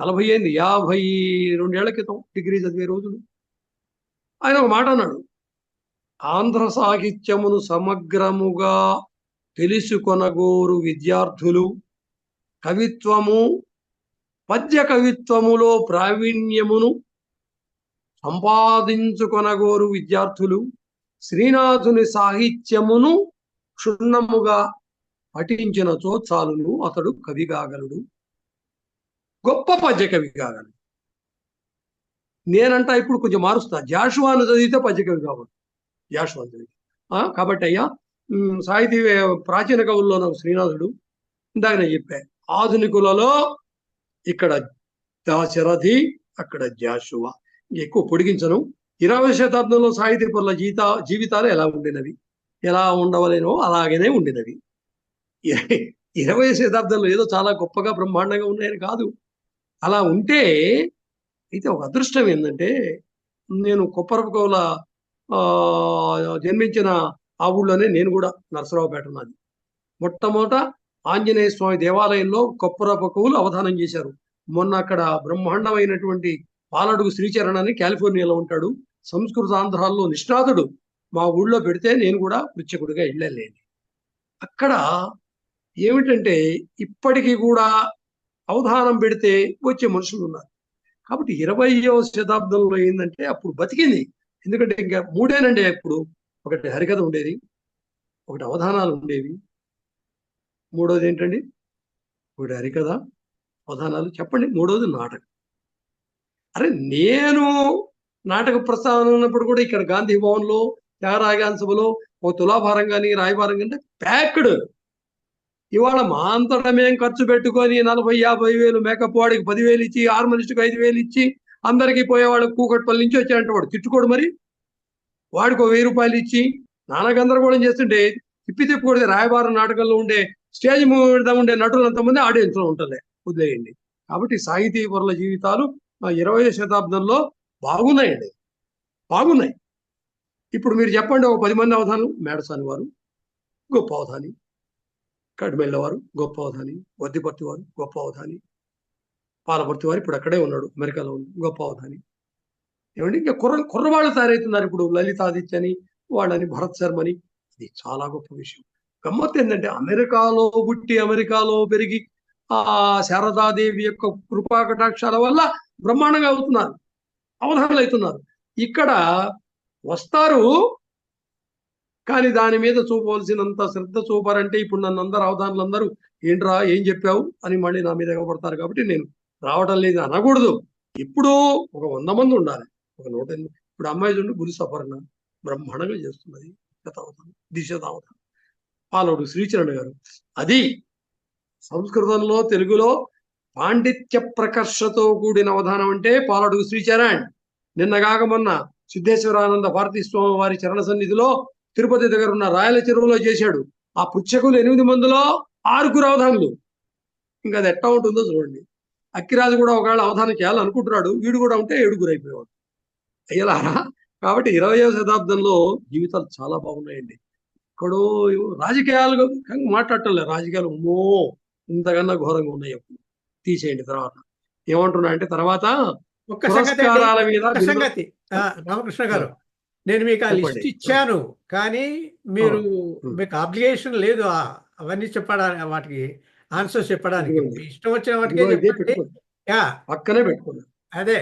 40 అయింది, 52 ఏళ్ల క్రితం డిగ్రీ చదివే రోజులు, ఆయన ఒక మాట అన్నాడు. ఆంధ్ర సాహిత్యమును సమగ్రముగా తెలుసుకొనగోరు విద్యార్థులు, కవిత్వము పద్య కవిత్వములో ప్రావీణ్యమును సంపాదించుకొనగోరు విద్యార్థులు శ్రీనాథుని సాహిత్యమును క్షుణ్ణముగా పఠించినచో చాలును, అతడు కవి కాగలడు, గొప్ప పద్య కవి కాగలడు. నేనంటా ఇప్పుడు కొంచెం మారుస్తా, జాషువాను చదివితే పద్య కవి కావాలి, జాషువాను చదివితే. కాబట్టి అయ్యా, సాహితీ ప్రాచీన కవుల్లో శ్రీనాథుడు, ఇందాక నేను చెప్పా. ఆధునికులలో ఇక్కడ దాశరథి, అక్కడ జాషువా. ఎక్కువ పొడిగించను. 20వ శతాబ్దంలో సాహితీ పరుల జీవితాలు ఎలా ఉండినవి, ఎలా ఉండవలేనో అలాగనే ఉండినవి. 20వ శతాబ్దంలో ఏదో చాలా గొప్పగా బ్రహ్మాండంగా ఉన్నాయని కాదు. అలా ఉంటే అయితే ఒక అదృష్టం ఏంటంటే, నేను కొప్పరపు కవుల జన్మించిన ఆ ఊళ్ళోనే నేను కూడా, నరసరావుపేట నాది. మొట్టమొదట ఆంజనేయ స్వామి దేవాలయంలో కొప్పరపు కవులు అవధానం చేశారు. మొన్న అక్కడ బ్రహ్మాండమైనటువంటి పాలడుగు శ్రీచరణ్ అని కాలిఫోర్నియాలో ఉంటాడు, సంస్కృత ఆంధ్రాల్లో నిష్ణాతుడు. మా ఊళ్ళో పెడితే నేను కూడా పృచ్ఛకుడిగా వెళ్ళలేండి. అక్కడ ఏమిటంటే ఇప్పటికీ కూడా అవధానం పెడితే వచ్చే మనుషులు ఉన్నారు. కాబట్టి 20వ శతాబ్దంలో ఏంటంటే అప్పుడు బతికింది. ఎందుకంటే ఇంకా మూడేనండి అప్పుడు. ఒకటి హరికథ ఉండేది, ఒకటి అవధానాలు ఉండేవి, మూడోది ఏంటండి, ఒకటి హరికథ అవధానాలు, చెప్పండి మూడోది నాటకం. అరే నేను నాటక ప్రస్థానం ఉన్నప్పుడు కూడా ఇక్కడ గాంధీ భవన్లో, త్యాగరాజగాన సభలో ఓ తులాభారం కానీ రాయభారం కానీ ప్యాక్డ్. ఇవాళ మా అంతటా మేము ఖర్చు పెట్టుకొని 40-50 వేలు మేకప్ వాడికి 10,000 ఇచ్చి, హార్మోనిస్ట్కి 5,000 ఇచ్చి, అందరికీ పోయేవాడికి కూకట్పల్లి నుంచి వచ్చాడంటే వాడు తిట్టుకోడు, మరి వాడికి 1000 రూపాయలు ఇచ్చి నానగందరగోళం చేస్తుంటే తిప్పికొడితే రాయబారం నాటకంలో ఉండే స్టేజ్ మీద ఉండే నటులు అంతమంది ఆడియన్స్ లో ఉంటారులే, వదిలేయండి. కాబట్టి సాహితీ పరుల జీవితాలు 20వ శతాబ్దంలో బాగున్నాయండి, బాగున్నాయి. ఇప్పుడు మీరు చెప్పండి, ఒక 10 మంది అవధానులు, మేడసాని వారు గొప్ప అవధాని, కడిమెళ్ళ వారు గొప్ప అవధాని, వద్దిపర్తి వారు గొప్ప అవధాని, పాలపర్తి వారు ఇప్పుడు అక్కడే ఉన్నాడు, అమెరికాలో ఉంది, గొప్ప అవధాని. ఏమండి ఇంకా కుర్రవాళ్ళు తయారవుతున్నారు ఇప్పుడు, లలితాదిత్య అని వాళ్ళని, భరత్ శర్మని. ఇది చాలా గొప్ప విషయం. గమ్మత్తు ఏంటంటే అమెరికాలో పుట్టి అమెరికాలో పెరిగి ఆ శారదాదేవి యొక్క కృపా కటాక్షాల వల్ల బ్రహ్మాండంగా అవుతున్నారు, అవధానాలు అవుతున్నారు. ఇక్కడ వస్తారు కానీ దాని మీద చూపవలసినంత శ్రద్ధ చూపారంటే ఇప్పుడు నన్ను అందరు అవధానులందరూ ఏంట్రా ఏం చెప్పావు అని మళ్ళీ నా మీద ఎగబడతారు. కాబట్టి నేను రావడం లేదు అనకూడదు. ఇప్పుడు ఒక 100 మంది ఉండాలి, ఒక 108. ఇప్పుడు అమ్మాయి చూడండి, గురు సపర్ణ బ్రహ్మాండంగా చేస్తున్నది, దిశతావతారం. పాలవుడు శ్రీచరణ్ గారు, అది సంస్కృతంలో తెలుగులో పాండిత్య ప్రకర్షతో కూడిన అవధానం అంటే పాలడుగు శ్రీచరణ్. నిన్నగాక మొన్న సిద్ధేశ్వరానంద భారతీ స్వామి వారి చరణ సన్నిధిలో తిరుపతి దగ్గర ఉన్న రాయల చెరువులో చేశాడు. ఆ పుచ్చకులు 8 మందిలో 6 అవధానులు. ఇంకా అది ఎట్టా ఉంటుందో చూడండి. అక్కిరాజు కూడా ఒకవేళ అవధానం చేయాలనుకుంటున్నాడు, వీడు కూడా ఉంటే 7 అయిపోయేవాడు. అయ్యలారా, కాబట్టి 20వ శతాబ్దంలో జీవితాలు చాలా బాగున్నాయండి. ఇక్కడో రాజకీయాలు మాట్లాడటం లేదు, రాజకీయాలు అమ్మో ఇంతకన్నా ఘోరంగా ఉన్నాయి. అప్పుడు తీసేయండి. తర్వాత ఏమంటున్నా అంటే, తర్వాత ఒక్క సంగతి రామకృష్ణ గారు, నేను మీకు ఆ లిస్ట్ ఇచ్చాను కానీ మీరు మీకు అబ్లిగేషన్ లేదు అవన్నీ చెప్పడానికి, వాటికి ఆన్సర్స్ చెప్పడానికి. ఇష్టం వచ్చిన వాటికి పక్కనే పెట్టుకున్నాను. అదే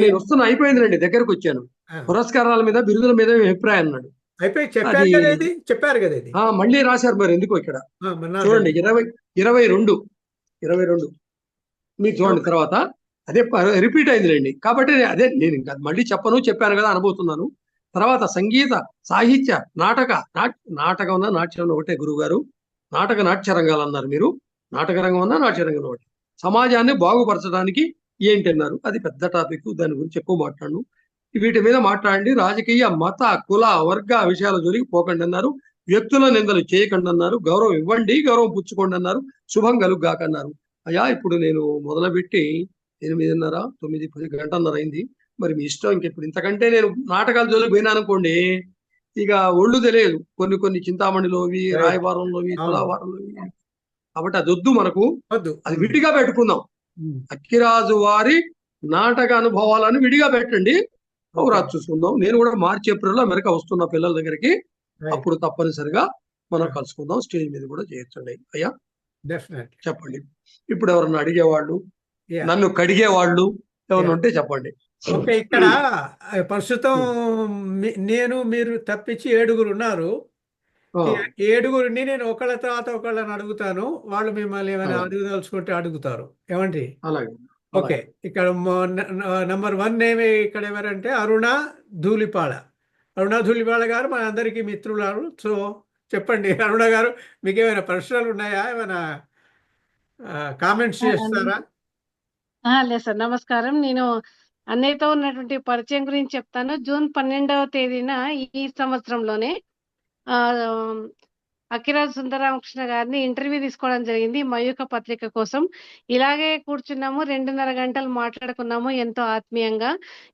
నేను వస్తున్నా, అయిపోయిందండి, దగ్గరకు వచ్చాను. పురస్కారాల మీద, బిరుదుల మీద అభిప్రాయం అన్నాడు, అయిపోయి చెప్పారు కదా, ఇది చెప్పారు కదా, ఇది మళ్ళీ రాశారు. మరి ఎందుకో ఇక్కడ చూడండి, 22 మీరు చూడండి. తర్వాత అదే రిపీట్ అయిందిలేండి. కాబట్టి అదే నేను ఇంకా మళ్ళీ చెప్పాను కదా, అనబోతున్నాను. తర్వాత సంగీత, సాహిత్య, నాటకం నాట్యం ఒకటే గురువు గారు. నాటక నాట్య రంగాలు అన్నారు మీరు, నాటక రంగం అన్నా నాట్య రంగం ఒకటి. సమాజాన్ని బాగుపరచడానికి ఏంటన్నారు? అది పెద్ద టాపిక్, దాని గురించి ఎక్కువ మాట్లాడను. వీటి మీద మాట్లాడండి. రాజకీయ, మత, కుల, వర్గ విషయాల జోలికి పోకండి అన్నారు. వ్యక్తుల నిందలు చేయకండి అన్నారు. గౌరవం ఇవ్వండి, గౌరవం పుచ్చుకోండి అన్నారు. శుభం కలుగ్గాకన్నారు. అయ్యా, ఇప్పుడు నేను మొదలుపెట్టి 8:30, 9, 10 గంటన్నర అయింది. మరి మీ ఇష్టం. ఇంకెప్పుడు ఇంతకంటే నేను నాటకాల జోలికి పోయినా అనుకోండి, ఇక ఒళ్ళు తెలియదు. కొన్ని చింతామణిలోవి, రాయబారంలోవి, తులావారంలోవి. కాబట్టి అది వద్దు మనకు. వద్దు. అది విడిగా పెట్టుకుందాం. ఉమ్. అక్కిరాజు వారి నాటక అనుభవాలను విడిగా పెట్టండి. రాజు చూసుకుందాం. నేను కూడా మార్చి ఏప్రిల్లో అమెరికా వస్తున్న పిల్లల దగ్గరికి. అప్పుడు తప్పనిసరిగా మనం కలుసుకుందాం. స్టేజ్ మీద కూడా చేయొచ్చండి. అయ్యా, డెఫినెట్లీ చెప్పండి. ఇప్పుడు ఎవరన్నా అడిగేవాళ్ళు, నన్ను కడిగేవాళ్ళు ఎవరు ఉంటే చెప్పండి. ఓకే. ఇక్కడ ప్రస్తుతం నేను మీరు తప్పించి 7 ఉన్నారు. ఈ 7 నేను ఒకళ్ళ తర్వాత ఒకళ్ళని అడుగుతాను. వాళ్ళు మిమ్మల్ని ఏమైనా అడుగుదలుచుకుంటే అడుగుతారు. ఏమండి? అలాగే. ఓకే. ఇక్కడ నంబర్ 1 నేమ్ ఇక్కడ ఎవరంటే అరుణ ధూళిపాళ. అరుణ ధూళిపాళ గారు మన అందరికీ మిత్రులారు. సో చెప్పండి అరుణ గారు, మీకు ఏమైనా ప్రశ్నలు ఉన్నాయా? ఏమైనా కామెంట్స్ చేస్తారా? లేదు సార్, నమస్కారం. నేను అన్నయ్యతో ఉన్నటువంటి పరిచయం గురించి చెప్తాను. జూన్ 12వ తేదీన ఈ సంవత్సరంలోనే అక్కిరాజు సుందరరామకృష్ణ గారిని ఇంటర్వ్యూ తీసుకోవడం జరిగింది మయూఖ పత్రిక కోసం. ఇలాగే కూర్చున్నాము, 2:30 గంటలు మాట్లాడుకున్నాము ఎంతో ఆత్మీయంగా.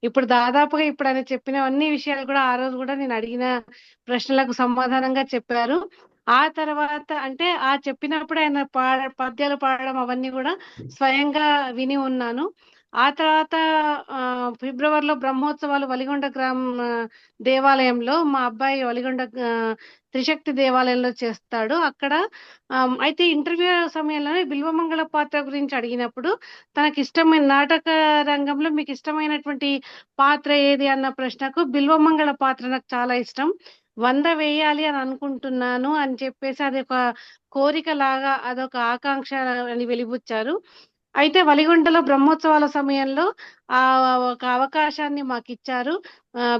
ఇప్పుడు దాదాపుగా ఇప్పుడు ఆయన చెప్పిన అన్ని విషయాలు కూడా ఆ రోజు కూడా నేను అడిగిన ప్రశ్నలకు సమాధానంగా చెప్పారు. ఆ తర్వాత అంటే ఆ చెప్పినప్పుడు ఆయన పద్యాలు పాడడం అవన్నీ కూడా స్వయంగా విని ఉన్నాను. ఆ తర్వాత ఫిబ్రవరిలో బ్రహ్మోత్సవాలు వలిగొండ దేవాలయంలో మా అబ్బాయి వలిగొండ త్రిశక్తి దేవాలయంలో చేస్తాడు. అక్కడ అయితే ఇంటర్వ్యూ సమయంలోనే బిల్వమంగళ పాత్ర గురించి అడిగినప్పుడు తనకి ఇష్టమైన నాటక రంగంలో మీకు ఇష్టమైనటువంటి పాత్ర ఏది అన్న ప్రశ్నకు బిల్వమంగళ పాత్ర నాకు చాలా ఇష్టం, 100 వేయాలి అని అనుకుంటున్నాను అని చెప్పేసి అది ఒక కోరిక లాగా, అదొక ఆకాంక్ష అని వెలిబుచ్చారు. అయితే వలిగొండలో బ్రహ్మోత్సవాల సమయంలో ఒక అవకాశాన్ని మాకు ఇచ్చారు.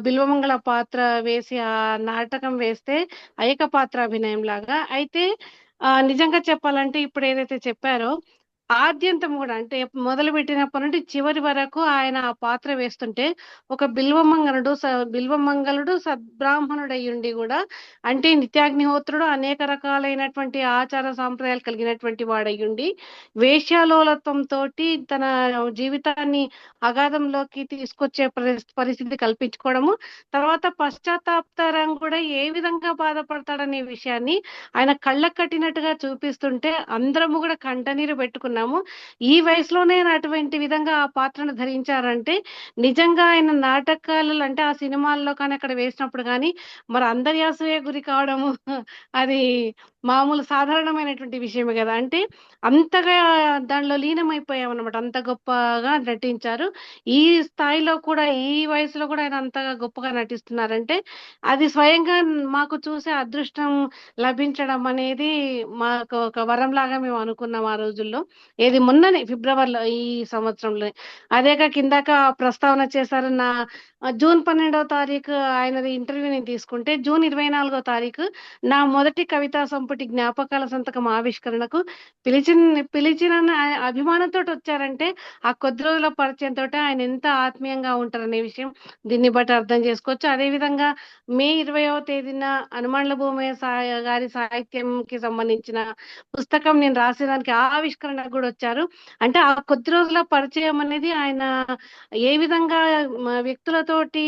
బిల్వమంగళ పాత్ర వేసి ఆ నాటకం వేస్తే అయ్యక పాత్ర అభినయం లాగా. అయితే నిజంగా చెప్పాలంటే ఇప్పుడు ఏదైతే చెప్పారో ఆద్యంతం కూడా అంటే మొదలు పెట్టినప్పటి నుండి చివరి వరకు ఆయన ఆ పాత్ర వేస్తుంటే ఒక బిల్వమంగళుడు సద్బ్రాహ్మణుడు అయ్యుండి కూడా, అంటే నిత్యాగ్నిహోత్రుడు, అనేక రకాలైనటువంటి ఆచార సాంప్రదాయాలు కలిగినటువంటి వాడయ్యుండి వేశ్యాలోలత్వంతో తన జీవితాన్ని అగాధంలోకి తీసుకొచ్చే పరిస్థితి కల్పించుకోవడము, తర్వాత పశ్చాత్తాపతరం కూడా ఏ విధంగా బాధపడతాడనే విషయాన్ని ఆయన కళ్ళకు కట్టినట్టుగా చూపిస్తుంటే అందరము కూడా కంటనీరు పెట్టుకున్నాము. ఈ వయసులోనే అటువంటి విధంగా ఆ పాత్రను ధరించారంటే నిజంగా ఆయన నాటకాలలో అంటే ఆ సినిమాల్లో కానీ అక్కడ వేసినప్పుడు కానీ మరి అందరి అసూయ గురి కావడము అది మామూలు సాధారణమైనటువంటి విషయమే కదా. అంటే అంతగా దానిలో లీనమైపోయామన్నమాట, అంత గొప్పగా నటించారు. ఈ స్థాయిలో కూడా ఈ వయసులో కూడా ఆయన అంతగా గొప్పగా నటిస్తున్నారంటే అది స్వయంగా మాకు చూసే అదృష్టం లభించడం అనేది మాకు ఒక వరం లాగా మేము అనుకున్నాం ఆ రోజుల్లో. ఏది మొన్ననే ఫిబ్రవరిలో ఈ సంవత్సరంలో. అదేగా కిందాక ప్రస్తావన చేశారు, నా జూన్ 12వ తారీఖు ఆయనది ఇంటర్వ్యూ నేను తీసుకుంటే జూన్ 24వ తారీఖు నా మొదటి కవితా సంపుటి జ్ఞాపకాల సంతకం ఆవిష్కరణకు పిలిచిన అభిమానంతో వచ్చారంటే ఆ కొద్ది రోజుల పరిచయంతో ఆయన ఎంత ఆత్మీయంగా ఉంటారనే విషయం దీన్ని బట్టి అర్థం చేసుకోవచ్చు. అదేవిధంగా మే 20వ తేదీన హనుమండ్ల భూమయ్య గారి సాహిత్యంకి సంబంధించిన పుస్తకం నేను రాసేదానికి ఆవిష్కరణకు కూడా వచ్చారు. అంటే ఆ కొద్ది రోజుల పరిచయం అనేది ఆయన ఏ విధంగా వ్యక్తులతోటి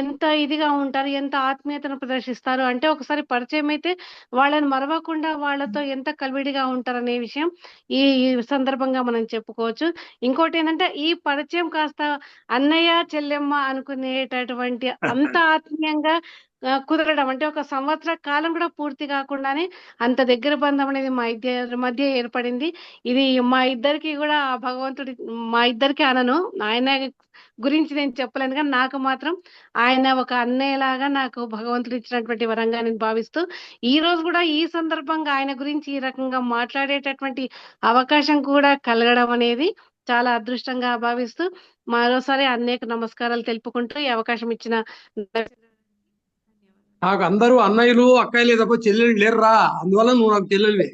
ఎంత ఇదిగా ఉంటారు, ఎంత ఆత్మీయతను ప్రదర్శిస్తారు అంటే ఒకసారి పరిచయం అయితే వాళ్ళని మరవకుండా వాళ్ళతో ఎంత కలివిడిగా ఉంటారనే విషయం ఈ సందర్భంగా మనం చెప్పుకోవచ్చు. ఇంకోటి ఏంటంటే ఈ పరిచయం కాస్త అన్నయ్య చెల్లెమ్మ అనుకునేటటువంటి అంత ఆత్మీయంగా కుదరడం, అంటే ఒక సంవత్సర కాలం కూడా పూర్తి కాకుండానే అంత దగ్గర బంధం అనేది మా ఇద్దరి మధ్య ఏర్పడింది. ఇది మా ఇద్దరికి కూడా భగవంతుడి, మా ఇద్దరికి అనను, ఆయన గురించి నేను చెప్పలేను కానీ నాకు మాత్రం ఆయన ఒక అన్నయ్యలాగా నాకు భగవంతుడు ఇచ్చినటువంటి వరంగా నేను భావిస్తూ ఈ రోజు కూడా ఈ సందర్భంగా ఆయన గురించి ఈ రకంగా మాట్లాడేటటువంటి అవకాశం కూడా కలగడం అనేది చాలా అదృష్టంగా భావిస్తూ మరోసారి అన్నయ్యకు నమస్కారాలు తెలుపుకుంటూ ఈ అవకాశం ఇచ్చిన నాకు అందరూ అన్నయ్యలు అక్కయ్యలే తప్ప చెల్లెలు లేరురా, అందువల్ల నువ్వు నాకు చెల్లెలివే.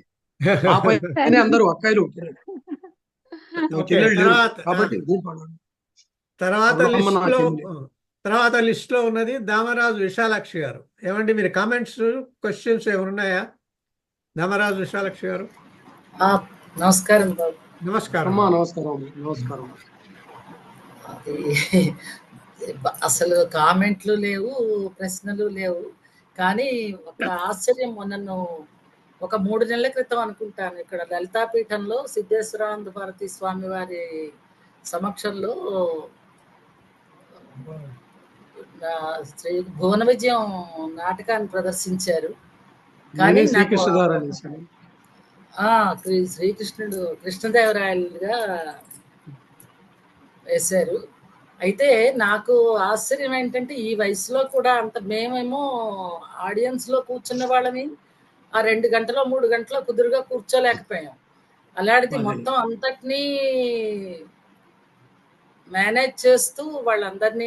అందరూ అక్కయ్యలు. ఓకే చెల్లెలు లేరు తర్వాత కాబట్టి దీపావళి తర్వాత అమ్మమ్మ నా లిస్ట్లో చెల్లి. తర్వాత లిస్ట్లో ఉన్నది దామరాజు విశాలాక్షి గారు. ఏమండి మీరు కామెంట్స్ క్వశ్చన్స్ ఏమన్నాయా? దామరాజు విశాలాక్షి గారు ఆ, నమస్కారం బాబు. నమస్కారం. అమ్మా నమస్కారం నమస్కారం. అది అసలు కామెంట్లు లేవు, ప్రశ్నలు లేవు. కానీ ఒక ఆశ్చర్యం, మొన్నను ఒక 3 నెలల క్రితం అనుకుంటాను, ఇక్కడ లలితాపీఠంలో సిద్ధేశ్వరానంద భారతి స్వామి వారి సమక్షంలో శ్రీ భువన విజయం నాటకాన్ని ప్రదర్శించారు. కానీ నేనే నాకు శ్రీకృష్ణ గారు అనేసాను. శ్రీకృష్ణుడు కృష్ణదేవరాయలుగా వేశారు. అయితే నాకు ఆశ్చర్యం ఏంటంటే ఈ వయసులో కూడా అంత, మేమేమో ఆడియన్స్ లో కూర్చున్న వాళ్ళని ఆ 2 గంటలో 3 గంటలో కుదురుగా కూర్చోలేకపోయాం. అలాంటిది అదే. మొత్తం అంతటినీ మేనేజ్ చేస్తూ వాళ్ళందరినీ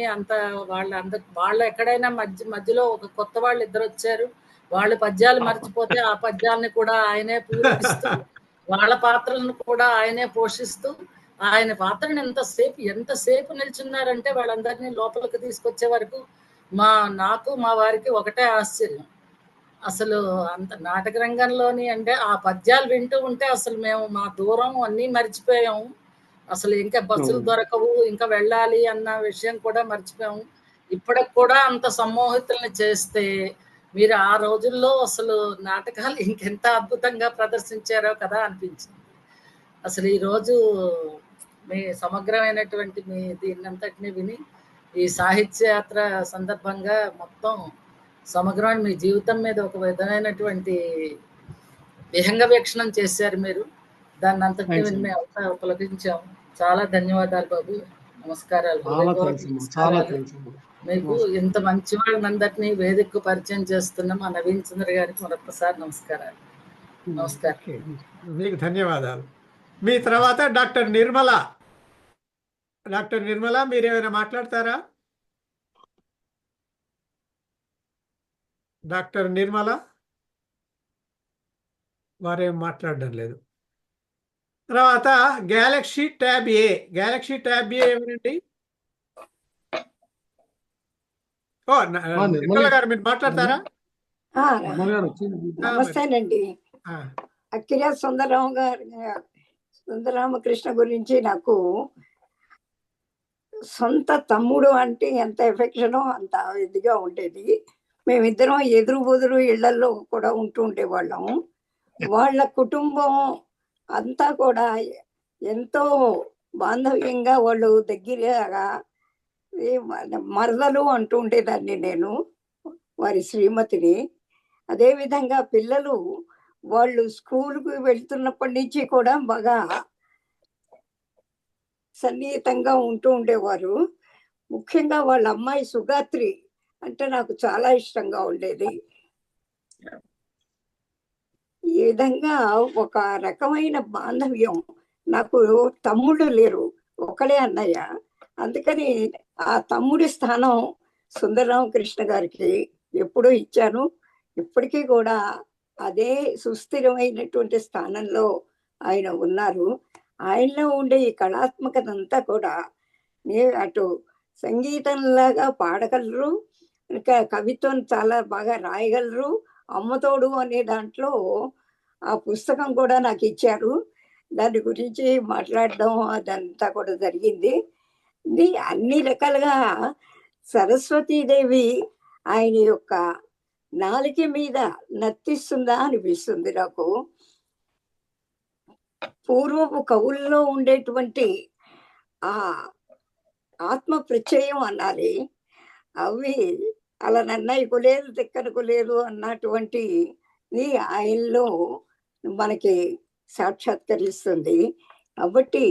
వాళ్ళు ఎక్కడైనా మధ్యలో ఒక కొత్త వాళ్ళు 2 వచ్చారు. వాళ్ళు పద్యాలు మర్చిపోతే ఆ పద్యాలని కూడా ఆయనే పూరిస్తూ వాళ్ళ పాత్రలను కూడా ఆయనే పోషిస్తూ, ఆయన పాత్రను ఎంతసేపు నిల్చున్నారంటే వాళ్ళందరినీ లోపలికి తీసుకొచ్చే వరకు నాకు మా వారికి ఒకటే ఆశ్చర్యం. అసలు అంత నాటక రంగంలోని అంటే ఆ పద్యాలు వింటూ ఉంటే అసలు మేము మా దూరం అన్నీ మర్చిపోయాము. అసలు ఇంకా బస్సులు దొరకవు, ఇంకా వెళ్ళాలి అన్న విషయం కూడా మర్చిపోయాము. ఇప్పటికి కూడా అంత సమ్మోహితుల్ని చేస్తే మీరు ఆ రోజుల్లో అసలు నాటకాలు ఇంకెంత అద్భుతంగా ప్రదర్శించారో కదా అనిపించింది. అసలు ఈరోజు మీ సమగ్రమైనటువంటి మీ దీన్నంతటినీ విని, ఈ సాహిత్య యాత్ర సందర్భంగా మొత్తం సమగ్రమైన మీ జీవితం మీద ఒక విధమైనటువంటి విహంగ వీక్షణం చేశారు మీరు. దాన్ని అంతటినీ విని మేము అంతా ఉపలభించాము. చాలా ధన్యవాదాలు బాబు. నమస్కారాలు. మీకు ఇంత మంచి వాళ్ళందరినీ వేదికకు పరిచయం చేస్తున్న మా నవీన్ చంద్ర గారికి మరొకసారి నమస్కారాలు. నమస్కారం. మీకు ధన్యవాదాలు. మీ తర్వాత డాక్టర్ నిర్మల. డాక్టర్ నిర్మల మీరు ఏమైనా మాట్లాడతారా? డాక్టర్ నిర్మల వారేం మాట్లాడడం లేదు. తర్వాత గ్యాలక్సీ ట్యాబ్ ఏ. గ్యాలక్సీ ట్యాబ్ ఏ ఎవరండి? నిర్మల గారు మీరు మాట్లాడతారా? నమస్తేనండి. అక్కిరా సుందరరామకృష్ణ గురించి నాకు సొంత తమ్ముడు అంటే ఎంత ఎఫెక్షనో అంత ఇదిగా ఉండేది. మేమిద్దరం ఎదురు బుదురు ఇళ్లలో కూడా ఉంటూ ఉండేవాళ్ళం. వాళ్ళ కుటుంబం అంతా కూడా ఎంతో బాంధవ్యంగా వాళ్ళు దగ్గరగా మరదలు అంటూ ఉండేదాన్ని నేను, వారి శ్రీమతిని. అదేవిధంగా పిల్లలు వాళ్ళు స్కూల్కి వెళ్తున్నప్పటి నుంచి కూడా బాగా సన్నిహితంగా ఉంటూ ఉండేవారు. ముఖ్యంగా వాళ్ళ అమ్మాయి సుగాత్రి అంటే నాకు చాలా ఇష్టంగా ఉండేది. ఈ విధంగా ఒక రకమైన బాంధవ్యం. నాకు తమ్ముళ్ళు లేరు, ఒకడే అన్నయ్య. అందుకని ఆ తమ్ముడి స్థానం సుందరరామకృష్ణ గారికి ఎప్పుడూ ఇచ్చాను. ఇప్పటికీ కూడా అదే సుస్థిరమైనటువంటి స్థానంలో ఆయన ఉన్నారు. ఆయనలో ఉండే ఈ కళాత్మకత అంతా కూడా అటు సంగీతంలాగా పాడగలరు, ఇంకా కవిత్వం చాలా బాగా రాయగలరు. అమ్మతోడు అనే దాంట్లో ఆ పుస్తకం కూడా నాకు ఇచ్చారు. దాని గురించి మాట్లాడడం అదంతా కూడా జరిగింది. ఇది అన్ని రకాలుగా సరస్వతీదేవి ఆయన యొక్క నాలుక మీద నర్తిస్తుందా అనిపిస్తుంది నాకు. పూర్వపు కవుల్లో ఉండేటువంటి ఆ ఆత్మ ప్రత్యయం అనాలి, అవి అలా నన్నయ్యకు లేదు తిక్కనకు లేదు అన్నటువంటి ఆయనలో మనకి సాక్షాత్కరిస్తుంది. కాబట్టి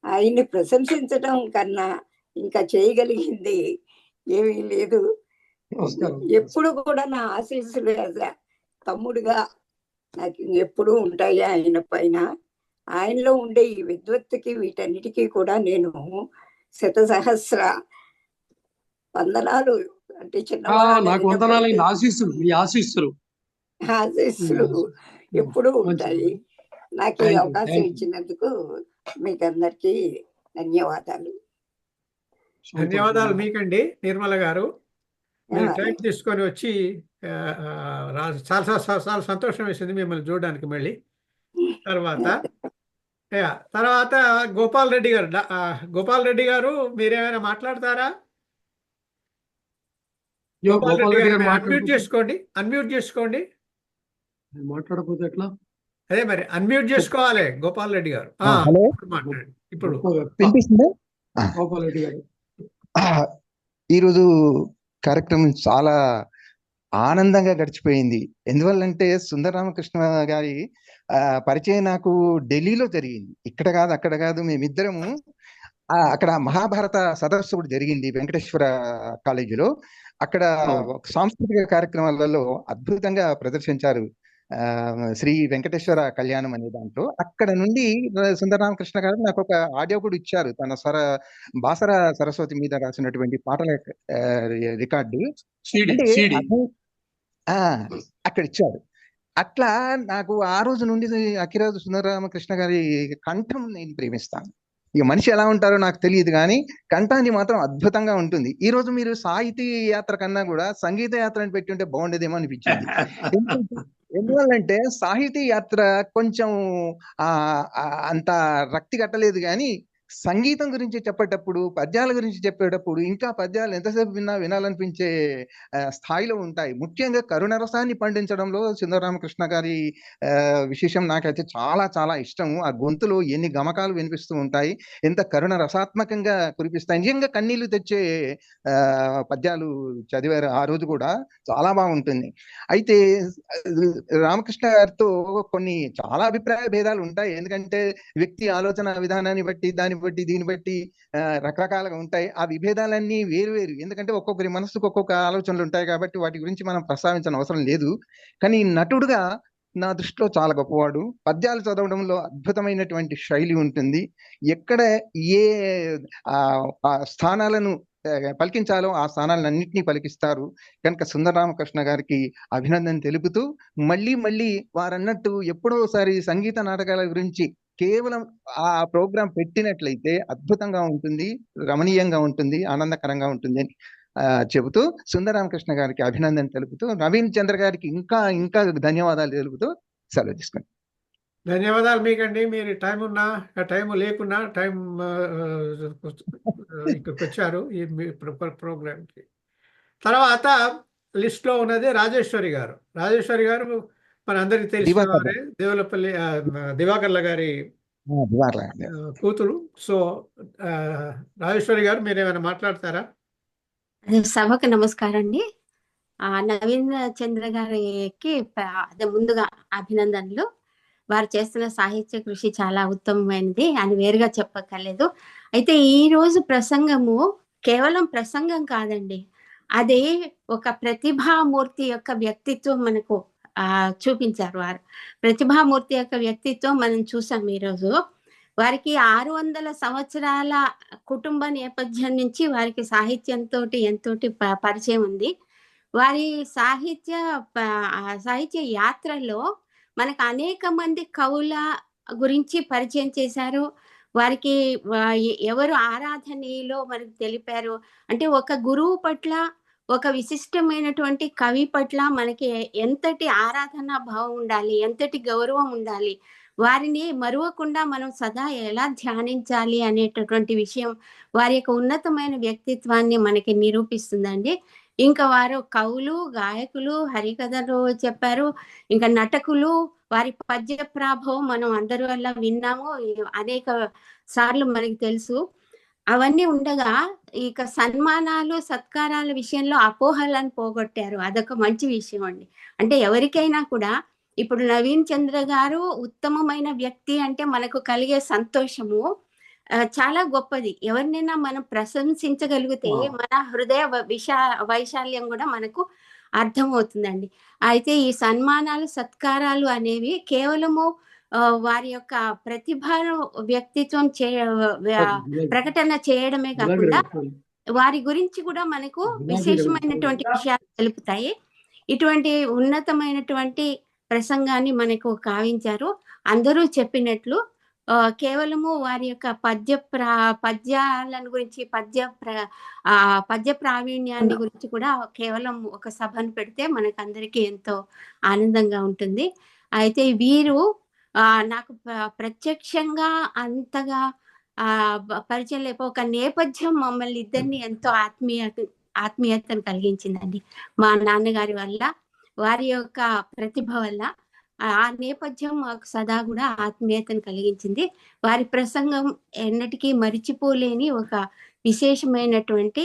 ఆయన్ని ప్రశంసించడం కన్నా ఇంకా చేయగలిగింది ఏమీ లేదు. ఎప్పుడు కూడా నా ఆశీస్సులు తమ్ముడుగా నాకు ఎప్పుడూ ఉంటాయి ఆయన పైన. ఆయనలో ఉండే ఈ విద్వత్తుకి వీటన్నిటికీ కూడా నేను శతసహస్ర వందనాలు అంటే ఆశీస్సులు ఎప్పుడూ ఉంటాయి. నాకు ఈ అవకాశం ఇచ్చినందుకు మీకు అందరికీ ధన్యవాదాలు. ధన్యవాదాలు మీకండి నిర్మల గారు. మీరు ఆ, టైం తీసుకొని వచ్చి చాలా చాలా సంతోషం వేసింది మిమ్మల్ని చూడడానికి మళ్ళీ. తర్వాత గోపాల్ రెడ్డి గారు, గోపాల్ రెడ్డి గారు మీరేమైనా మాట్లాడతారా? గోపాల్ రెడ్డి గారు అన్మ్యూట్ చేసుకోండి, అన్మ్యూట్ చేసుకోండి. మాట్లాడకపోతే ఎట్లా? అదే మరి అన్మ్యూట్ చేసుకోవాలి గోపాల్ రెడ్డి గారు. హలో, ఇప్పుడు మాట్లాడండి. ఇప్పుడు వినిపిస్తుందా? గోపాల్ రెడ్డి గారు, ఈరోజు కార్యక్రమం చాలా ఆనందంగా గడిచిపోయింది. ఎందువల్లంటే సుందరరామకృష్ణ గారి పరిచయం నాకు ఢిల్లీలో జరిగింది. ఇక్కడ కాదు, అక్కడ కాదు. మేమిద్దరము అక్కడ మహాభారత సదస్సు కూడా జరిగింది వెంకటేశ్వర కాలేజీలో. అక్కడ సాంస్కృతిక కార్యక్రమాలలో అద్భుతంగా ప్రదర్శించారు శ్రీ వెంకటేశ్వర కళ్యాణం అనే దాంట్లో. అక్కడ నుండి సుందరరామకృష్ణ గారు నాకు ఒక ఆడియో కూడా ఇచ్చారు, తన బాసర సరస్వతి మీద రాసినటువంటి పాటల రికార్డు అక్కడ ఇచ్చారు. అట్లా నాకు ఆ రోజు నుండి అఖిరాజు సుందరరామకృష్ణ గారి కంఠం నేను ప్రేమిస్తాను. ఇక మనిషి ఎలా ఉంటారో నాకు తెలియదు, కానీ కంఠాన్ని మాత్రం అద్భుతంగా ఉంటుంది. ఈ రోజు మీరు సాహితీ యాత్ర కన్నా కూడా సంగీత యాత్ర అని పెట్టి ఉంటే బాగుండేదేమో అనిపించింది. ఎందువల్లంటే సాహితీ యాత్ర కొంచెం అంత రక్తి కట్టలేదు, కానీ సంగీతం గురించి చెప్పేటప్పుడు, పద్యాల గురించి చెప్పేటప్పుడు ఇంకా పద్యాలు ఎంతసేపు వినాలనిపించే స్థాయిలో ఉంటాయి. ముఖ్యంగా కరుణ రసాన్ని పండించడంలో సుందరరామకృష్ణ గారి విశేషం నాకైతే చాలా చాలా ఇష్టము. ఆ గొంతులో ఎన్ని గమకాలు వినిపిస్తూ ఉంటాయి, ఎంత కరుణ రసాత్మకంగా కురిపిస్తాయి. నిజంగా కన్నీళ్లు తెచ్చే పద్యాలు చదివారు ఆ రోజు కూడా, చాలా బాగుంటుంది. అయితే రామకృష్ణ గారితో కొన్ని చాలా అభిప్రాయ భేదాలు ఉంటాయి. ఎందుకంటే వ్యక్తి ఆలోచన విధానాన్ని బట్టి, దీన్ని బట్టి రకరకాలుగా ఉంటాయి. ఆ విభేదాలన్నీ వేరు. ఎందుకంటే ఒక్కొక్కరి మనసుకు ఒక్కొక్క ఆలోచనలు ఉంటాయి కాబట్టి వాటి గురించి మనం ప్రస్తావించిన అవసరం లేదు. కానీ నటుడుగా నా దృష్టిలో చాలా గొప్పవాడు. పద్యాలు చదవడంలో అద్భుతమైనటువంటి శైలి ఉంటుంది. ఎక్కడ ఏ స్థానాలను పలికించాలో ఆ స్థానాలన్నింటినీ పలికిస్తారు. కనుక సుందరరామకృష్ణ గారికి అభినందన తెలుపుతూ, మళ్ళీ వారన్నట్టు ఎప్పుడోసారి సంగీత నాటకాల గురించి కేవలం ఆ ప్రోగ్రాం పెట్టినట్లయితే అద్భుతంగా ఉంటుంది, రమణీయంగా ఉంటుంది, ఆనందకరంగా ఉంటుంది అని చెబుతూ సుందరరామకృష్ణ గారికి అభినందన తెలుపుతూ, నవీన్ చంద్ర గారికి ఇంకా ధన్యవాదాలు తెలుపుతూ సెలవు తీసుకుని. ధన్యవాదాలు మీకండి. మీరు టైం ఉన్నా టైం లేకున్నా టైం ఇక్కడికి వచ్చారు ఈ ప్రోగ్రామ్కి. తర్వాత లిస్ట్లో ఉన్నది రాజేశ్వరి గారు. రాజేశ్వరి గారు మనందరికీ తెలిసిన వారే, దేవులపల్లి దివాకర్ల గారి కూతురు. సో రాజేశ్వరి గారు మీరేమైనా మాట్లాడతారా? సభకు నమస్కారం అండి. నవీన్ చంద్ర గారికి అదే ముందుగా అభినందనలు. వారు చేస్తున్న సాహిత్య కృషి చాలా ఉత్తమమైనది అని వేరుగా చెప్పక్కర్లేదు. అయితే ఈ రోజు ప్రసంగము కేవలం ప్రసంగం కాదండి, అదే ఒక ప్రతిభామూర్తి యొక్క వ్యక్తిత్వం మనకు చూపించారు. వారు ప్రతిభామూర్తి యొక్క వ్యక్తిత్వం మనం చూసాం ఈరోజు. వారికి 600 సంవత్సరాల కుటుంబ నేపథ్యం నుంచి వారికి సాహిత్యంతో ఎంతోటి పరిచయం ఉంది. వారి సాహిత్య యాత్రలో మనకు అనేక మంది కవుల గురించి పరిచయం చేశారు. వారికి ఎవరు ఆరాధనీయులో మనకు తెలిపారు. అంటే ఒక గురువు పట్ల, ఒక విశిష్టమైనటువంటి కవి పట్ల మనకి ఎంతటి ఆరాధనా భావం ఉండాలి, ఎంతటి గౌరవం ఉండాలి, వారిని మరువకుండా మనం సదా ఎలా ధ్యానించాలి అనేటటువంటి విషయం వారి యొక్క ఉన్నతమైన వ్యక్తిత్వాన్ని మనకి నిరూపిస్తుందండి. ఇంకా వారు కవులు, గాయకులు, హరికథలు చెప్పారు. ఇంకా నటకులు, వారి పద్య ప్రాభవం మనం అందరి వల్ల విన్నాము, అనేక సార్లు మనకి తెలుసు. అవన్నీ ఉండగా ఇక సన్మానాలు, సత్కారాల విషయంలో అపోహలను పోగొట్టారు. అదొక మంచి విషయం అండి. అంటే ఎవరికైనా కూడా ఇప్పుడు నవీన్ చంద్ర గారు ఉత్తమమైన వ్యక్తి అంటే మనకు కలిగే సంతోషము చాలా గొప్పది. ఎవరినైనా మనం ప్రశంసించగలిగితే మన హృదయ వైశాల్యం కూడా మనకు అర్థమవుతుందండి. అయితే ఈ సన్మానాలు, సత్కారాలు అనేవి కేవలము వారి యొక్క ప్రతిభను వ్యక్తిత్వం ప్రకటన చేయడమే కాకుండా వారి గురించి కూడా మనకు విశేషమైనటువంటి విషయాలు తెలుపుతాయి. ఇటువంటి ఉన్నతమైనటువంటి ప్రసంగాన్ని మనకు కావించారు. అందరూ చెప్పినట్లు కేవలము వారి యొక్క పద్యాలను గురించి పద్య ప్రావీణ్యాన్ని గురించి కూడా కేవలం ఒక సభను పెడితే మనకందరికీ ఎంతో ఆనందంగా ఉంటుంది. అయితే వీరు నాకు ప్రత్యక్షంగా అంతగా పరిచయం లేక ఒక నేపథ్యం మమ్మల్ని ఇద్దరిని ఎంతో ఆత్మీయతను కలిగించిందండి. మా నాన్నగారి వల్ల, వారి యొక్క ప్రతిభ వల్ల ఆ నేపథ్యం మాకు సదా కూడా ఆత్మీయతను కలిగించింది. వారి ప్రసంగం ఎన్నటికీ మరిచిపోలేని ఒక విశేషమైనటువంటి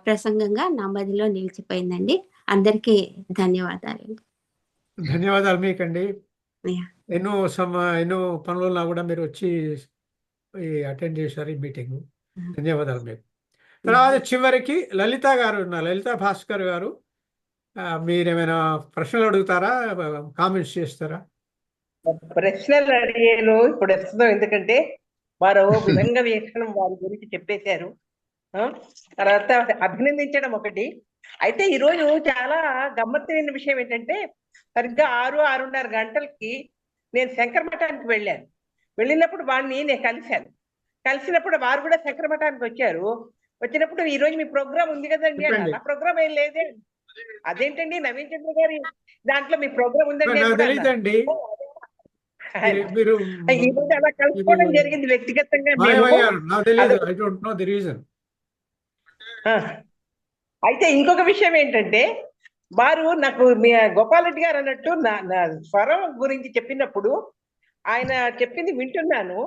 ప్రసంగంగా నా మదిలో నిలిచిపోయిందండి. అందరికీ ధన్యవాదాలు. ధన్యవాదాలు మీకండి. ఎన్నో పనులున్నా కూడా మీరు వచ్చి అటెండ్ చేశారు ఈ మీటింగ్. ధన్యవాదాలు మీకు. తర్వాత చివరికి లలిత గారు ఉన్నారు. లలితా భాస్కర్ గారు, మీరేమైనా ప్రశ్నలు అడుగుతారా, కామెంట్స్ చేస్తారా? ప్రశ్నలు అడిగాను ఇప్పుడు వస్తుందో, ఎందుకంటే వారు విధంగ వీక్షణం వారి గురించి చెప్పేశారు. తర్వాత అభినందించడం ఒకటి. అయితే ఈరోజు చాలా గమ్మత్తైన విషయం ఏంటంటే, సరిగ్గా 6-6:30 గంటలకి నేను శంకర మఠానికి వెళ్ళాను. వెళ్ళినప్పుడు వాడిని నేను కలిసినప్పుడు వారు కూడా శంకర మఠానికి వచ్చారు. వచ్చినప్పుడు ఈ రోజు మీ ప్రోగ్రామ్ ఉంది కదండి, నా ప్రోగ్రామ్ ఏం లేదే. అదేంటండి నవీన్ చంద్ర గారి దాంట్లో మీ ప్రోగ్రామ్ ఉందండి. ఈ రోజు అలా కలుసుకోవడం జరిగింది వ్యక్తిగతంగా. అయితే ఇంకొక విషయం ఏంటంటే, వారు నాకు గోపాల్ రెడ్డి గారు అన్నట్టు నా స్వరం గురించి చెప్పినప్పుడు ఆయన చెప్పింది వింటున్నాను.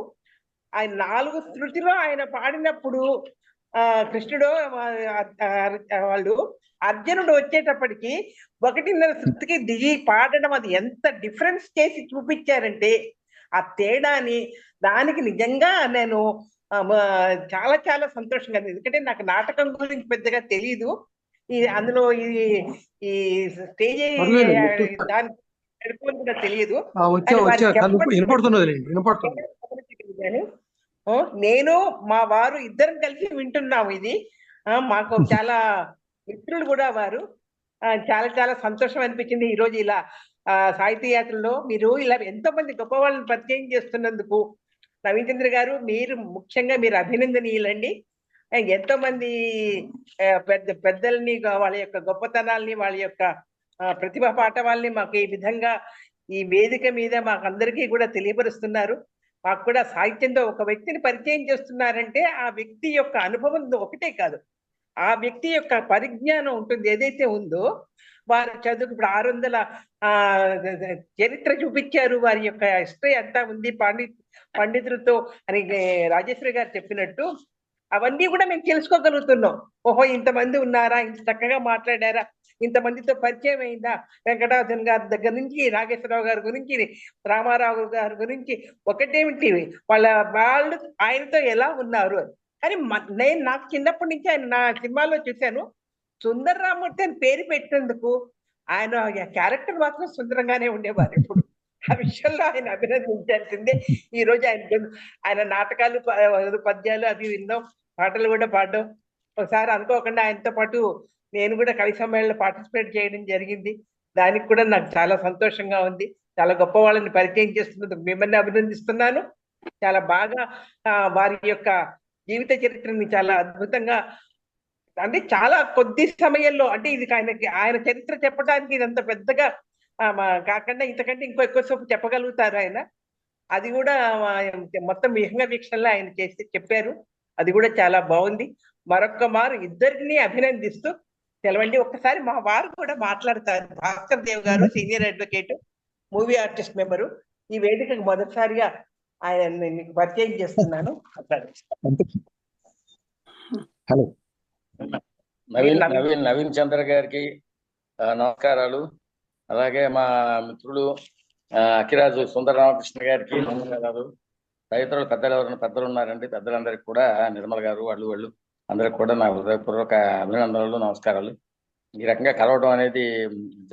ఆయన 4 శృతిలో ఆయన పాడినప్పుడు కృష్ణుడు వాళ్ళు అర్జునుడు వచ్చేటప్పటికి 1.5 శృతికి దిగి పాడడం, అది ఎంత డిఫరెన్స్ చేసి చూపించారంటే ఆ తేడాని, దానికి నిజంగా నేను చాలా చాలా సంతోషంగా. ఎందుకంటే నాకు నాటకం గురించి పెద్దగా తెలీదు. అందులో ఈ స్టేజ్ దాని కూడా తెలియదు. నేను మా వారు ఇద్దరం కలిసి వింటున్నాము. ఇది మాకు చాలా మిత్రులు కూడా వారు. చాలా చాలా సంతోషం అనిపించింది ఈ రోజు ఇలా సాహితీ యాత్రలో మీరు ఇలా ఎంతో మంది గొప్ప వాళ్ళని పరిచయం చేస్తున్నందుకు. నవీన్ చంద్ర గారు, మీరు ముఖ్యంగా మీరు అభినందనీయులండి. ఎంతో మంది పెద్దల్ని, వాళ్ళ యొక్క గొప్పతనాల్ని, వాళ్ళ యొక్క ప్రతిభా పాఠవాల్ని మాకు ఈ విధంగా ఈ వేదిక మీద మాకందరికీ కూడా తెలియపరుస్తున్నారు. మాకు కూడా సాహిత్యంతో ఒక వ్యక్తిని పరిచయం చేస్తున్నారంటే ఆ వ్యక్తి యొక్క అనుభవం ఒకటే కాదు, ఆ వ్యక్తి యొక్క పరిజ్ఞానం ఉంటుంది ఏదైతే ఉందో. వారు చదువు ఇప్పుడు 600 చరిత్ర చూపించారు, వారి యొక్క హిస్టరీ అంతా ఉంది పండితులతో అని రాజేశ్వరి గారు చెప్పినట్టు. అవన్నీ కూడా మేము తెలుసుకోగలుగుతున్నాం. ఓహో, ఇంతమంది ఉన్నారా, ఇంత చక్కగా మాట్లాడారా, ఇంతమందితో పరిచయం అయిందా, వెంకటాచలం గారి దగ్గర నుంచి నాగేశ్వరరావు గారి గురించి, రామారావు గారి గురించి, ఒకటేమిటి వాళ్ళు ఆయనతో ఎలా ఉన్నారు అని. నేను నాకు చిన్నప్పటి నుంచి ఆయన నా సినిమాలో చూశాను. సుందర రామూర్తి అని పేరు పెట్టినందుకు ఆయన క్యారెక్టర్ మాత్రం సుందరంగానే ఉండేవారు ఎప్పుడు. ఆ విషయంలో ఆయన అభినందించాల్సిందే. ఈ రోజు ఆయన నాటకాలు, పద్యాలు అవి విన్నాం, పాటలు కూడా పాడడం. ఒకసారి అనుకోకుండా ఆయనతో పాటు నేను కూడా కవి సమ్మేళనలో పార్టిసిపేట్ చేయడం జరిగింది. దానికి కూడా నాకు చాలా సంతోషంగా ఉంది. చాలా గొప్ప వాళ్ళని పరిచయం చేస్తున్నందుకు మిమ్మల్ని అభినందిస్తున్నాను. చాలా బాగా వారి యొక్క జీవిత చరిత్రని చాలా అద్భుతంగా, అంటే చాలా కొద్ది సమయంలో, అంటే ఇది ఆయన చరిత్ర చెప్పడానికి ఇదంత పెద్దగా కాకుండా ఇంతకంటే ఇంకో ఎక్కువసేపు చెప్పగలుగుతారు ఆయన. అది కూడా మొత్తం విహంగ వీక్షణలో ఆయన చెప్పారు. అది కూడా చాలా బాగుంది. మరొక్క మారు ఇద్దరిని అభినందిస్తూ తెలవండి. ఒక్కసారి మా వారు కూడా మాట్లాడతారు. భాస్కర్ దేవ్ గారు, senior advocate, movie artist member. ఈ వేదికకు మొదటిసారిగా ఆయన మీకు పరిచయం చేస్తున్నాను. హలో, నవీన్ చంద్ర గారికి నమస్కారాలు. అలాగే మా మిత్రులు అఖిరాజు సుందర రామకృష్ణ గారికి నమస్కారాలు. తదితరులు పెద్దలు ఉన్నారండి. పెద్దలందరికీ కూడా, నిర్మల గారు వాళ్ళు అందరికి కూడా నా హృదయపూర్వక అభినందనలు, నమస్కారాలు. ఈ రకంగా కలవడం అనేది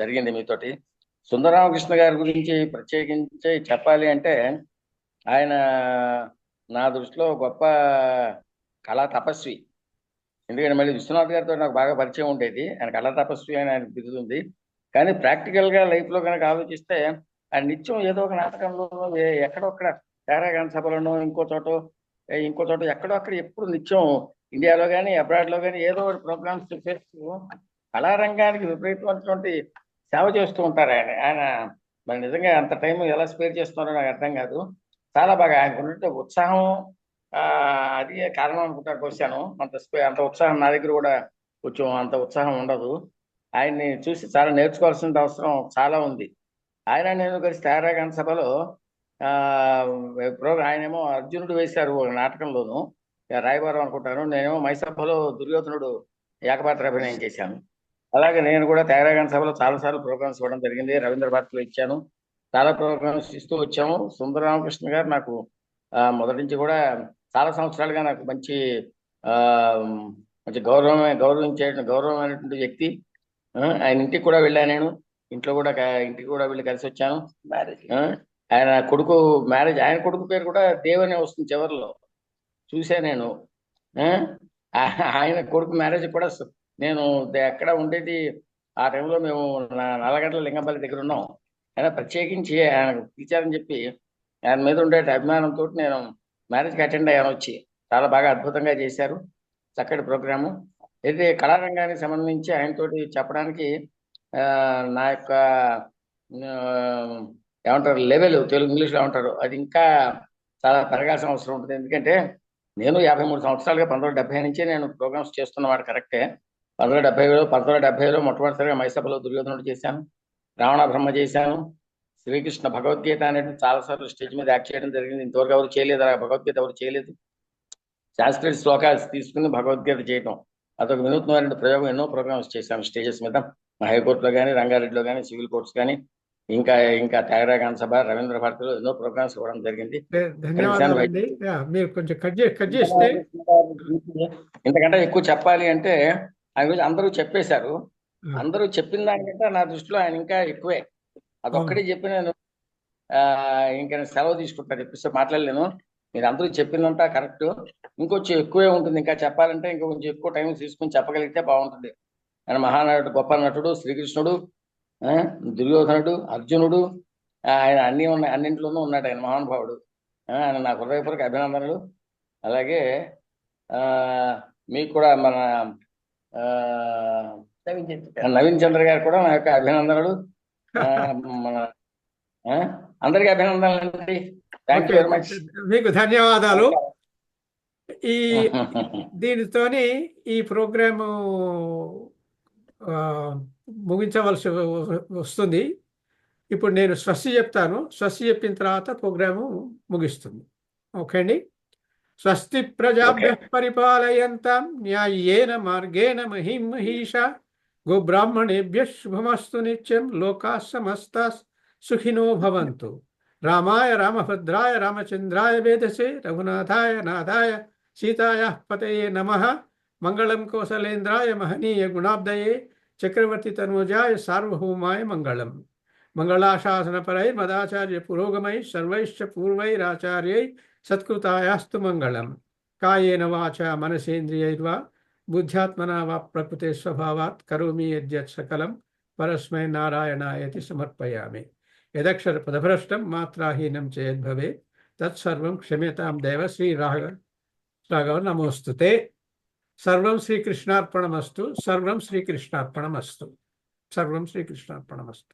జరిగింది మీతోటి. సుందర రామకృష్ణ గారి గురించి ప్రత్యేకించి చెప్పాలి అంటే, ఆయన నా దృష్టిలో గొప్ప కళా తపస్వి. ఎందుకంటే మళ్ళీ విశ్వనాథ్ గారితో నాకు బాగా పరిచయం ఉండేది. ఆయన కళా తపస్వి అని ఆయన బిరుదుంది. కానీ ప్రాక్టికల్ గా లైఫ్ లో కనుక ఆలోచిస్తే ఆయన నిత్యం ఏదో ఒక నాటకంలో ఎక్కడొక్కడ తెహరాగాన్ సభలను ఇంకో చోట ఎక్కడో అక్కడ ఎప్పుడు నిత్యం ఇండియాలో కానీ అబ్రాడ్లో కానీ ఏదో ఒకటి ప్రోగ్రామ్స్ చేస్తూ కళారంగానికి విపరీతమైనటువంటి సేవ చేస్తూ ఉంటారు. ఆయన మరి నిజంగా అంత టైం ఎలా స్పేర్ చేస్తున్నారో నాకు అర్థం కాదు. చాలా బాగా ఆయనకు ఉన్నట్టు ఉత్సాహం, అది కారణం అనుకుంటా వచ్చాను. అంత ఉత్సాహం నా దగ్గర కూడా కొంచెం అంత ఉత్సాహం ఉండదు. ఆయన్ని చూసి చాలా నేర్చుకోవాల్సిన అవసరం చాలా ఉంది. నేను కలిసి తెహరాగాన్ సభలో ఆయనేమో అర్జునుడు వేశారు ఒక నాటకంలోను, రాయబారం అనుకుంటాను. నేనేమో మైసభలో దుర్యోధనుడు ఏకపాత్ర అభినయం చేశాను. అలాగే నేను కూడా తెహరాగాన్ సభలో చాలాసార్లు ప్రోగ్రామ్స్ ఇవ్వడం జరిగింది. రవీంద్ర భారతిలో ఇచ్చాను, చాలా ప్రోగ్రామ్స్ ఇస్తూ వచ్చాము. సుందర రామకృష్ణ గారు నాకు మొదటి నుంచి కూడా చాలా సంవత్సరాలుగా నాకు మంచి గౌరవమైనటువంటి వ్యక్తి. ఆయన ఇంటికి కూడా వెళ్ళాను, నేను ఇంటికి కూడా వెళ్ళి కలిసి వచ్చాను. ఆయన కొడుకు మ్యారేజ్, ఆయన కొడుకు పేరు కూడా దేవ్ అనే వస్తుంది చివరిలో, చూసా నేను. ఆయన కొడుకు మ్యారేజ్ కూడా నేను ఎక్కడ ఉండేది ఆ టైంలో మేము నల్లగడ్డ లింగంపల్లి దగ్గర ఉన్నాం. ఆయన ప్రత్యేకించి ఆయన పిలిచారని చెప్పి ఆయన మీద ఉండే అభిమానంతో నేను మ్యారేజ్కి అటెండ్ అయ్యాను వచ్చి. చాలా బాగా అద్భుతంగా చేశారు, చక్కటి ప్రోగ్రాము. అయితే కళారంగానికి సంబంధించి ఆయనతోటి చెప్పడానికి నా యొక్క ఏమంటారు లెవెల్, తెలుగు ఇంగ్లీష్లో ఏమంటారు, అది ఇంకా చాలా పెరగాల్సిన అవసరం ఉంటుంది. ఎందుకంటే నేను 53 సంవత్సరాలుగా 1970 నుంచి నేను ప్రోగ్రామ్స్ చేస్తున్నమాట కరెక్టే. 1970లో మొట్టమొదటిసారిగా మైసభలో దుర్యోధనుడు చేశాను, రావణ బ్రహ్మ చేశాను, శ్రీకృష్ణ భగవద్గీత అనేది చాలాసార్లు స్టేజ్ మీద యాక్ట్ చేయడం జరిగింది. ఇంతవరకు ఎవరు చేయలేదు, అలా భగవద్గీత ఎవరు చేయలేదు. సాంస్క్రిట్ శ్లోకాలు తీసుకుని భగవద్గీత చేయటం అదొక వినూత్నమైన ప్రయోగం. ఎన్నో ప్రోగ్రామ్స్ చేశాను స్టేజెస్ మీద, హైకోర్టులో కానీ, రంగారెడ్డిలో కానీ, సివిల్ కోర్ట్స్ కానీ, ఇంకా తెహరాగాన్ సభ, రవీంద్ర భారతిలో ఎన్నో ప్రోగ్రామ్స్ ఇవ్వడం జరిగింది. ధన్యవాదాలండి. మీరు కొంచెం కట్ చేస్తే ఇంతకంటే ఎక్కువ చెప్పాలి అంటే ఆయన గురించి అందరూ చెప్పేశారు. అందరూ చెప్పిన దానికంటే నా దృష్టిలో ఆయన ఇంకా ఎక్కువే. అదొక్కడే చెప్పి నేను ఇంకా సెలవు తీసుకుంటా, చెప్పిస్తే మాట్లాడలేను. మీరు అందరూ చెప్పిందంతా కరెక్ట్, ఇంకొంచెం ఎక్కువే ఉంటుంది. ఇంకా చెప్పాలంటే ఇంకా కొంచెం ఎక్కువ టైం తీసుకుని చెప్పగలిగితే బాగుంటుంది. ఆయన మహానటుడు, గొప్ప నటుడు, శ్రీకృష్ణుడు, దుర్యోధనుడు, అర్జునుడు, ఆయన అన్నింటిలోనూ ఉన్నాడు. ఆయన మహానుభావుడు. ఆయన నా హృదయపూర్వక అభినందనలు. అలాగే మీకు కూడా మన నవీన్ చంద్ర గారు కూడా నా యొక్క అభినందనలు. మన అందరికీ అభినందనలు అండి. Thank you very much. మీకు ధన్యవాదాలు. దీనితోని ఈ ప్రోగ్రాము ముగించవలసి వస్తుంది. ఇప్పుడు నేను స్వస్తి చెప్తాను, స్వస్తి చెప్పిన తర్వాత ప్రోగ్రాము ముగిస్తుంది. ఓకే అండి. స్వస్తి ప్రజాభ్యః పరిపాలయంతాం న్యాయేన మార్గేణ మహిం మహీషా గోబ్రాహ్మణేభ్యః శుభమస్తు నిత్యం లోకాః సమస్తాః సుఖినో భవంతు. రామాయ రామభద్రాయ రామచంద్రాయ వేదసే రఘునాథాయ నాథాయ సీతాయాః పతయే నమః. మంగళం కౌసలేంద్రాయ మహనీయ గుణాబ్దయే చక్రవర్తి తనూజాయ సార్వభౌమాయ మంగళం. మంగళాశాసనపరై మదాచార్య పురోగమై సర్వైశ్చ పూర్వైరాచార్యై సత్కృతాయాస్తు మంగళం. కాయేన వాచా మనసేంద్రియైర్వా బుద్ధ్యాత్మనా వా ప్రకృతే స్వభావాత్ కరోమి యద్యత్ సకలం పరస్మై నారాయణాయతి సమర్పయామి. యదక్షర పదభ్రష్టం మాత్రాహీనం చేద్భవే తత్సర్వం క్షమ్యతాం దేవ. శ్రీరాఘవ నమోస్తుతే. సర్వం శ్రీకృష్ణార్పణమస్తు. సర్వం శ్రీకృష్ణార్పణమస్తు. సర్వం శ్రీకృష్ణార్పణమస్తు.